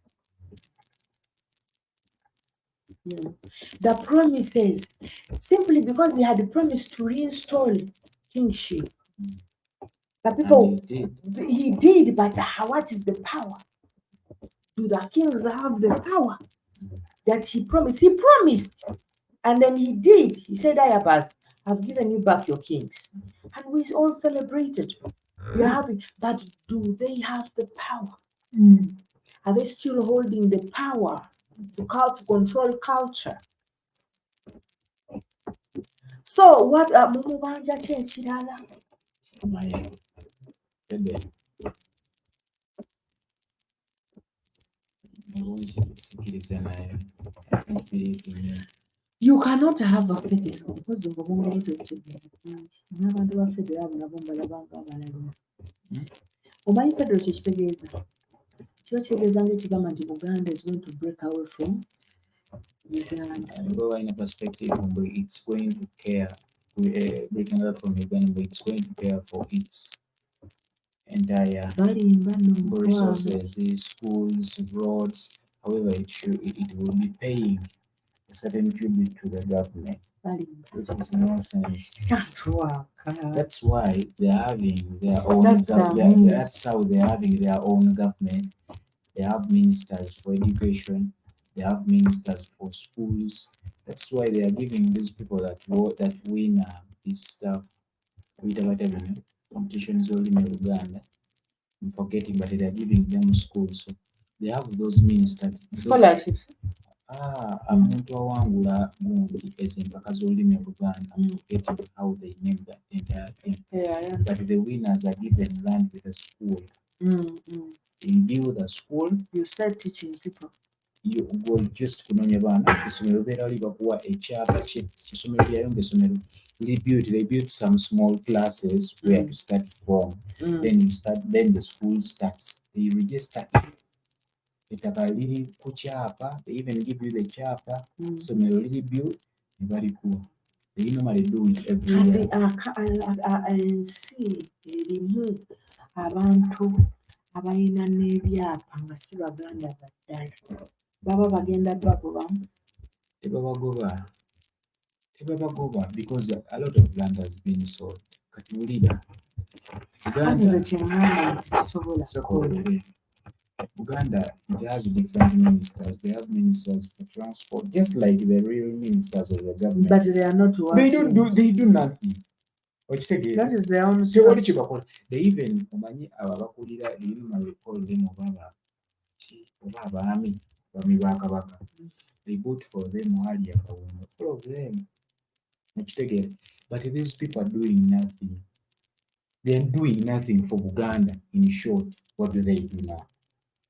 The promises, simply because he had promised to reinstall kingship. The people, he did, but what is the power? Do the kings have the power that he promised? He promised, and then he did. He said, I've given you back your kings. And we all celebrated. We are having, but do they have the power? Are they still holding the power to control culture? So what mumubanja kyekirala? You cannot have a federal because of n'abantu ba federal nabo mbalabanga abalala. Omanyi federal kyekitegeeza? Kiba kitegeeza ng'ekigamba nti Buganda is going to break away from Uganda. Go in a perspective, it's going to care. Breaking out from Uganda, it's going to care for its entire resources, schools, roads. However, it will be paying a certain tribute to the government, which is nonsense. That's why they're having their own government. That's how they're having their own government. They have ministers for education. They have ministers for schools. That's why they are giving these people that win this stuff. Competitions only in Uganda. I'm forgetting, but they are giving them schools. So they have those ministers. Scholarships. Omuntu awangula gundi empaka z'olulimi Oluganda. I'm forgetting how they name that entire thing. Yeah. But the winners are given land with a school. You build a school. You start teaching people. You go just kunoonya baana essomero beera wali bakuwa ekyapa ky'essomero lyayo ng'essomero they build some small classes where to start from. Then the school starts. They register ettaka liri ku kyapa. They even give you the kyapa. Essomero liri build ne balikuwa. They normally do it every year. Ensi erimu abantu abalina n'ebyapa nga si Baganda baddala. Baba bagenda bagobamu. Tebabagoba. tebabagoba because a lot of land has been sold. Kati wulira Anze Uganda kyemwana kisobola Sokolere. Uganda, it has different ministers. They have ministers for transport, just like the real ministers of the government. but they are not working. They do nothing. Okitegeera? That is their own Tewali structure. kye bakola. They even omanyi abo abakulira ebima bikolo them oba abaami ba Kabaka. They vote for them hali akawunga. All of them. Okitegeera? But these people are doing nothing. They are doing nothing for Uganda. In short, what do they do now?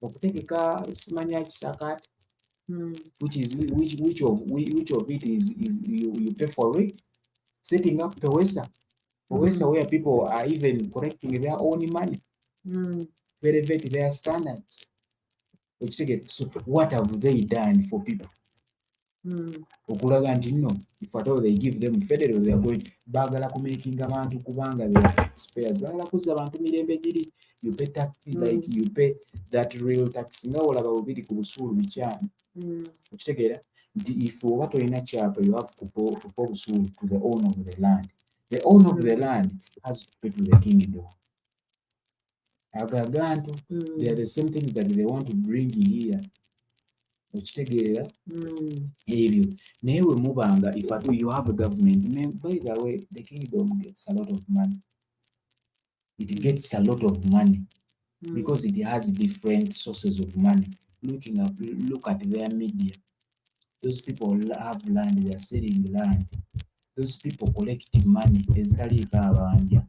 Okutegeka simanya kisakati, which of it is you pay for it? Setting up Pewesa where people are even collecting their own money, elevate their standards. So what have they done for people? Okulaga nti nno if at all they give them federal, they are going baagala kumakinga abantu kubanga they are taxpayers, baagala kuzza abantu mirembe giri, you pay tax like you pay that real tax nga olaba bubiri ku busuulu bikyano. Okitegeera nti if oba tolina kyapa you have to pay obusuulu to the owner of the land. The owner of the land has to pay to the kingdom. Agagantu, they are the same things that they want to bring here. Okitegeera ebyo naye we mubanga if at all you have a government, by the way the kingdom gets a lot of money. It gets a lot of money because it has different sources of money. Look at their media. Those people have land, they are selling land. Those people collect money ezitaliiko abanja.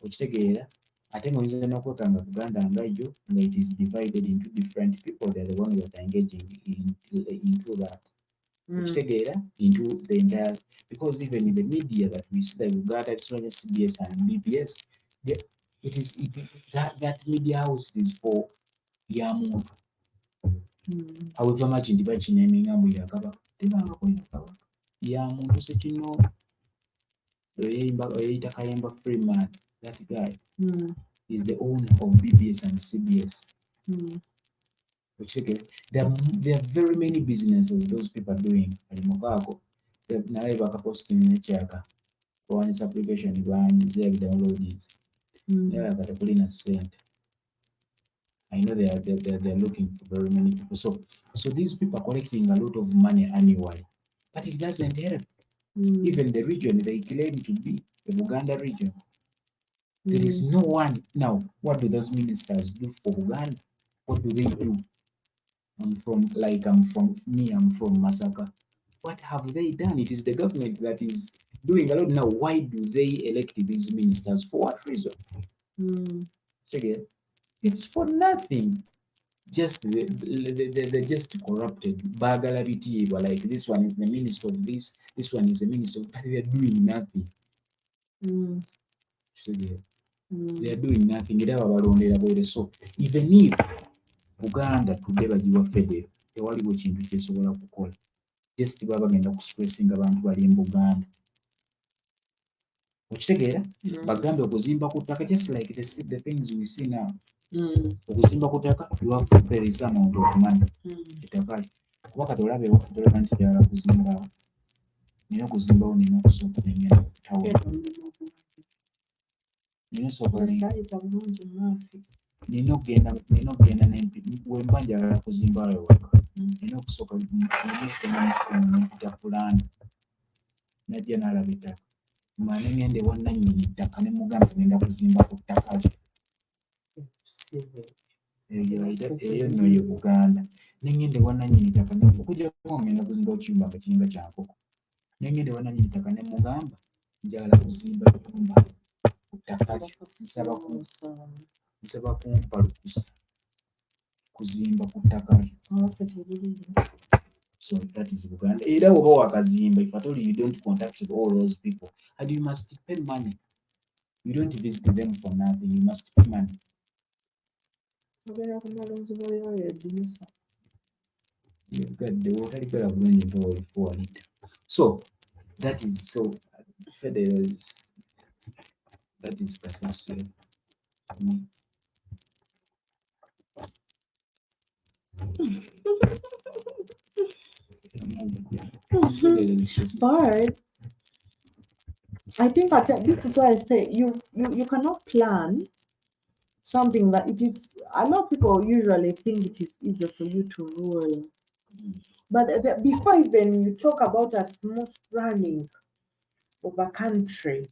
Okitegeera ate ng'oyinza n'okwota nga Buganda nga yo nga it is divided into different people. They are the ones that are engaging into that. Okitegeera into the entire, because even in the media that we see that Uganda, it's not just CBS and BBS, that media house is for ya muntu. However much nti bakineminga mbu ya Kabaka, tebangako ya Kabaka, ya muntu Ssekinomo eyayita Kayemba Freeman. That guy is the owner of BBS and CBS. There are very many businesses those people are doing. Naye bakaposting nekyaka kuwanisa application banyize download. Naye bakatekulina sente. I know they are looking for very many people. So these people are collecting a lot of money annually, but it doesn't help. Even the region they claim to be the Uganda region, there is no one. Now, what do those ministers do for Uganda? What do they do? I'm from Masaka. What have they done? It is the government that is doing a lot now. Why do they elect these ministers? For what reason? It's for nothing. Just they're just corrupted. Bagala bitiibwa, like this one is the minister of this one is the minister of, but they're doing nothing. They are doing nothing. So even if Uganda today bagiwa federal, tewaliwo kintu kyesobola kukola. Just baba bagenda kustressing abantu bali mu Buganda. Okitegeera bagambe okuzimba ku ttaka, just like the things we see now. Okuzimba ku ttaka, you have to pay some amount of money. Ettaka kuba kati olabe tolaba nti gyala kuzimbawo, naye okuzimbawo nina okusooka n'engenda kutawo, nina osooka nina okugenda wemba njagala kuzimbawo waka, nina okusooka nempita pulani najja n'alaba ettaka mane ngende ewa nannyini ttaka ne mugamba ngenda kuzimba ku ttaka lye. Eyo nno ye Buganda. Nengende ewa nannyini ttaka okujjako ngenda kuzimba ekiyumba nga kiringa kya nkoko, nengende ewa nannyini ttaka ne mugamba njagala kuzimba ekiyumba ku ttaka lye, nsaba kumpa lukusa kuzimba ku ttaka lye. So that is Uganda. Era oba wakazimba, if at all you don't contact with all those people, and you must pay money. You don't visit them for nothing. You must pay money. You've got the water for it. So that is so federal. That is necessary for me. included in this. But I think this is why I say you cannot plan something that it is. A lot of people usually think it is easier for you to rule, but before even you talk about a smooth running of a country,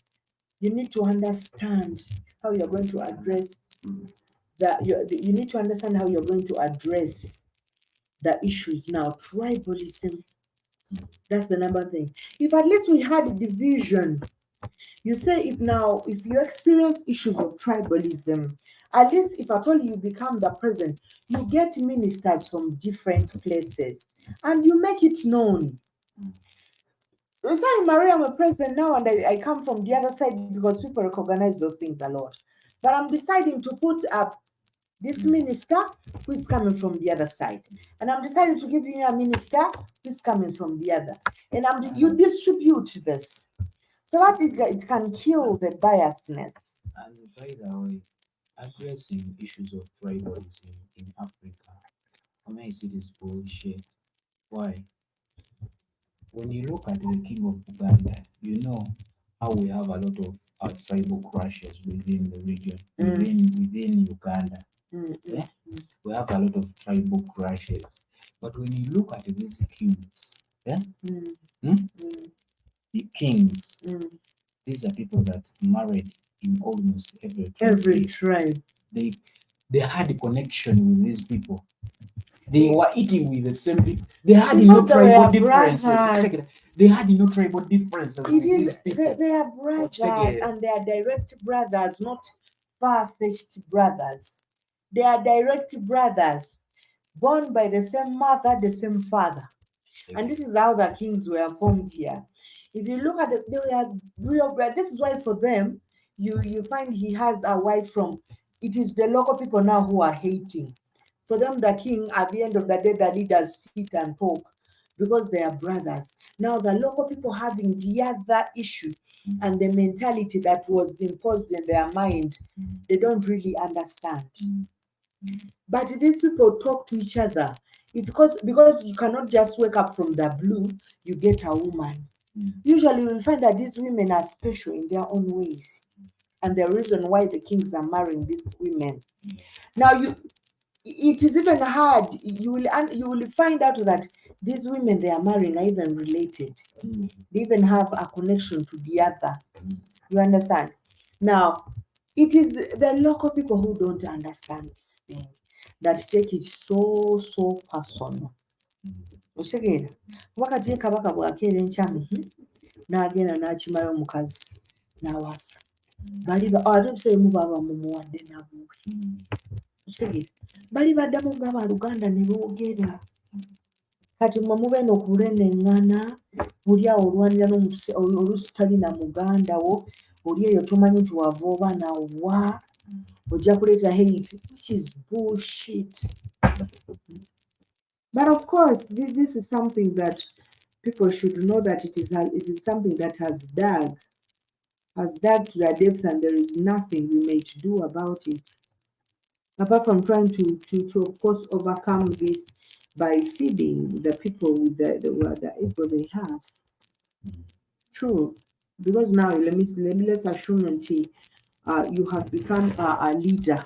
you need to understand how you're going to address that. You need to understand how you're going to address the issues now. Tribalism. That's the number thing. If at least we had division, you say if you experience issues of tribalism, at least if at all you become the president, you get ministers from different places and you make it known. You say, Maria, I'm a president now and I come from the other side because people recognize those things a lot. But I'm deciding to put up this minister who is coming from the other side. And I'm deciding to give you a minister who is coming from the other. And you distribute this. So that it can kill the biasness. And by the way, addressing issues of tribalism in Africa, for me, I see this bullshit. Why? When you look at the King of Uganda, you know how we have a lot of tribal crashes within the region, within Uganda. Yeah? We have a lot of tribal crashes. But when you look at these kings, the kings, these are people that married in almost every tribe. They had a connection with these people. They were eating with the same people. They had no tribal differences. They had no tribal differences with these people. They are brothers, and they are direct brothers, not far-fetched brothers. They are direct brothers, born by the same mother, the same father. And this is how the kings were formed here. If you look at they were real brothers. This is why for them, you find he has a wife from. It is the local people now who are hating. For them, the king, at the end of the day, the leaders sit and talk because they are brothers. Now, the local people having the other issue and the mentality that was imposed in their mind, they don't really understand. But these people talk to each other. Because you cannot just wake up from the blue, you get a woman. Usually, you will find that these women are special in their own ways. And the reason why the kings are marrying these women. Now, it is even hard. You will find out that these women they are marrying are even related. They even have a connection to the other. You understand? Now, it is the local people who don't understand this thing that take it so personal. Oshegera wakati kabaka bwakeera enchamu n'agenda n'akimayo omukazi n'awasa bali ate obusebe baba mumuwadde nabwe. Bali baddamu ng'abaluganda ne boogera kati mwe mubeena okuleneŋŋana buli awo olwanira oluusi talina muganda wo oli eyo tomanyi nti wava oba nawa ojja kuleeta hate which is bullshit. But of course this is something that people should know that it is something that has dug to the depth and there is nothing we may do about it. Apart from trying to of course overcome this by feeding the people with the ego they have. True, because now let's assume that you have become a leader.